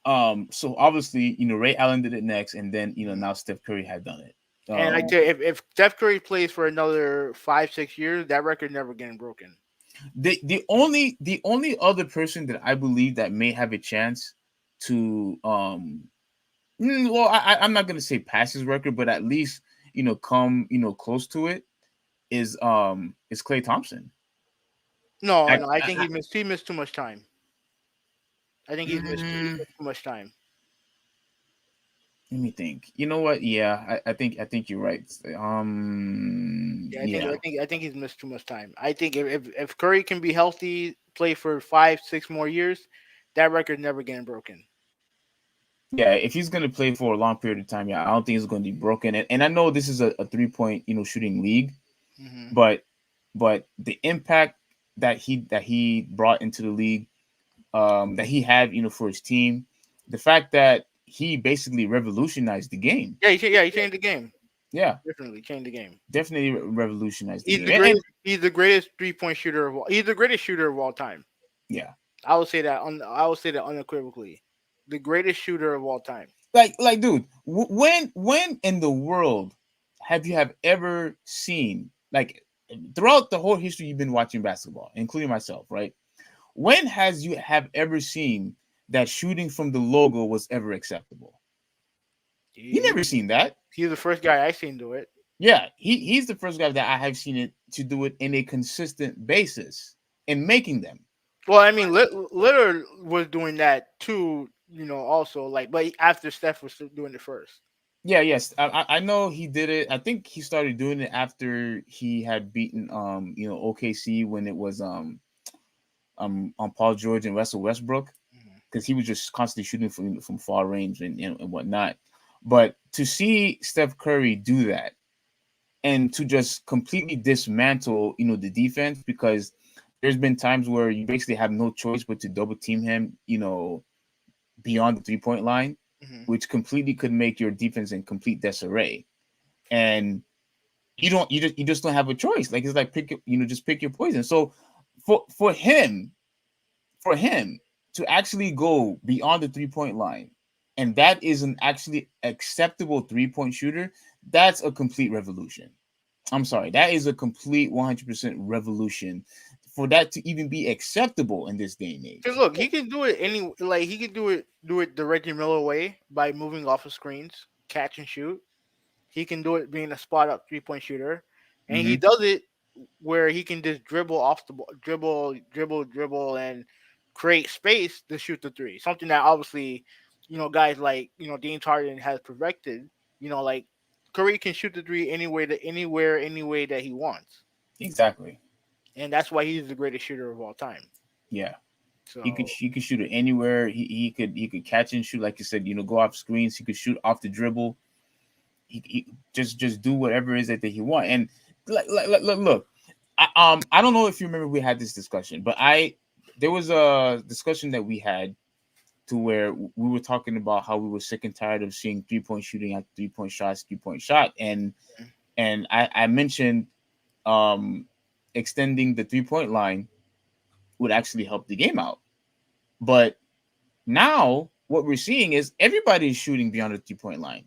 so obviously Ray Allen did it next, and then now Steph Curry had done it. And I tell you, if Steph Curry plays for another 5 6 years, that record never getting broken. The only other person that I believe that may have a chance to well, I'm not gonna say pass his record, but at least come close to it, is Klay Thompson. No, I, no. I think I, he missed too much time. I think he mm, missed too much time. Let me think. You know what? Yeah, I think you're right. Yeah, Yeah, I think he's missed too much time. I think if Curry can be healthy, play for 5, 6 more years, that record's never getting broken. yeah. If he's gonna play for a long period of time, yeah, I don't think it's going to be broken. And I know this is a 3 point shooting league, Hmm. but the impact that he brought into the league, that he had for his team, the fact that he basically revolutionized the game. Yeah, he changed the game. Yeah, Definitely changed the game. definitely revolutionized the He's game. the And greatest. He's the greatest 3 point shooter of all. He's the greatest shooter of all time. yeah, I would say that. I would say that unequivocally, the greatest shooter of all time. dude, when in the world have ever seen, like, throughout the whole history you've been watching basketball, including myself, right? When has you have ever seen that shooting from the logo was ever acceptable? You He, never seen that. he's the first guy I seen do it. Yeah, he's the first guy that I have seen it to do it in a consistent basis and making them. Well, I mean, Lillard was doing that too. Also like, but after Steph was doing it first. Yeah, yes, I know he did it. I think he started doing it after he had beaten OKC when it was on Paul George and Russell Westbrook, Mhm. because he was just constantly shooting from far range and whatnot. But to see Steph Curry do that and to just completely dismantle the defense, because there's been times where you basically have no choice but to double team him beyond the 3 point line, Mhm. which completely could make your defense in complete disarray. And you just don't have a choice. Like, it's like just pick your poison. So for him to actually go beyond the 3 point line, and that is an actually acceptable 3 point shooter, that's a complete revolution. I'm sorry, that is a complete 100% revolution for that to even be acceptable in this day and Cause age. look, he can do it he can do it the Reggie Miller way by moving off of screens, catch and shoot. He can do it being a spot up 3 point shooter, and he Hmm. does it where he can just dribble off the ball, dribble, and create space to shoot the three. Something that obviously, guys like James Harden has perfected. Like Curry can shoot the three anywhere, any way that he wants, Exactly. and that's why he's the greatest shooter of all time. Yeah. So He could shoot it anywhere. He could catch and shoot, like you said. Go off screens. He could shoot off the dribble. He just do whatever it is that he want. And look, I don't know if you remember we had this discussion, but there was a discussion that we had to where we were talking about how we were sick and tired of seeing 3 point shooting at 3 point shots, 3 point shot, and I mentioned um extending the 3 point line would actually help the game out. But now what we're seeing is everybody's shooting beyond the 3 point line.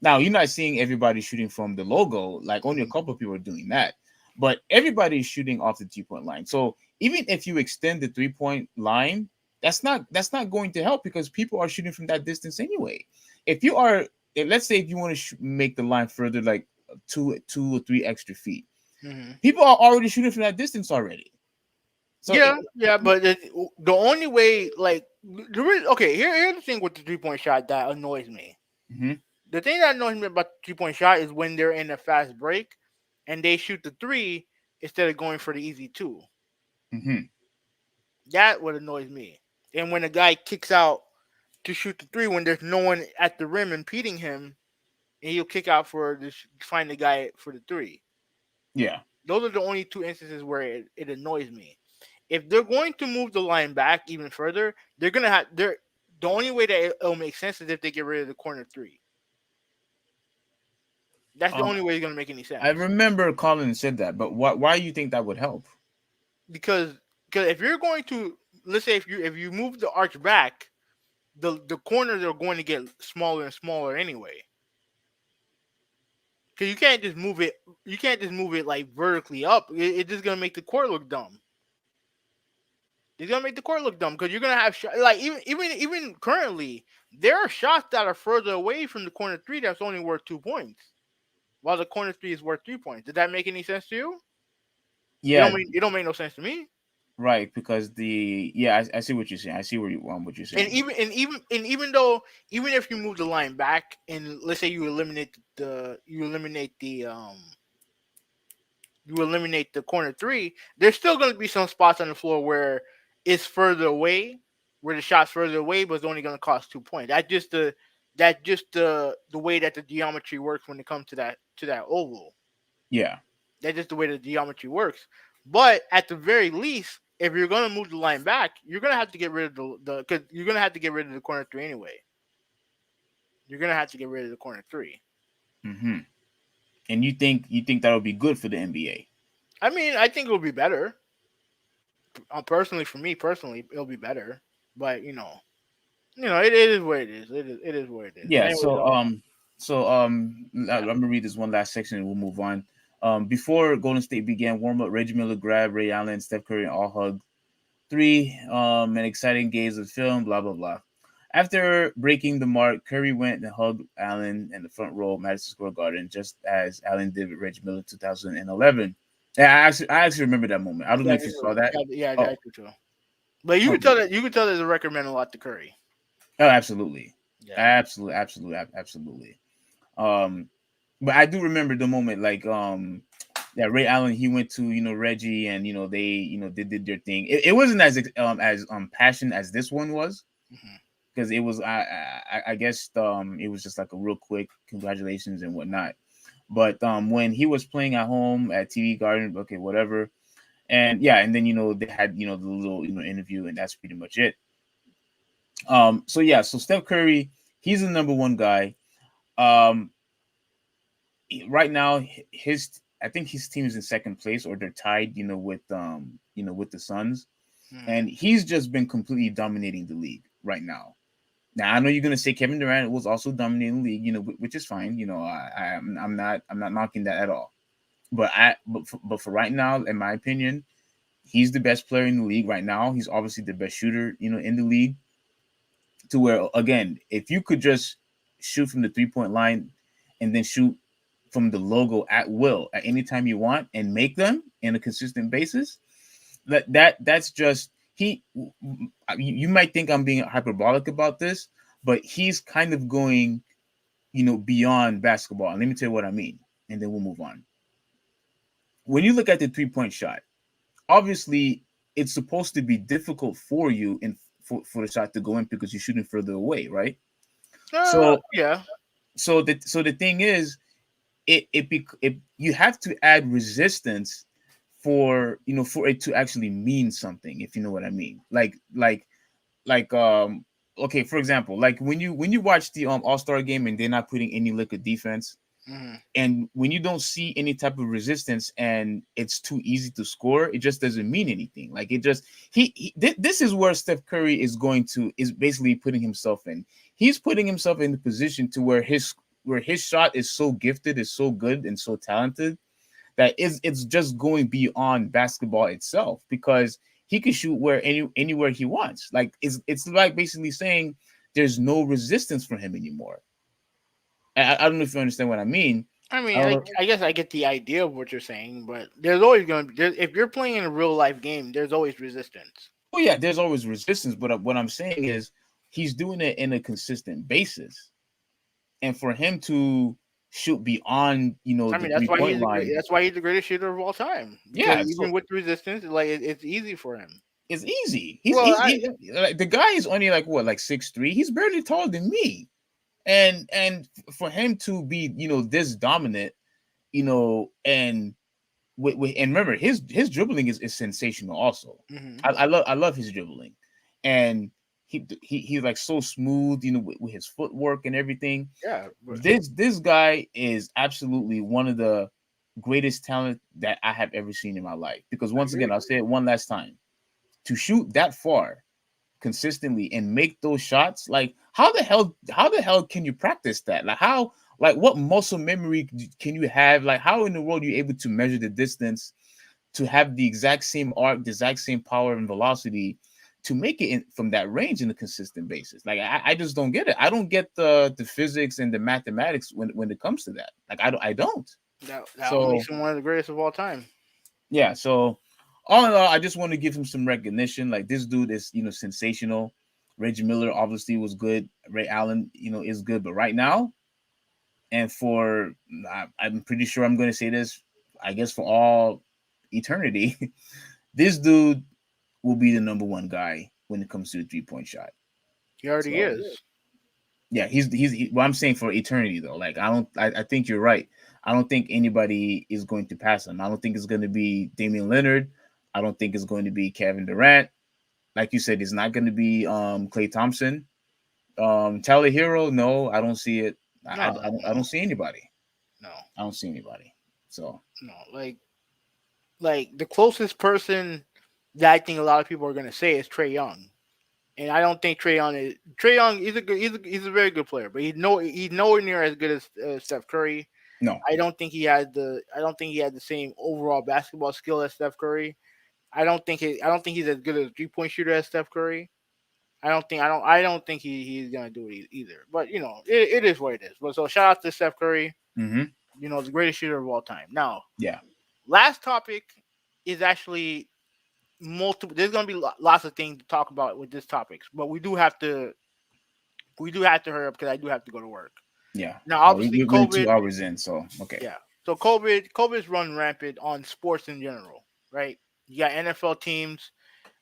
Now you're not seeing everybody shooting from the logo, like only a mhm. couple of people are doing that. But everybody's shooting off the 3 point line. So even if you extend the 3 point line, that's not going to help because people are shooting from that distance anyway. If you are, let's say if you want to make the line further, like two or three extra feet, Mhm. people are already shooting from that distance already. So Yeah, yeah, but the only way, like, okay, here's the thing with the 3 point shot that annoys me. mhm, The thing that annoys me about the 3 point shot is when they're in a fast break and they shoot the three instead of going for the easy two. mhm, That what annoys me. And when a guy kicks out to shoot the three when there's no one at the rim impeding him, and he'll kick out for find the guy for the three. yeah. Those are the only two instances where it annoys me. If they're going to move the line back even further, they're gonna have they're the only way that it'll make sense is if they get rid of the corner three. That's the Um, only way it's gonna make any I sense. remember Colin said that, but why do you think that would help? Because if you're going to, let's say if you move the arch back, the corners are going to get smaller and smaller anyway. Because you can't just move it like vertically up. It's just gonna make the court look dumb. It's gonna make the court look dumb because you're gonna have like even currently there are shots that are further away from the corner three that's only worth 2 points, while the corner three is worth 3 points. Did that make any sense to you? Yeah, It don't make no sense to me. right, because I see what you're saying. I see what you're And saying. even though, even if you move the line back and let's say you eliminate the corner three, there's still going to be some spots on the floor where it's further away, where the shot's further away, but it's only going to cost 2 points. That's just the way that the geometry works when it comes to that oval. Yeah. That's just the way the geometry works. But at the very least, if you're going to move the line back, you're going to have to get rid of the because you're going to have to get rid of the corner three anyway. You're going to have to get rid of the corner three. Hmm. And you think that would be good for the NBA? I mean, I think it'll be better. Personally, for me personally, it'll be better. But it is what it is. It is what it is. Yeah. Anyways, I'm yeah, gonna read this one last section and we'll move on. Before Golden State began warm up, Reggie Miller grabbed Ray Allen, Steph Curry, and all hugged three. An exciting gaze of film. Blah blah blah. After breaking the mark, Curry went and hugged Allen in the front row of Madison Square Garden, just as Allen did with Reggie Miller in 2011. Yeah, I actually remember that moment. I don't know yeah, if you saw that. yeah, I Oh, do too. But you can okay. tell that the record meant a lot to Curry. Oh, absolutely, Yeah. absolutely, absolutely, absolutely. Um, but I do remember the moment, like yeah, Ray Allen, he went to Reggie, and they did their thing. It wasn't as passionate as this one was, Hmm. because it was I guess it was just like a real quick congratulations and whatnot. But when he was playing at home at TV Garden, okay, whatever, and yeah, and then they had the little interview, and that's pretty much it. So yeah, so Steph Curry, he's the number one guy. Um, right now, his I think his team is in second place, or they're tied, with the Suns, Hmm. and he's just been completely dominating the league right now. Now I know you're gonna say Kevin Durant was also dominating the league, which is fine. I'm not knocking that at all. But for right now, in my opinion, he's the best player in the league right now. He's obviously the best shooter, in the league. To where, again, if you could just shoot from the 3 point line and then shoot from the logo at will at any time you want and make them in a consistent basis, that's just he. You might think I'm being hyperbolic about this, but he's kind of going, beyond basketball. And let me tell you what I mean, and then we'll move on. When you look at the 3 point shot, obviously it's supposed to be difficult for you and for the shot to go in because you're shooting further away, right? So Yeah. the thing is, it you have to add resistance for it to actually mean something, if you know what I mean. Like okay, for example, like when you watch the All-Star game and they're not putting any liquid defense, Hmm. and when you don't see any type of resistance and it's too easy to score, it just doesn't mean anything. Like it just this is where Steph Curry is basically putting himself in. He's putting himself in the position to where his shot is so gifted, is so good and so talented that it's just going beyond basketball itself, because he can shoot anywhere he wants. Like it's like basically saying there's no resistance for him anymore. I don't know if you understand what I mean. I I mean, don't I, know. I guess I get the idea of what you're saying, but there's always going to be, if you're playing in a real life game, there's always resistance. Oh yeah, there's always resistance, but what I'm saying is he's doing it in a consistent basis, and for him to shoot beyond I the mean, that's three why point line, that's why he's the greatest shooter of all time. Because yeah, even so with resistance, like it's easy for him. it's easy. Well, Like the guy is only like what, like 6'3". He's barely taller than me, and for him to be this dominant, and and remember his dribbling is sensational also. hmm I love his dribbling, and he's like so smooth, with his footwork and everything. yeah, but This guy is absolutely one of the greatest talent that I have ever seen in my life. Because I once again, agree. I'll say it one last time: to shoot that far consistently and make those shots, like how the hell can you practice that? Like how, like what muscle memory can you have? Like how in the world are you able to measure the distance to have the exact same arc, the exact same power and velocity to make it from that range in a consistent basis? Like I just don't get it. I don't get the physics and the mathematics when it comes to that. Like I don't. That what So makes him one of the greatest of all time. yeah, so all in all, I just want to give him some recognition. Like this dude is, sensational. Reggie Miller obviously was good. Ray Allen, is good. But right now, and I'm pretty sure I'm going to say this, I guess for all eternity, this dude will be the number one guy when it comes to the 3-point shot. He already So is. yeah, what I'm saying for eternity though. Like I think you're right. I don't think anybody is going to pass him. I don't think it's going to be Damian Leonard. I don't think it's going to be Kevin Durant. Like you said, it's not going to be Klay Thompson. Tyler Hero, no, I don't see it. No, I don't see anybody. no, I don't see anybody. So no. Like the closest person that I think a lot of people are gonna say is Trae Young, and I don't think Trae Young is Trae Young. He's a very good player, but he's nowhere near as good as Steph Curry. no. I don't think he had the same overall basketball skill as Steph Curry. I don't think he's as good as a 3-point shooter as Steph Curry. I don't think he's gonna do it either. But it is what it is. But so shout out to Steph Curry. Mm-hmm. The greatest shooter of all time. Now, Yeah. last topic is actually multiple. There's gonna be lots of things to talk about with this topics, but we do have to hurry up because I do have to go to work. Yeah. Now, obviously, we're COVID. 2 hours in, so okay. Yeah. So COVID's run rampant on sports in general, right? You got NFL teams,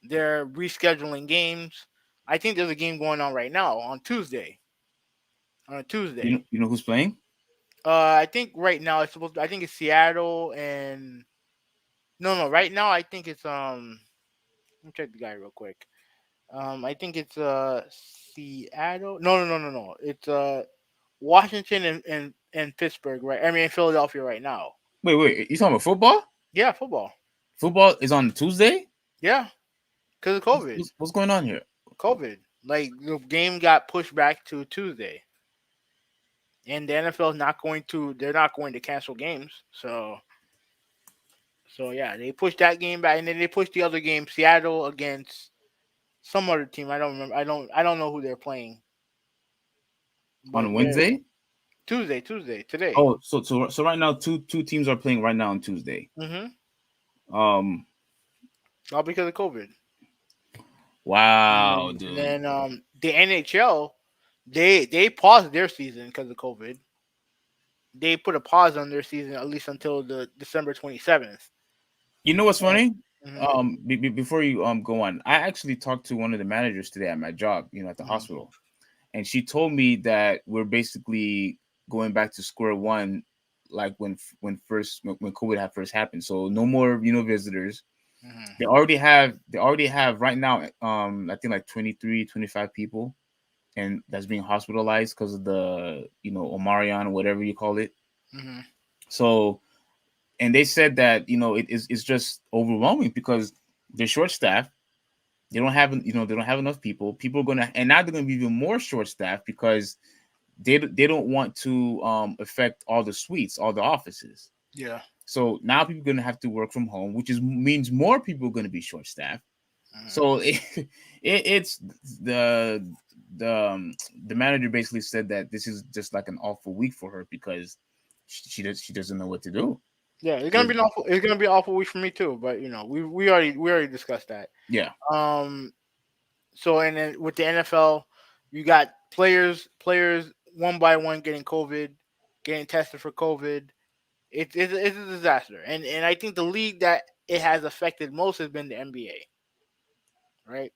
they're rescheduling games. I think there's a game going on right now on Tuesday. On a Tuesday. You know who's playing? I think right now I think it's Seattle and no, right now I think it's let me check the guy real quick. I think it's Seattle. No. It's Washington and Pittsburgh, right? I mean Philadelphia right now. Wait. You talking about football? Yeah, football. Football is on Tuesday? Yeah, because of COVID. What's going on here? COVID. Like the game got pushed back to Tuesday. And the NFL is not going to they're not going to cancel games. So yeah, they pushed that game back and then they pushed the other game, Seattle against some other team. I don't remember. I don't know who they're playing. But On Wednesday? Tuesday, today. Oh, so right now two teams are playing right now on Tuesday. Mm-hmm. All because of COVID. Wow, And dude. then the NHL, they paused their season because of COVID. They put a pause on their season at least until the December 27th. You know what's funny? Mm-hmm. Before you go on, I actually talked to one of the managers today at my job, at the hospital, and she told me that we're basically going back to square one, like when COVID had first happened. So no more visitors. Mm-hmm. They already have right now I think like 23, 25 people, and that's being hospitalized because of the Omarion or whatever you call it. Mm-hmm. So, and they said that it's just overwhelming because they're short staffed. They don't have enough people. People are gonna, and now they're gonna be even more short staffed because they don't want to affect all the suites, all the offices. Yeah. So now people are gonna have to work from home, which means more people are gonna be short staffed. Mm-hmm. So it's the manager basically said that this is just like an awful week for her because she doesn't know what to do. Yeah, it's gonna be an awful week for me too. But we already discussed that. Yeah. So and then with the NFL, you got players one by one getting COVID, getting tested for COVID. It's a disaster, and I think the league that it has affected most has been the NBA, right?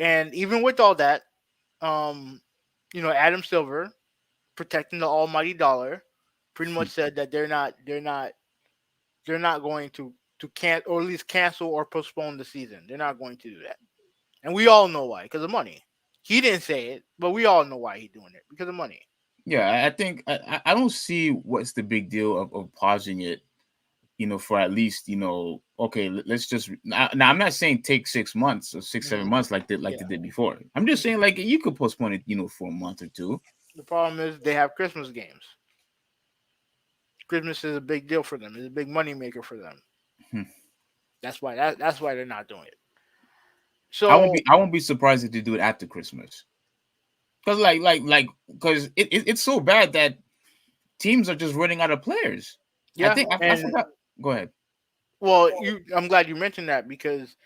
And even with all that, Adam Silver, protecting the almighty dollar, pretty much said that they're not going to cancel or at least cancel or postpone the season. They're not going to do that, and we all know why, because of money. He didn't say it, but we all know why he's doing it, because of money. Yeah, I think I don't see what's the big deal of pausing it, for at least, okay, let's just now I'm not saying take 6 months or 7 months like they did before. I'm just saying like you could postpone it, for a month or two. The problem is they have Christmas games. Christmas is a big deal for them. It's a big money maker for them. That's why they're not doing it. So I won't be surprised if they do it after Christmas. Because because it's so bad that teams are just running out of players. Yeah, I forgot. Go ahead. Well, I'm glad you mentioned that because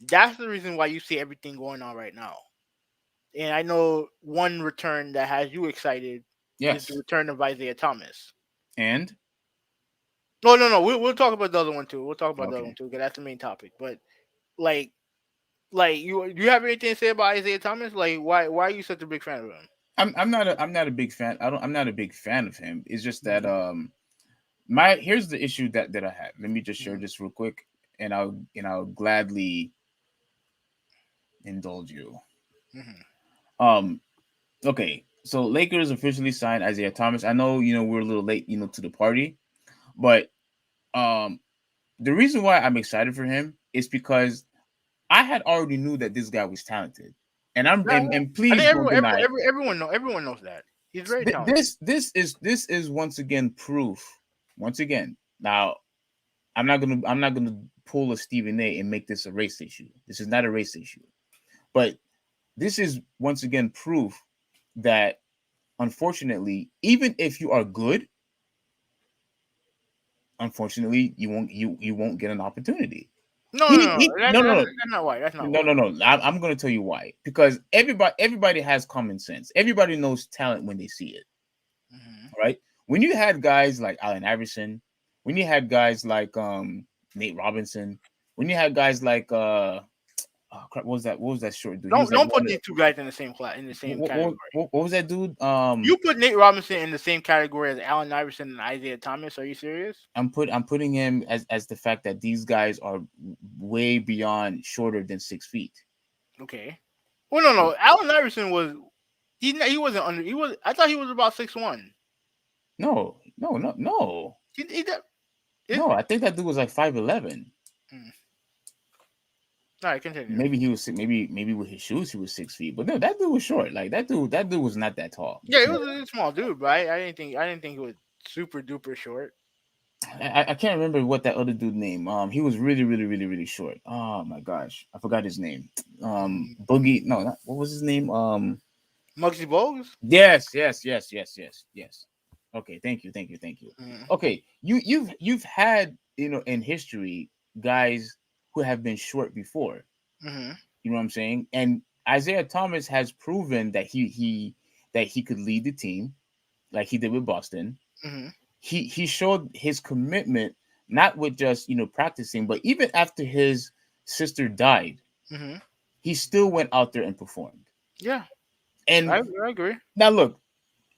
that's the reason why you see everything going on right now. And I know one return that has you excited is the Yes. return of Isaiah Thomas. And No, no, no. We'll talk about the other one too. We'll talk about the other one okay. too because that's the main topic. But like, you have anything to say about Isaiah Thomas? Like, why are you such a big fan of him? I'm not a big fan. I'm not a big fan of him. It's just that Mm-hmm. my here's the issue that I have. Let me just share Mm-hmm. this real quick, and I'll gladly indulge you. Mm-hmm. Um, okay, so Lakers officially signed Isaiah Thomas. I know we're a little late, to the party, but um, the reason why I'm excited for him is because I had already knew that this guy was talented, and I'm Yeah, yeah. and I please think don't deny everyone knows that he's very talented. this is once again proof. Once again, now I'm not gonna pull a Stephen A and make this a race issue. This is not a race issue, but this is once again proof that unfortunately, even if you are good, unfortunately you won't get an opportunity. No, no, no. He no, no, no, That's not why. That's not no, why. no, no. I'm going to tell you why. Because everybody has common sense. Everybody knows talent when they see it. Mm-hmm. All right. When you had guys like Allen Iverson, when you had guys like Nate Robinson, when you had guys like oh, crap, what was that short dude? He was like Don't one put of these two guys in the same class in the same category. what was that dude? You put Nate Robinson in the same category as Allen Iverson and Isaiah Thomas. Are you serious? I'm putting him as the fact that these guys are way beyond shorter than 6 feet. Okay. Well, no, no. Allen Iverson was he wasn't under he was I thought he was about 6'1". No, no, no, no. He is No, I think that dude was like 5'11". mm. All right, continue. Maybe he was maybe with his shoes he was 6 feet, but no, that dude was short. Like that dude was not that tall. Yeah, he was a small dude, but I didn't think he was super duper short. I can't remember what that other dude name. He was really really really really short. Oh my gosh, I forgot his name. Mm. Boogie. No, what was his name? Muggsy Bogues. Yes, yes, yes, yes, yes, yes. Okay, thank you, thank you, thank you. Mm. Okay, you've had in history guys who have been short before. Mm-hmm. You know what I'm saying? And Isaiah Thomas has proven that he could lead the team like he did with Boston. Mm-hmm. He showed his commitment not with just practicing, but even after his sister died, Mm-hmm. he still went out there and performed. Yeah, And I agree. now look,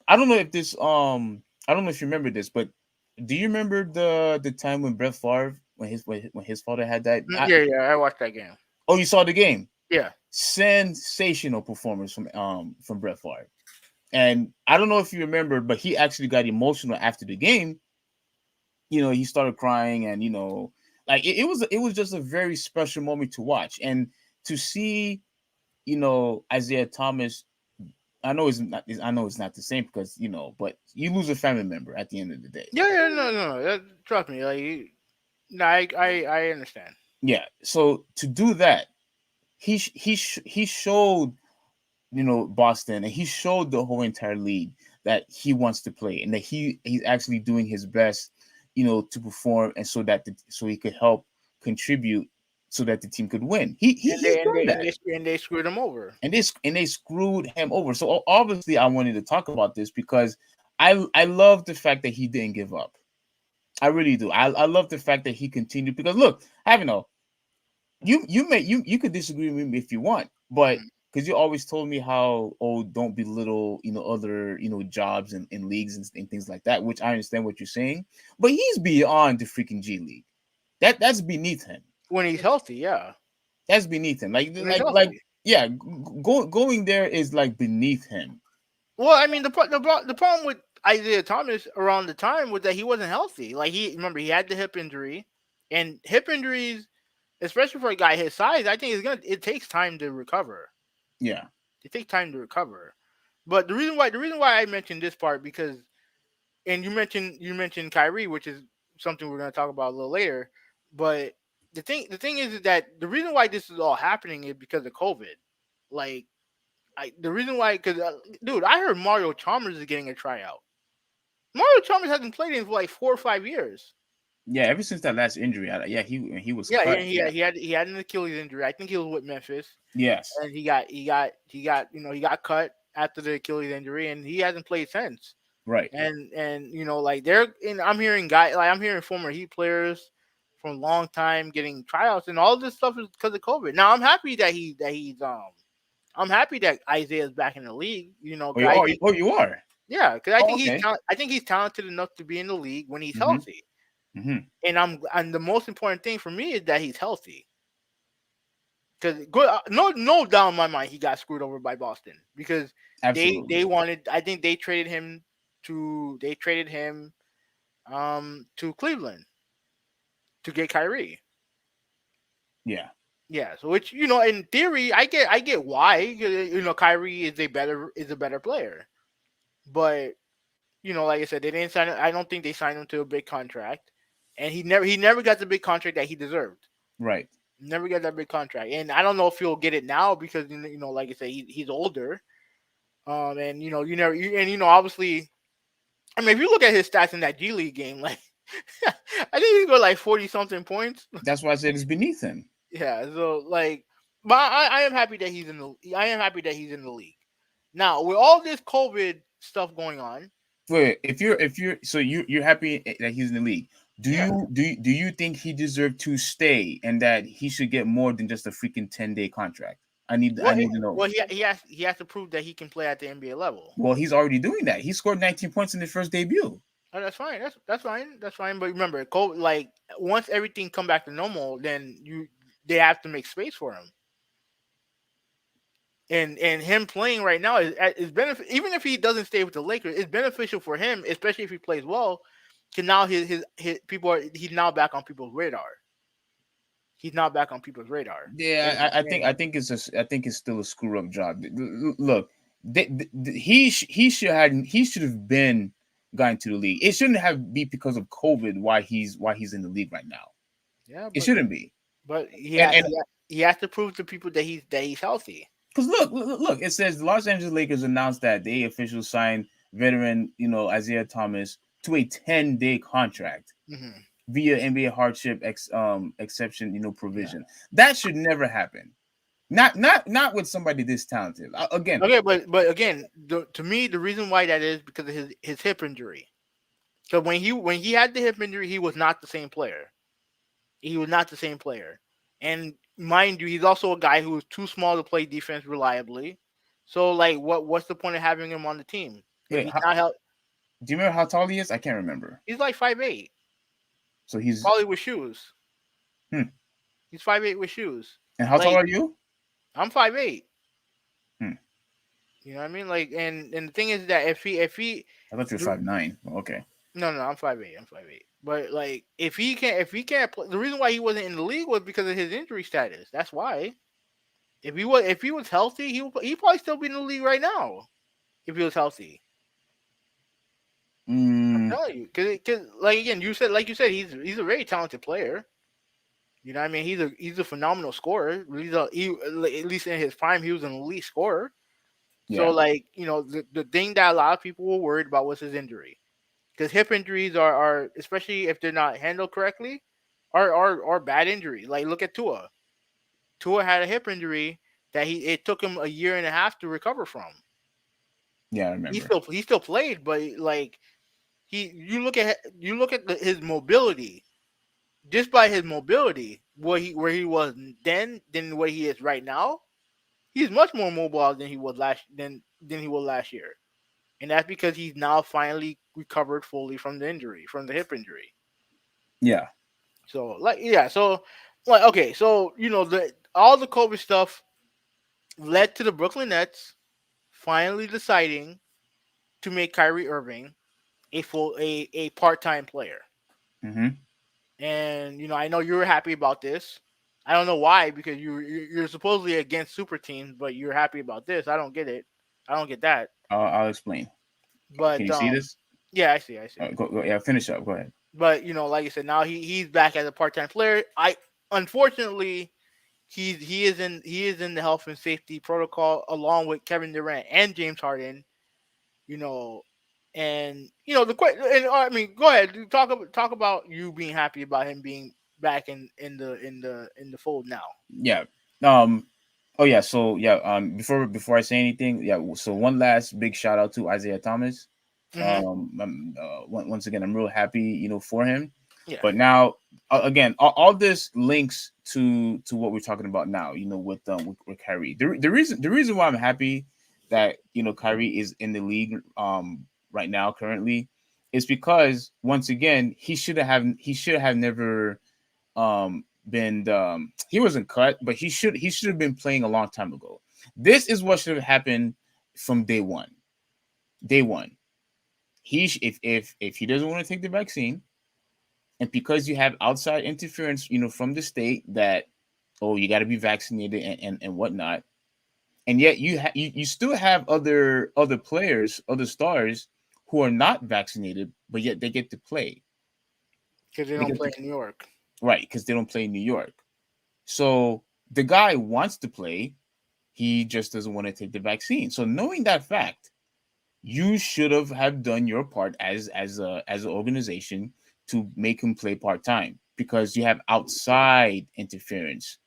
I don't know if this I don't know if you remember this, but do you remember the time when Brett Favre when his father had died? Yeah, yeah. I watched that game. Oh, you saw the game? Yeah. Sensational performance from Brett Favre. And I don't know if you remember, but he actually got emotional after the game. He started crying, and like it was just a very special moment to watch and to see. Isaiah Thomas. I know it's not the same because but you lose a family member at the end of the day. Yeah, yeah. No, no. Trust me. No, I understand. Yeah. So to do that, he showed Boston, and he showed the whole entire league that he wants to play and that he's actually doing his best, to perform, and so he could help contribute so that the team could win. He's done that, And they screwed him over. and they screwed him over. So obviously, I wanted to talk about this because I love the fact that he didn't give up. I really do. I love the fact that he continued because look, I don't know. You could disagree with me if you want, but because you always told me how don't belittle other jobs and leagues and things like that, which I understand what you're saying, but he's beyond the freaking G League. That's beneath him. When he's healthy, yeah. That's beneath him. Like When he's like like healthy. yeah, going there is like beneath him. Well, I mean, the problem with Isaiah Thomas around the time was that he wasn't healthy. Like remember he had the hip injury, and hip injuries, especially for a guy his size, I think it takes time to recover. Yeah. It takes time to recover. But the reason why I mentioned this part because, and you mentioned Kyrie, which is something we're going to talk about a little later. But the thing is that the reason why this is all happening is because of COVID. Like the reason why, because dude, I heard Mario Chalmers is getting a tryout. Mario Chalmers hasn't played in for like 4 or 5 years. Yeah, ever since that last injury, yeah, he was Yeah, cut. he Yeah. had, he had an Achilles injury. I think he was with Memphis, Yes. and he got cut after the Achilles injury, and he hasn't played since. Right. And like I'm hearing I'm hearing former Heat players from a long time getting tryouts, and all this stuff is because of COVID. Now I'm happy I'm happy that Isaiah's back in the league. Oh, 'Cause I think you are. yeah, because Oh, okay. I think he's talented enough to be in the league when he's Mm-hmm. healthy. Mm-hmm. And the most important thing for me is that he's healthy. Because no doubt in my mind he got screwed over by Boston because they Absolutely. wanted. I think they traded him to Cleveland to get Kyrie. Yeah. Yeah, so which in theory I get why. 'Cause, Kyrie is a better player, but like I said, they didn't sign him. I don't think they signed him to a big contract, and he never got the big contract that he deserved. Right. Never got that big contract, and I don't know if he'll get it now because like I said, he's older. And you never and obviously, I mean, if you look at his stats in that G League game, like I think he got like 40 something points. That's why I said it's beneath him. Yeah, so like, but I am happy that I am happy that he's in the league. Now with all this COVID stuff going on, Wait, if you're so you're happy that he's in the league. Do yeah. you do you think he deserved to stay and that he should get more than just a freaking 10-day contract? I Well, need to know. well, he has to prove that he can play at the NBA level. Well, he's already doing that. He scored 19 points in his first debut. Oh, that's fine. That's fine. That's fine. But remember, like once everything come back to normal, then they have to make space for him. And him playing right now is benefit. Even if he doesn't stay with the Lakers, it's beneficial for him, especially if he plays well. Cause now his people he's now back on people's radar. He's now back on people's radar. Yeah, I think it's still a screw up job. Look, he should have been gotten to the league. It shouldn't have be because of COVID why he's in the league right now. Yeah, It shouldn't be. but And he has to prove to people that he's healthy. because look, it says the Los Angeles Lakers announced that they officially signed veteran, Isaiah Thomas to a 10-day contract Hmm. via NBA hardship exception, Yeah. provision. That should never happen. Not with somebody this talented. Again, Okay, but again, to me, the reason why that is because of his hip injury. So when he had the hip injury, he was not the same player. He was not the same player. And mind you, he's also a guy who is too small to play defense reliably. So like, what's the point of having him on the team if wait, he's not help? do you remember how tall he is? I can't remember. He's like 5'8", So he's probably with shoes. hmm. He's 5'8" with shoes. And how tall Like are you? I'm 5'8". Hmm. You know what I mean? Like, and the thing is that if he I thought you were 5'9". Okay. no, I'm 5'8". I'm 5'8". But like, if he can't play, the reason why he wasn't in the league was because of his injury status. That's why. If he was healthy, he probably still be in the league right now. If he was healthy, I'm Mm, telling you, because like again, you said he's a very talented player. You know what I mean? He's a phenomenal scorer. At least in his prime, he was an elite scorer. So yeah. like the thing that a lot of people were worried about was his injury, because hip injuries are especially if they're not handled correctly, are bad injuries. Like look at Tua. Tua had a hip injury that it took him a year and a half to recover from. Yeah, I remember. He still played, but like you look at his mobility. Just by his mobility, where he was then than where he is right now, he's much more mobile than he was last year, and that's because he's now finally recovered fully from the injury, from the hip injury. Yeah. So like yeah, so like okay, so the all the COVID stuff led to the Brooklyn Nets finally deciding to make Kyrie Irving a part time player. Mm-hmm. And I know you were happy about this. I don't know why, because you're supposedly against super teams, but you're happy about this. I don't get it. I don't get that. I'll explain. Can But you see this? yeah, I see, I see. Go, yeah, finish up. Go ahead. But like I said, now he's back as a part time player. Unfortunately he is in the health and safety protocol along with Kevin Durant and James Harden. You know, And the question. And I mean, go ahead. Talk about you being happy about him being back in the fold now. Yeah. Um. Oh yeah. So yeah. Before I say anything, yeah. So one last big shout out to Isaiah Thomas. Hmm. Once again, I'm real happy, for him. Yeah. But now, again, all this links to what we're talking about now. With Kyrie. The reason why I'm happy that Kyrie is in the league right now currently is because once again he should have never been he wasn't cut, but he should have been playing a long time ago. This is what should have happened from day one. Day one, if he doesn't want to take the vaccine, and because you have outside interference, from the state that you got to be vaccinated and whatnot, and yet you still have other players, other stars who are not vaccinated, but yet they get to play. Because they They don't get play to in New York. Right, because they don't play in New York. So the guy wants to play, he just doesn't want to take the vaccine. So knowing that fact, you should have done your part as an organization to make him play part-time, because you have outside interference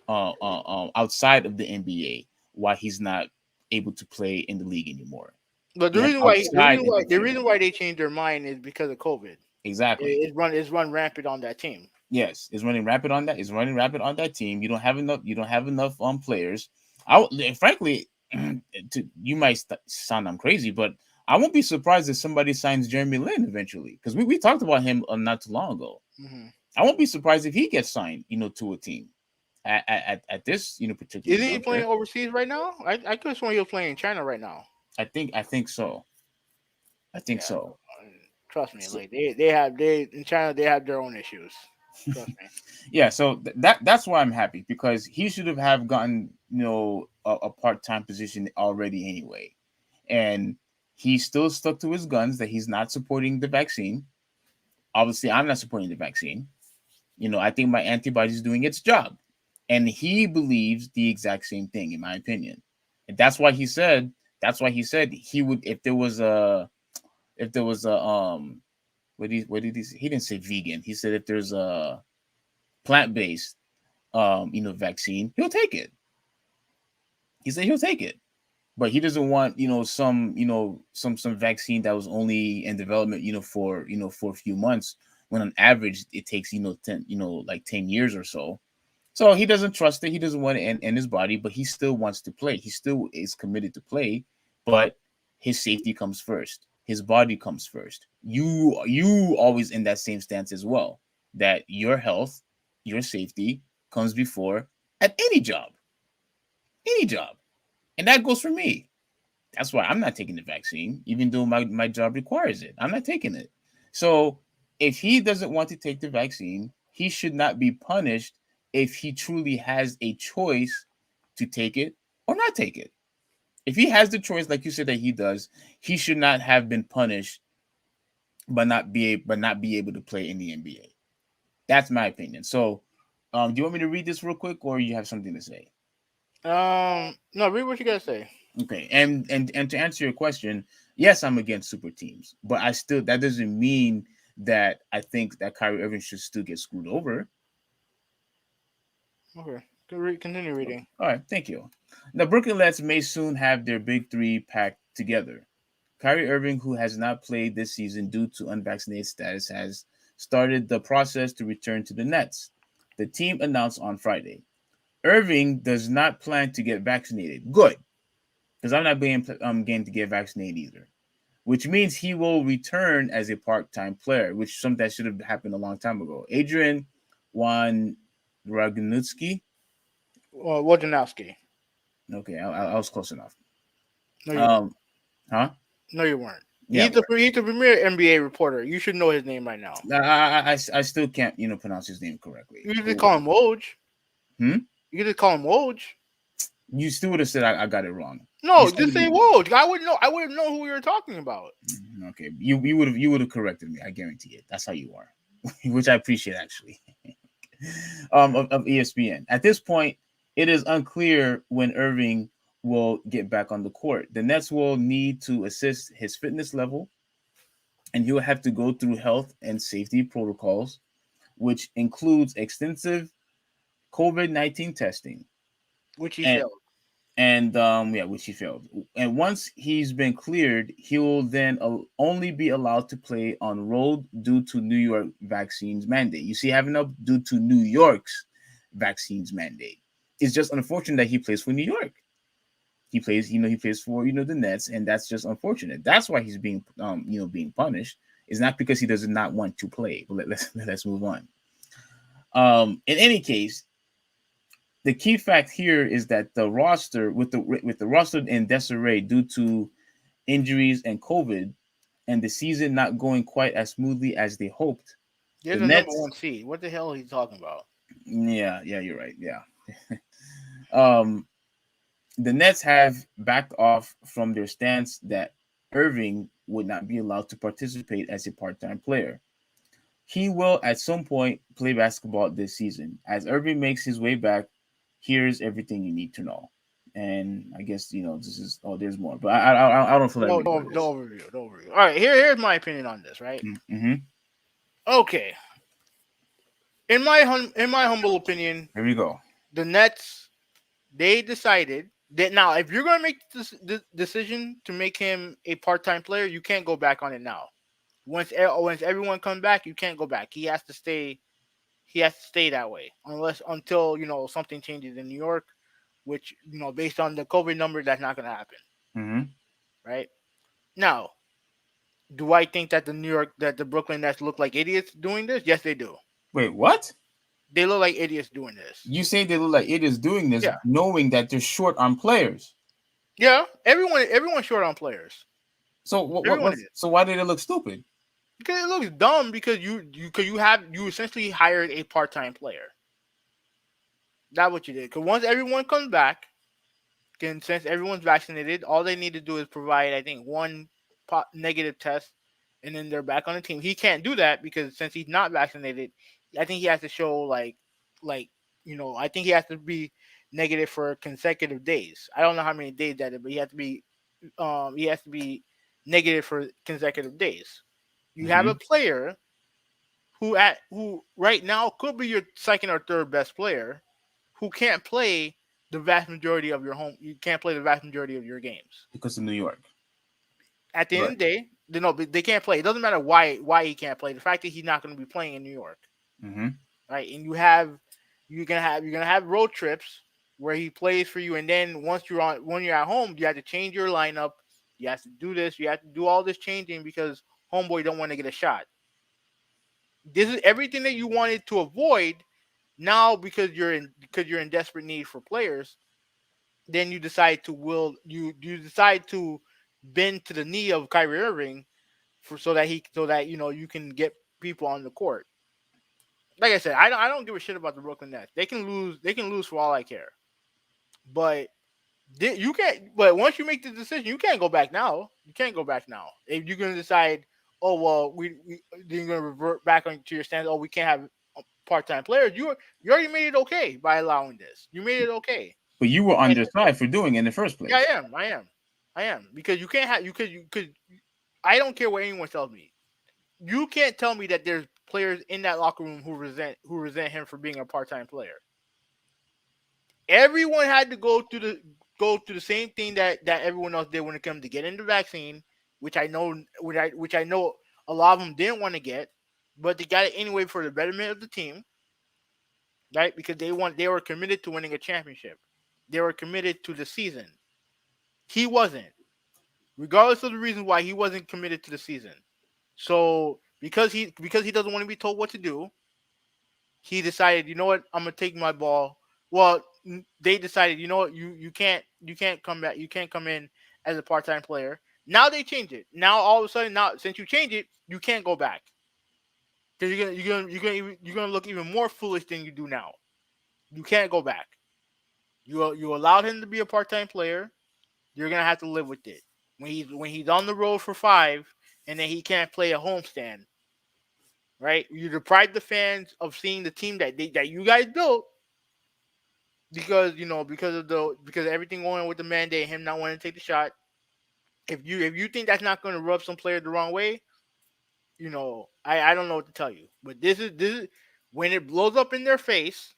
outside of the NBA why he's not able to play in the league anymore. But You have outside the interference. reason why they changed their mind is because of COVID. Exactly. It's run rampant on that team. Yes, it's running rapid on that. It's running rapid on that team. You don't have enough. You don't have enough players. Frankly, you might sound I'm crazy, but I won't be surprised if somebody signs Jeremy Lin eventually, because we talked about him not too long ago. Mm-hmm. I won't be surprised if he gets signed, to a team at this particular. Isn't he juncture. playing overseas right now? I could have sworn he was playing in China right now. I think so. I think Yeah, so. trust me. Like they in China they have their own issues. Trust me. Yeah, so that's why I'm happy, because he should have gotten a part-time position already anyway, and he still stuck to his guns that he's not supporting the vaccine. Obviously, I'm not supporting the vaccine. I think my antibody is doing its job, and he believes the exact same thing, in my opinion, and that's why he said he would, if there was a he didn't say vegan. He said if there's a plant-based vaccine, he'll take it. He said he'll take it, but he doesn't want some vaccine that was only in development for a few months, when on average it takes 10 years or so. So he doesn't trust it. He doesn't want it in his body, but he still wants to play. He still is committed to play, but his safety comes first. His body comes first. You always in that same stance as well, that your health, your safety comes before at any job. Any job. And that goes for me. That's why I'm not taking the vaccine, even though my job requires it. I'm not taking it. So if he doesn't want to take the vaccine, he should not be punished if he truly has a choice to take it or not take it. If he has the choice, like you said that he does, he should not have been punished but not be able to play in the NBA. That's my opinion. So do you want me to read this real quick, or you have something to say? No, read what you gotta say. Okay, and to answer your question, yes, I'm against super teams, but that doesn't mean that I think that Kyrie Irving should still get screwed over. Okay, continue reading. All right, thank you. The Brooklyn Nets may soon have their big three packed together. Kyrie Irving, who has not played this season due to unvaccinated status, has started the process to return to the Nets. The team announced on Friday. Irving does not plan to get vaccinated. Good, because I'm not being getting to get vaccinated either. Which means he will return as a part-time player, which something that should have happened a long time ago. Adrian Wojnarowski. Wojnarowski. Okay, I was close enough. No, you weren't. Huh? No, you weren't. Yeah, He's the premier NBA reporter. You should know his name right now. I still can't pronounce his name correctly. You just call him Woj. Hmm? You can just call him Woj. You still would have said I got it wrong. No, just say Woj. I wouldn't know. I wouldn't know who we were talking about. Okay, you would have corrected me. I guarantee it. That's how you are, which I appreciate actually. Of ESPN. At this point, it is unclear when Irving will get back on the court. The Nets will need to assess his fitness level and he'll have to go through health and safety protocols, which includes extensive COVID-19 testing. which he And failed. yeah, which he failed. And once he's been cleared, he will then only be allowed to play on road due to New York vaccines mandate. You see, having up due to New York's vaccines mandate. It's just unfortunate that he plays for New York. He plays for the Nets, and that's just unfortunate. That's why he's being being punished. It's not because he does not want to play. But let's move on. In any case, the key fact here is that the roster with the roster in disarray due to injuries and COVID, and the season not going quite as smoothly as they hoped. They're The the number Nets, one seed. What the hell are you talking about? yeah, you're right. Yeah. um, the Nets have backed off from their stance that Irving would not be allowed to participate as a part-time player. He will at some point play basketball this season. As Irving makes his way back, here's everything you need to know. And I guess this is there's more, but I don't feel like No, reading no, all the this. overview, the overview. All right, here's my opinion on this. Right. Mm-hmm. Okay. In my humble opinion, Here we go. the Nets, they decided that now if you're gonna make this decision to make him a part time player, you can't go back on it now. Once everyone comes back, you can't go back. He has to stay. He has to stay that way until something changes in New York, which based on the COVID number, that's not gonna happen. Mm-hmm. Right now, do I think that the Brooklyn Nets look like idiots doing this? Yes, they do. Wait, what? They look like idiots doing this. You say they look like idiots doing this, Yeah, knowing that they're short on players. yeah. Everyone's short on players. So what Everyone what's is so why did it look stupid? because it looks dumb because you essentially hired a part time player. That's what you did. Because once everyone comes back, since everyone's vaccinated, all they need to do is provide, I think, one negative test, and then they're back on the team. He can't do that because since he's not vaccinated, I think he has to show like I think he has to be negative for consecutive days. I don't know how many days that is, but he has to be negative for consecutive days. You have Mm-hmm. a player who right now could be your second or third best player who can't play the vast majority of your home. You can't play the vast majority of your games. Because of New York. At the end Right. of the day, they can't play. It doesn't matter why he can't play. The fact that he's not going to be playing in New York, Mm-hmm. right? And you're gonna have road trips where he plays for you, and then when you're at home, you have to change your lineup. You have to do this. You have to do all this changing because homeboy don't want to get a shot. This is everything that you wanted to avoid. Now because you're in desperate need for players, then you decide to bend to the knee of Kyrie Irving so that you can get people on the court. Like I said, I don't give a shit about the Brooklyn Nets. They can lose for all I care. But you can't. But once you make the decision, you can't go back now. You can't go back now. If you're gonna decide, oh well, we then you're gonna revert back to your stance. Oh, we can't have part-time players. You already made it okay by allowing this. You made it okay. But you were on And their side for doing it in the first yeah, place. I am because you can't have you could. I don't care what anyone tells me. You can't tell me that there's players in that locker room who resent him for being a part-time player. Everyone had to go through the same thing that everyone else did when it comes to getting the vaccine, which I know a lot of them didn't want to get, but they got it anyway for the betterment of the team, right? Because they were committed to winning a championship. They were committed to the season. He wasn't, regardless of the reasons why he wasn't committed to the season. So because he doesn't want to be told what to do, he decided, you know what, I'm gonna take my ball. Well, they decided, you know what, you can't come back, you can't come in as a part time player. Now they change it. Now all of a sudden, now since you change it, you can't go back because you're gonna look even more foolish than you do now. You can't go back. You allowed him to be a part time player. You're gonna have to live with it when he's on the road for 5, and then he can't play a homestand. Right? You deprive the fans of seeing the team that you guys built because because of everything going on with the mandate, him not wanting to take the shot. If you think that's not going to rub some players the wrong way, I don't know what to tell you. But this is when it blows up in their face.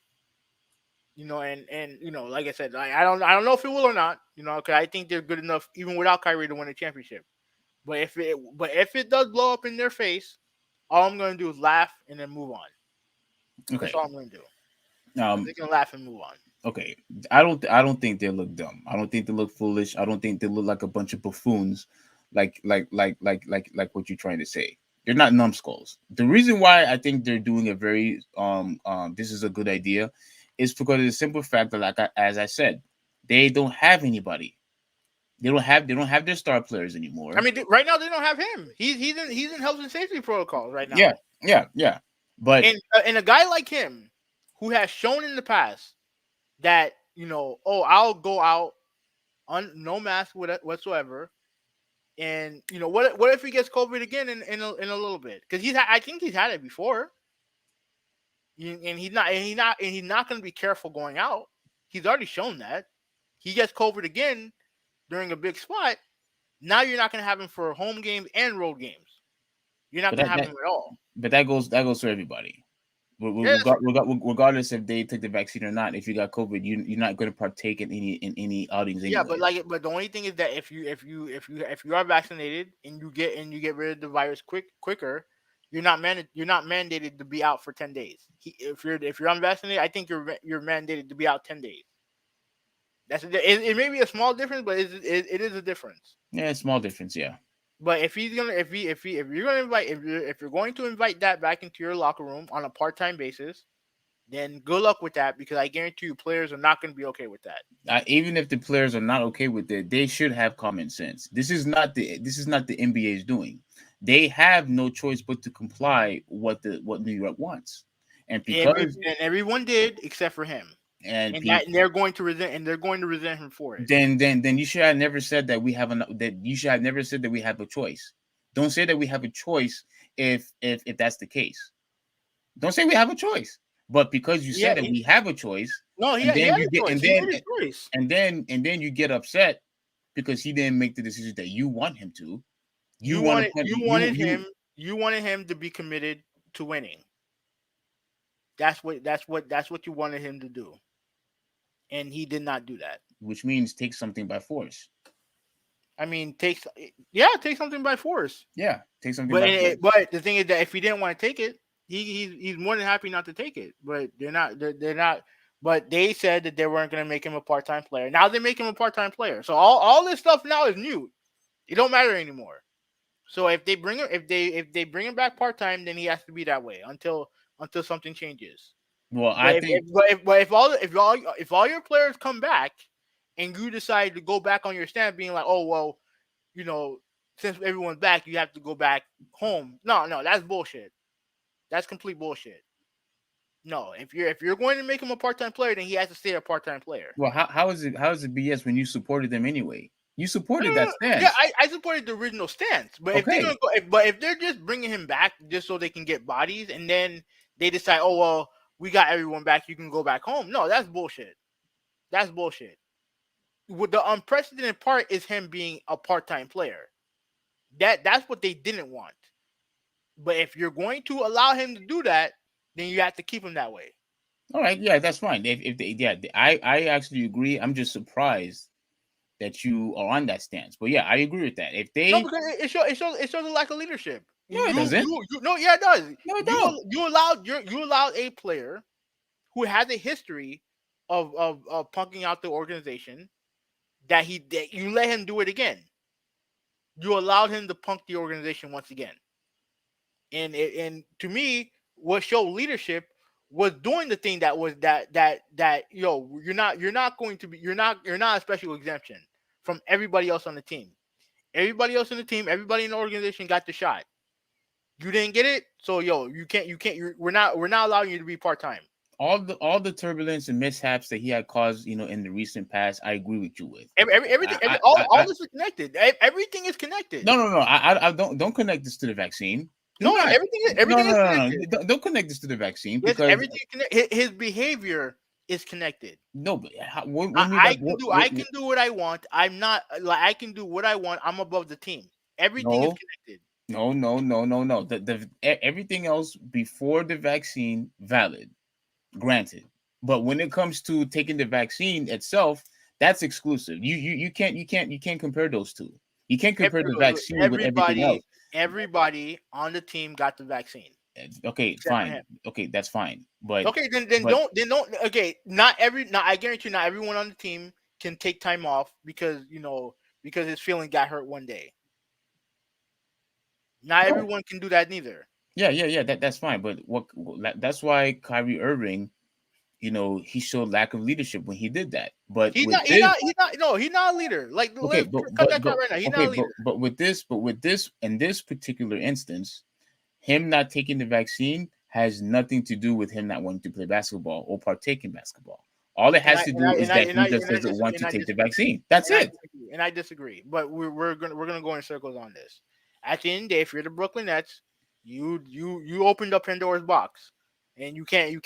And like I said, I don't know if it will or not. Because I think they're good enough even without Kyrie to win a championship. But if it does blow up in their face, all I'm gonna do is laugh and then move on. That's Okay. all I'm gonna do. They Um. can laugh and move on. Okay. I don't think they look dumb. I don't think they look foolish. I don't think they look like a bunch of buffoons, like what you're trying to say. They're not numbskulls. The reason why I think they're doing a very this is a good idea, is because of the simple fact that, as I said, they don't have anybody. They don't have their star players anymore. I mean, right now they don't have him. He's in health and safety protocols right now. Yeah. But And a guy like him, who has shown in the past that I'll go out on no mask whatsoever, and what if he gets COVID again in a little bit? Because I think he's had it before, and he's not going to be careful going out. He's already shown that. He gets COVID again during a big spot. Now you're not going to have him for home games and road games. You're not going to have him at all. But that goes for everybody. Yeah, Regardless if they took the vaccine or not, if you got COVID, you're not going to partake in any outings anyway. Yeah, but the only thing is that if you are vaccinated and you get rid of the virus quicker, you're not mandated to be out for 10 days. If you're unvaccinated, I think you're mandated to be out 10 days. It may be a small difference, but it is a difference. Yeah, small difference. Yeah. But if you're going to invite that back into your locker room on a part-time basis, then good luck with that, because I guarantee you players are not going to be okay with that. Even if the players are not okay with it, they should have common sense. This is not the NBA's doing. They have no choice but to comply what New York wants, and because everyone did except for him. And they're going to resent him for it. Then you should have never said that we have you should have never said that we have a choice. Don't say that we have a choice if that's the case. Don't say we have a choice. But because you said that we have a choice, and then you get upset because he didn't make the decision that you want him to. You wanted him to be committed to winning. That's what you wanted him to do. And he did not do that. Which means take something by force. I mean, take something by force. Yeah, take something by force. But the thing is that if he didn't want to take it, he's more than happy not to take it. But they're not. But they said that they weren't going to make him a part-time player. Now they make him a part-time player. So all this stuff now is new. It don't matter anymore. So if they bring him back part-time, then he has to be that way until something changes. Well, if all your players come back and you decide to go back on your stand, being like, oh well, since everyone's back, you have to go back home. No, that's bullshit. That's complete bullshit. No, if you're going to make him a part-time player, then he has to stay a part-time player. Well, how is it BS when you supported them anyway? You supported that stance. Yeah, I supported the original stance, but if they're just bringing him back just so they can get bodies, and then they decide, oh well, we got everyone back, you can go back home. No, that's bullshit. That's bullshit. The unprecedented part is him being a part-time player. That's what they didn't want. But if you're going to allow him to do that, then you have to keep him that way. All right, yeah, that's fine. I actually agree. I'm just surprised that you are on that stance. But yeah, I agree with that. If they because it shows a lack of leadership. No, it doesn't. It does. No, it don't. You allowed a player who has a history of punking out the organization that you let him do it again. You allowed him to punk the organization once again. And to me, what showed leadership was doing the thing that was you're not a special exemption from everybody else on the team. Everybody else on the team, everybody in the organization got the shot. You didn't get it, so we're not allowing you to be part-time. All the turbulence and mishaps that he had caused, in the recent past, I agree with you with. All this is connected. Everything is connected. No. I don't connect this to the vaccine. Everything is connected. No. Don't connect this to the vaccine because everything his behavior is connected. No, but I can do what I want. I'm not like I can do what I want. I'm above the team. Everything is connected. No, no, no, no, no. Everything else before the vaccine valid, granted. But when it comes to taking the vaccine itself, that's exclusive. You can't compare those two. You can't compare the vaccine with everything else. Everybody on the team got the vaccine Okay, except for fine. him. Okay, that's fine. But Okay, then but don't. Okay, not I guarantee you, not everyone on the team can take time off because because his feeling got hurt one day. Not no. everyone can do that neither. Yeah. That's fine. But that's why Kyrie Irving, he showed lack of leadership when he did that. But He's with not. He's this, not. He's not. No, he's not a leader. Like okay, let's cut that crap right now. He's not a but leader. with this in this particular instance, him not taking the vaccine has nothing to do with him not wanting to play basketball or partake in basketball. All it And has I to and I do is and I that and he I just and I, doesn't dis- want and to I take the disagree. vaccine. That's And I it. disagree. And I disagree. But we're gonna go in circles on this. At the end of the day, if you're the Brooklyn Nets, you opened up Pandora's box, and you can't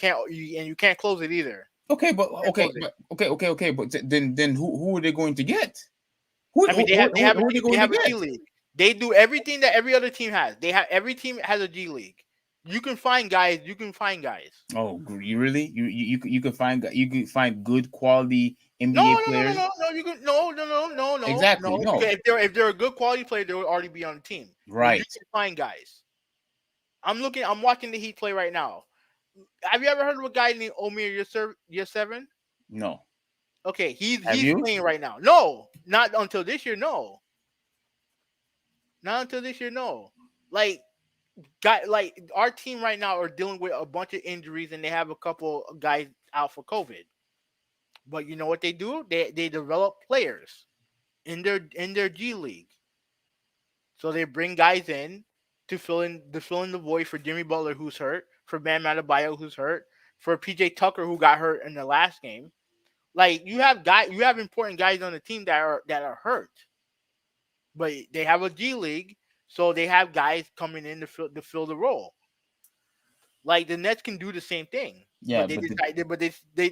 close it either. Okay, but You can't close okay, it. but okay. But then who are they going to get? Who I mean, who, who, who who are they they going to have a get? G League. They do everything that every other team has. Every team has a G League. You can find guys. You can find guys. Oh, you really? You can find good quality No, NBA no, no, no, players. no, no. You can Exactly. no. No. Because if they're a good quality player, they would already be on the team. But you Right. can find guys. I'm watching the Heat play right now. Have you ever heard of a guy named Omer Year 7? No. Okay, Have he's you? playing right now. No, not until this year. No, not until this year. No, like our team right now are dealing with a bunch of injuries, and they have a couple of guys out for COVID. But you know what they do? They develop players in their G League. So they bring guys in to fill in the void for Jimmy Butler who's hurt, for Bam Adebayo who's hurt, for PJ Tucker who got hurt in the last game. Like you have important guys on the team that are hurt, but they have a G League, so they have guys coming in to fill the role. Like the Nets can do the same thing, Yeah, but they but decided, but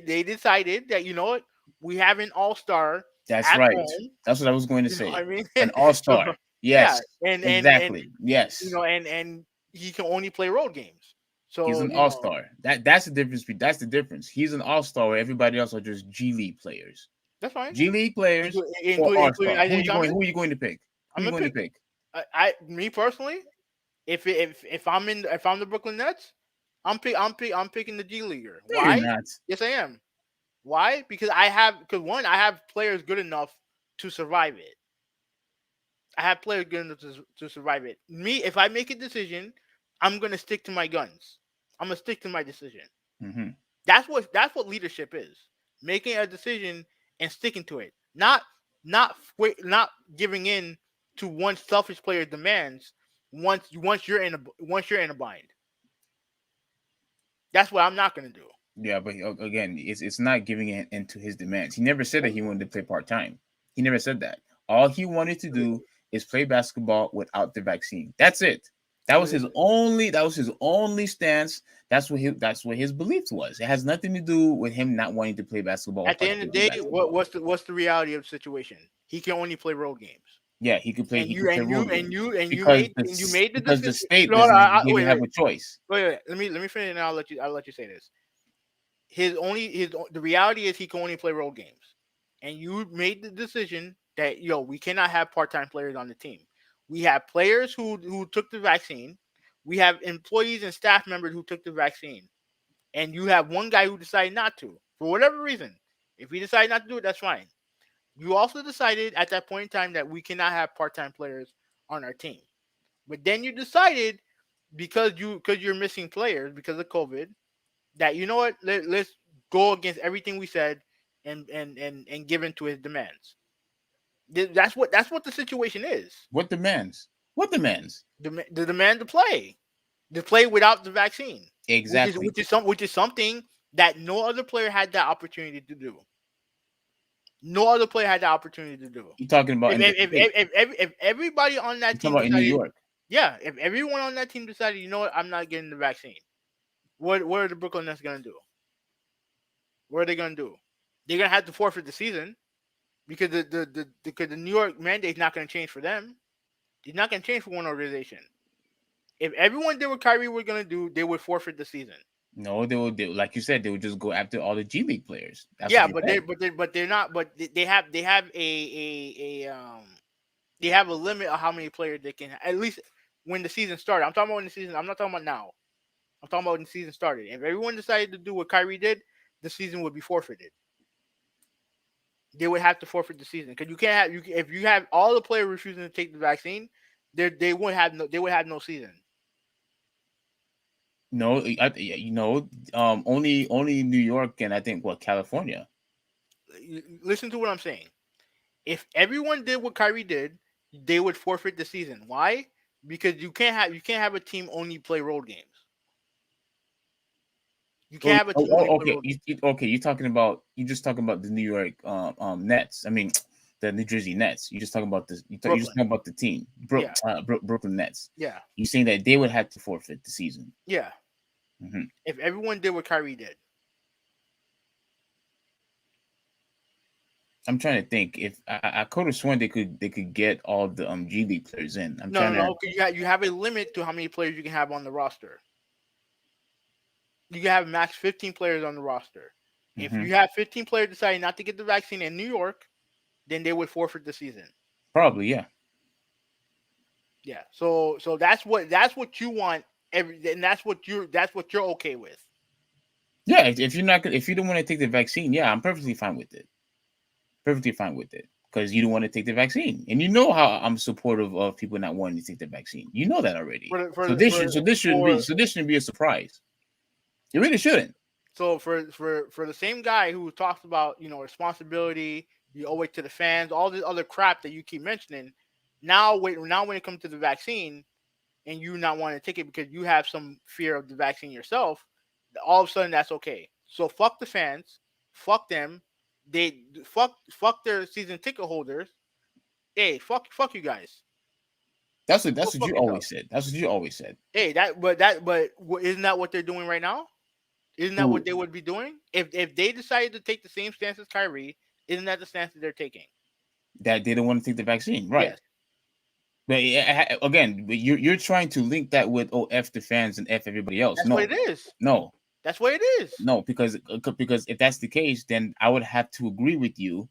they decided that you know what, we have an all star that's at right. home. That's what I was going to You know what say. I mean? An So all-star. yeah, Yes. and Exactly. Yes. and he can only play road games. He's So an all-star. That's the difference. That's the difference. He's an all-star where everybody else are just G League players. that's fine. G League players or Including all-star. Who Isaiah you going Thomas. who you going to pick? Who I'm you gonna going to pick. pick? Me personally, if I'm the Brooklyn Nets, I'm picking the G Leaguer. No, you're Why? not. Yes, I am. Why? Because one, I have players good enough to survive it. I have players good enough to survive it. Me, if I make a decision, I'm gonna stick to my guns. I'm gonna stick to my decision. Hmm. That's what leadership is. Making a decision and sticking to it. Not giving in to one selfish player's demands once you're in a bind. That's what I'm not gonna do. Yeah, but again, it's not giving in into his demands. He never said that he wanted to play part-time. He never said that. All he wanted to do is play basketball without the vaccine. That's it. That was his only stance. That's what his beliefs was. It has nothing to do with him not wanting to play basketball or At the end of partake the in day, basketball. what's the reality of the situation? He can only play road games. Yeah, he could play. And He you could play and you road and games you and you because made and you made the the decision. state No, no, didn't wait, have wait, a choice. wait. Let me finish, and I'll let you say this. The reality is he can only play road games, and you made the decision that we cannot have part-time players on the team. We have players who took the vaccine. We have employees and staff members who took the vaccine, and you have one guy who decided not to for whatever reason. If he decided not to do it, that's fine. You also decided at that point in time that we cannot have part-time players on our team. But then you decided because you're missing players because of COVID that you know what let's go against everything we said and give in to his demands. That's what the situation is. What demands? What demands? The demand to play without the vaccine, which is Exactly. something that no other player had that opportunity to do. No other player had the opportunity to do. You talking about If in the if, state? if, if, if everybody on You that talking team about in New decided, York? yeah, if everyone on that team decided, you know what, I'm not getting the vaccine, what are the Brooklyn Nets gonna do? What are they gonna do? They're gonna have to forfeit the season because the New York mandate is not gonna change for them. It's not gonna change for one organization. If everyone did what Kyrie was gonna do, they would forfeit the season. No, they would, like you said, they would just go after all the G League players. That's what Yeah, you but said. they're not. But they have they have a limit of how many players they can at least when the season started. I'm talking about when the season. I'm not talking about now. I'm talking about when the season started. If everyone decided to do what Kyrie did, the season would be forfeited. They would have to forfeit the season because you can't have if you have all the players refusing to take the vaccine, they would have no season. No, only New York and I think what California. Listen to what I'm saying. If everyone did what Kyrie did, they would forfeit the season. Why? Because you can't have a team only play road games. You can't have a team only play Okay. road games. You just talking about the New York Nets. I mean, the New Jersey Nets. You just talking about this. You just Brooklyn. talking about the team, Yeah. Brooklyn Nets. Yeah. You saying that they would have to forfeit the season? Yeah. Mm-hmm. If everyone did what Kyrie did. I'm trying to think. If I could have sworn they could get all the G League players in. No. You have a limit to how many players you can have on the roster. You can have max 15 players on the roster. If Mm-hmm. you have 15 players deciding not to get the vaccine in New York, then they would forfeit the season. Probably, yeah. Yeah. So that's what you want. And that's what you're okay with. Yeah, if you don't want to take the vaccine, yeah, I'm perfectly fine with it. Perfectly fine with it because you don't want to take the vaccine, and you know how I'm supportive of people not wanting to take the vaccine. You know that already. So this shouldn't be a surprise. It really shouldn't. So for the same guy who talks about responsibility, you owe it to the fans, all this other crap that you keep mentioning. Now when it comes to the vaccine, and you not want to take it because you have some fear of the vaccine yourself, all of a sudden that's okay. So fuck the fans, fuck them, they fuck their season ticket holders. Hey, fuck you guys. That's what you always said. That's what you always said. Hey, but isn't that what they're doing right now? Isn't that what they would be doing if they decided to take the same stance as Kyrie? Isn't that the stance that they're taking? That they don't want to take the vaccine, right? Yes. But again, you're trying to link that with F the fans and F everybody else. That's what it is. No, that's what it is. No, because if that's the case, then I would have to agree with you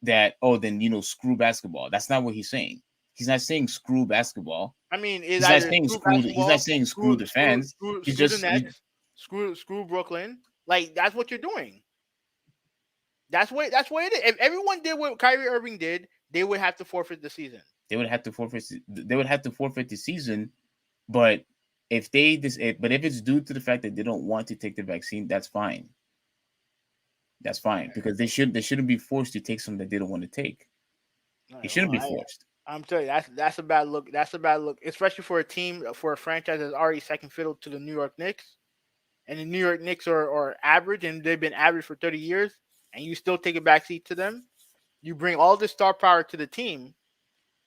that then screw basketball. That's not what he's saying. He's not saying screw basketball. I mean, he's not saying screw the fans. He's just the Nets, screw Brooklyn. Like that's what you're doing. That's what it is. If everyone did what Kyrie Irving did, they would have to forfeit the season. They would have to forfeit the season, but if it's due to the fact that they don't want to take the vaccine, that's fine. That's fine because they shouldn't be forced to take something that they don't want to take. They shouldn't be forced. I'm telling you, that's a bad look. That's a bad look, especially for a franchise that's already second fiddle to the New York Knicks, and the New York Knicks are average, and they've been average for 30 years, and you still take a backseat to them. You bring all this star power to the team,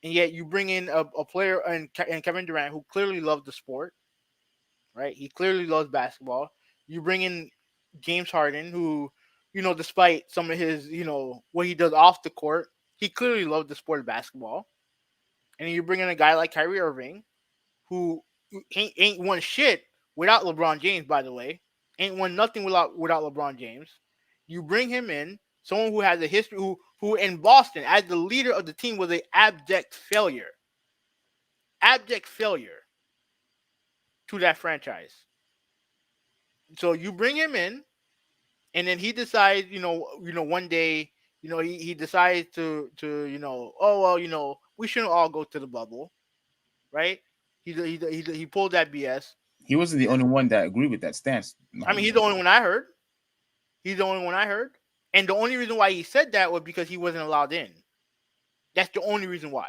and yet you bring in a player and Kevin Durant who clearly loves the sport, right? He clearly loves basketball. You bring in James Harden, who, despite some of his, what he does off the court, he clearly loves the sport of basketball. And then you bring in a guy like Kyrie Irving, who ain't won shit without LeBron James, by the way. Ain't won nothing without LeBron James. You bring him in, someone who has a history, who in Boston, as the leader of the team, was an abject failure. Abject failure to that franchise. So you bring him in, and then he decides, one day, he decides to we shouldn't all go to the bubble, right? He pulled that BS. He wasn't the only one that agreed with that stance. I mean, he's the only one I heard. And the only reason why he said that was because he wasn't allowed in. That's the only reason why.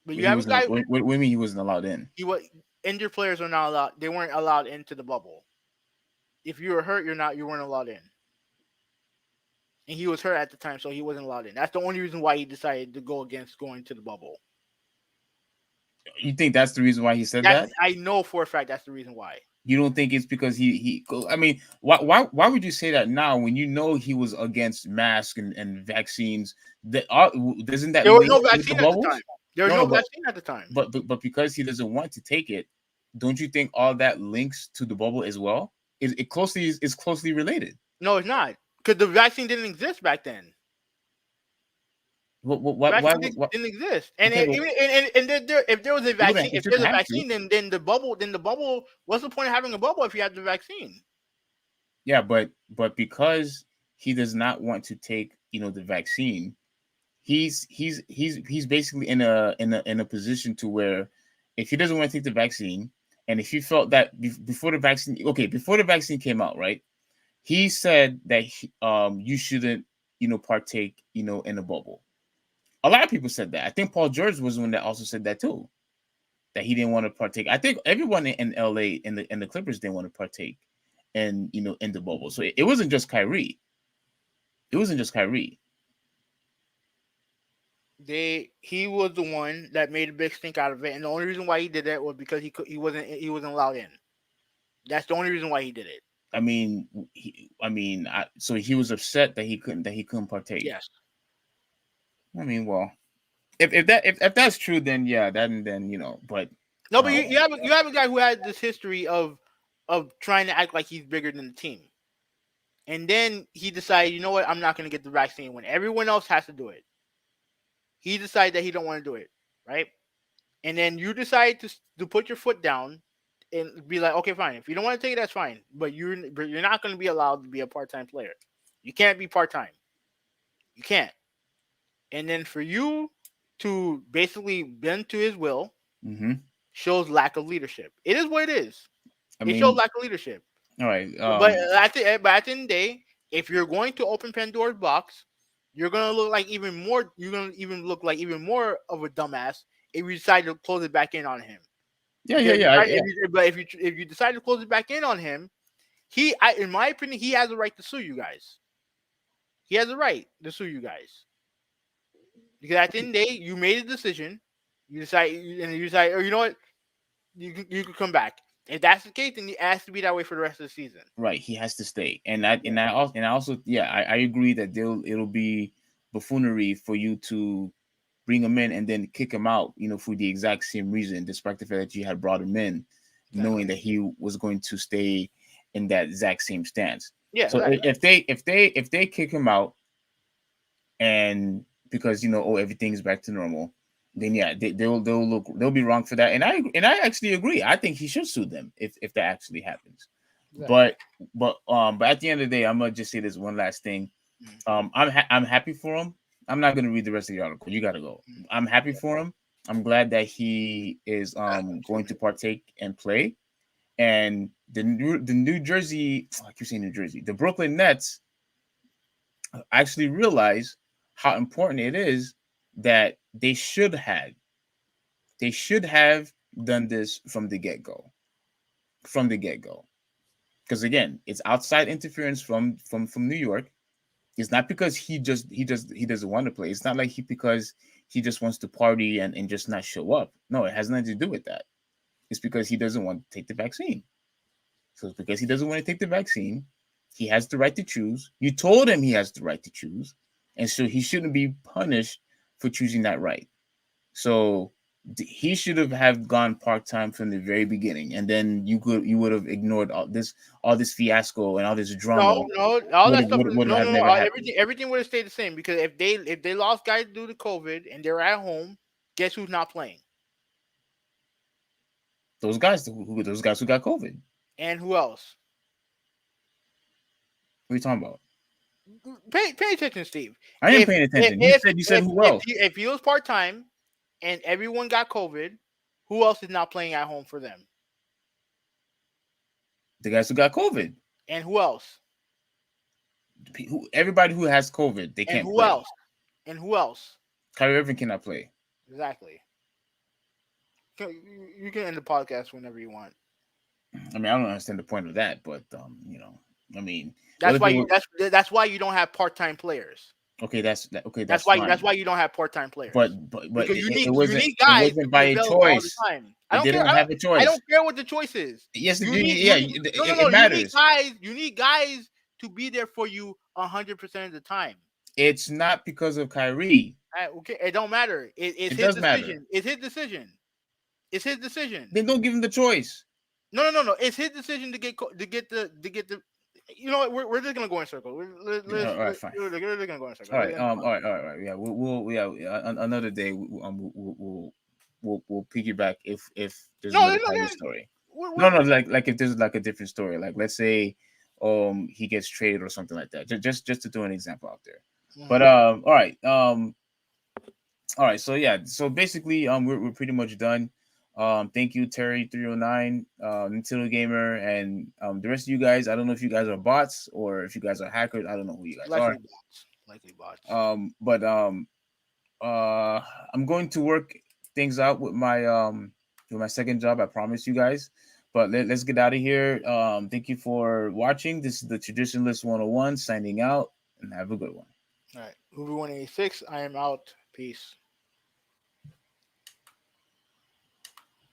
But you have a guy. What do you mean he wasn't allowed in? Injured players are not allowed. They weren't allowed into the bubble. If you were hurt, you weren't allowed in. And he was hurt at the time, so he wasn't allowed in. That's the only reason why he decided to go against going to the bubble. You think that's the reason why he said that? I know for a fact that's the reason why. You don't think it's because he I mean, why would you say that now when you know he was against masks and vaccines? Doesn't that there was no vaccine at the time? There was No, no no, vaccine at the time. but because he doesn't want to take it, don't you think all that links to the bubble as well? It closely is closely related. No, it's not, because the vaccine didn't exist back then. What The why vaccine what? didn't exist, and Okay, even if there was a it wouldn't. vaccine, It if there's shouldn't a have to. vaccine, then the bubble. What's the point of having a bubble if you have the vaccine? Yeah, but because he does not want to take the vaccine, he's basically in a position to where if he doesn't want to take the vaccine, and if he felt that before the vaccine came out, right? He said that you shouldn't partake in a bubble. A lot of people said that. I think Paul George was the one that also said that too, that he didn't want to partake. I think everyone in LA in the Clippers didn't want to partake in the bubble. So it wasn't just Kyrie. It wasn't just Kyrie. He was the one that made a big stink out of it, and the only reason why he did that was because he wasn't allowed in. That's the only reason why he did it. So he was upset that he couldn't partake. Yes. I mean, well, if that's true, then yeah, then but No, but you have a guy who had this history of trying to act like he's bigger than the team, and then he decided, you know what, I'm not going to get the vaccine when everyone else has to do it. He decided that he don't want to do it, right? And then you decide to put your foot down and be like, okay, fine. If you don't want to take it, that's fine. But you're not going to be allowed to be a part-time player. You can't be part-time. You can't. And then for you to basically bend to his will shows lack of leadership. It is what it is. It shows lack of leadership. All right. But at the end of the day, if you're going to open Pandora's box, you're gonna look like even more. You're gonna even look like even more of a dumbass if you decide to close it back in on him. Yeah. But if you decide to close it back in on him, in my opinion, he has a right to sue you guys. He has a right to sue you guys because at the end of the day, you made a decision. You decide, oh, you know what? You can come back. If that's the case, then it has to be that way for the rest of the season. Right, he has to stay, and I also I agree that it'll be buffoonery for you to bring him in and then kick him out, for the exact same reason, despite the fact that you had brought him in, knowing that he was going to stay in that exact same stance. Yeah. So right. if they kick him out, and because everything's back to normal, then yeah, they'll be wrong for that, and I actually agree. I think he should sue them if that actually happens. Exactly. But at the end of the day, I'm gonna just say this one last thing. I'm happy for him. I'm not gonna read the rest of the article. You gotta go. I'm happy for him. I'm glad that he is going to partake and play. And the New Jersey, I keep saying New Jersey, the Brooklyn Nets actually realize how important it is that they should have done this from the get-go. Because again, it's outside interference from New York. It's not because he doesn't want to play. It's not like because he just wants to party and just not show up. No, it has nothing to do with that. It's because he doesn't want to take the vaccine. So it's because he doesn't want to take the vaccine. He has the right to choose. You told him he has the right to choose. And so he shouldn't be punished for choosing that right. So he should have gone part-time from the very beginning, and then you would have ignored all this fiasco and all this drama. No, all that stuff. Everything would have stayed the same, because if they lost guys due to COVID and they're at home, guess who's not playing? Those guys who got COVID. And who else? What are you talking about? Pay attention, Steve. I am paying attention. You said who else? If he was part-time and everyone got COVID, who else is not playing at home for them? The guys who got COVID. And who else? Everybody who has COVID, they can't play. And who else? Kyrie Irving cannot play. Exactly. You can end the podcast whenever you want. I mean, I don't understand the point of that, but I mean, that's why you don't have part-time players. Okay, that's why you don't have part-time players. But you need guys. It wasn't by a choice. They don't have a choice. I don't care what the choice is. Yes, it matters. You need guys to be there for you 100% of the time. It's not because of Kyrie. Okay, it don't matter. It's It his does matter. decision. It's his decision. It's his decision. Then don't give him the choice. No. It's his decision to get the. You know what? We're just gonna go in circles. Yeah, all right, fine. We're gonna go in circles. All right. All right. Yeah. Another day. We'll piggyback if there's No, another no, part of no. the story. No, We're, no. Like if there's like a different story. Like let's say, he gets traded or something like that. Just to throw an example out there. But all right. All right. So yeah. So basically, we're pretty much done. Thank you, Terry 309, Nintendo Gamer, and the rest of you guys. I don't know if you guys are bots or if you guys are hackers. I don't know who you guys are. likely bots. But I'm going to work things out with my second job. I promise you guys. But let's get out of here. Thank you for watching. This is the Traditionalist 101 signing out, and have a good one. All right, Uber 186. I am out. Peace.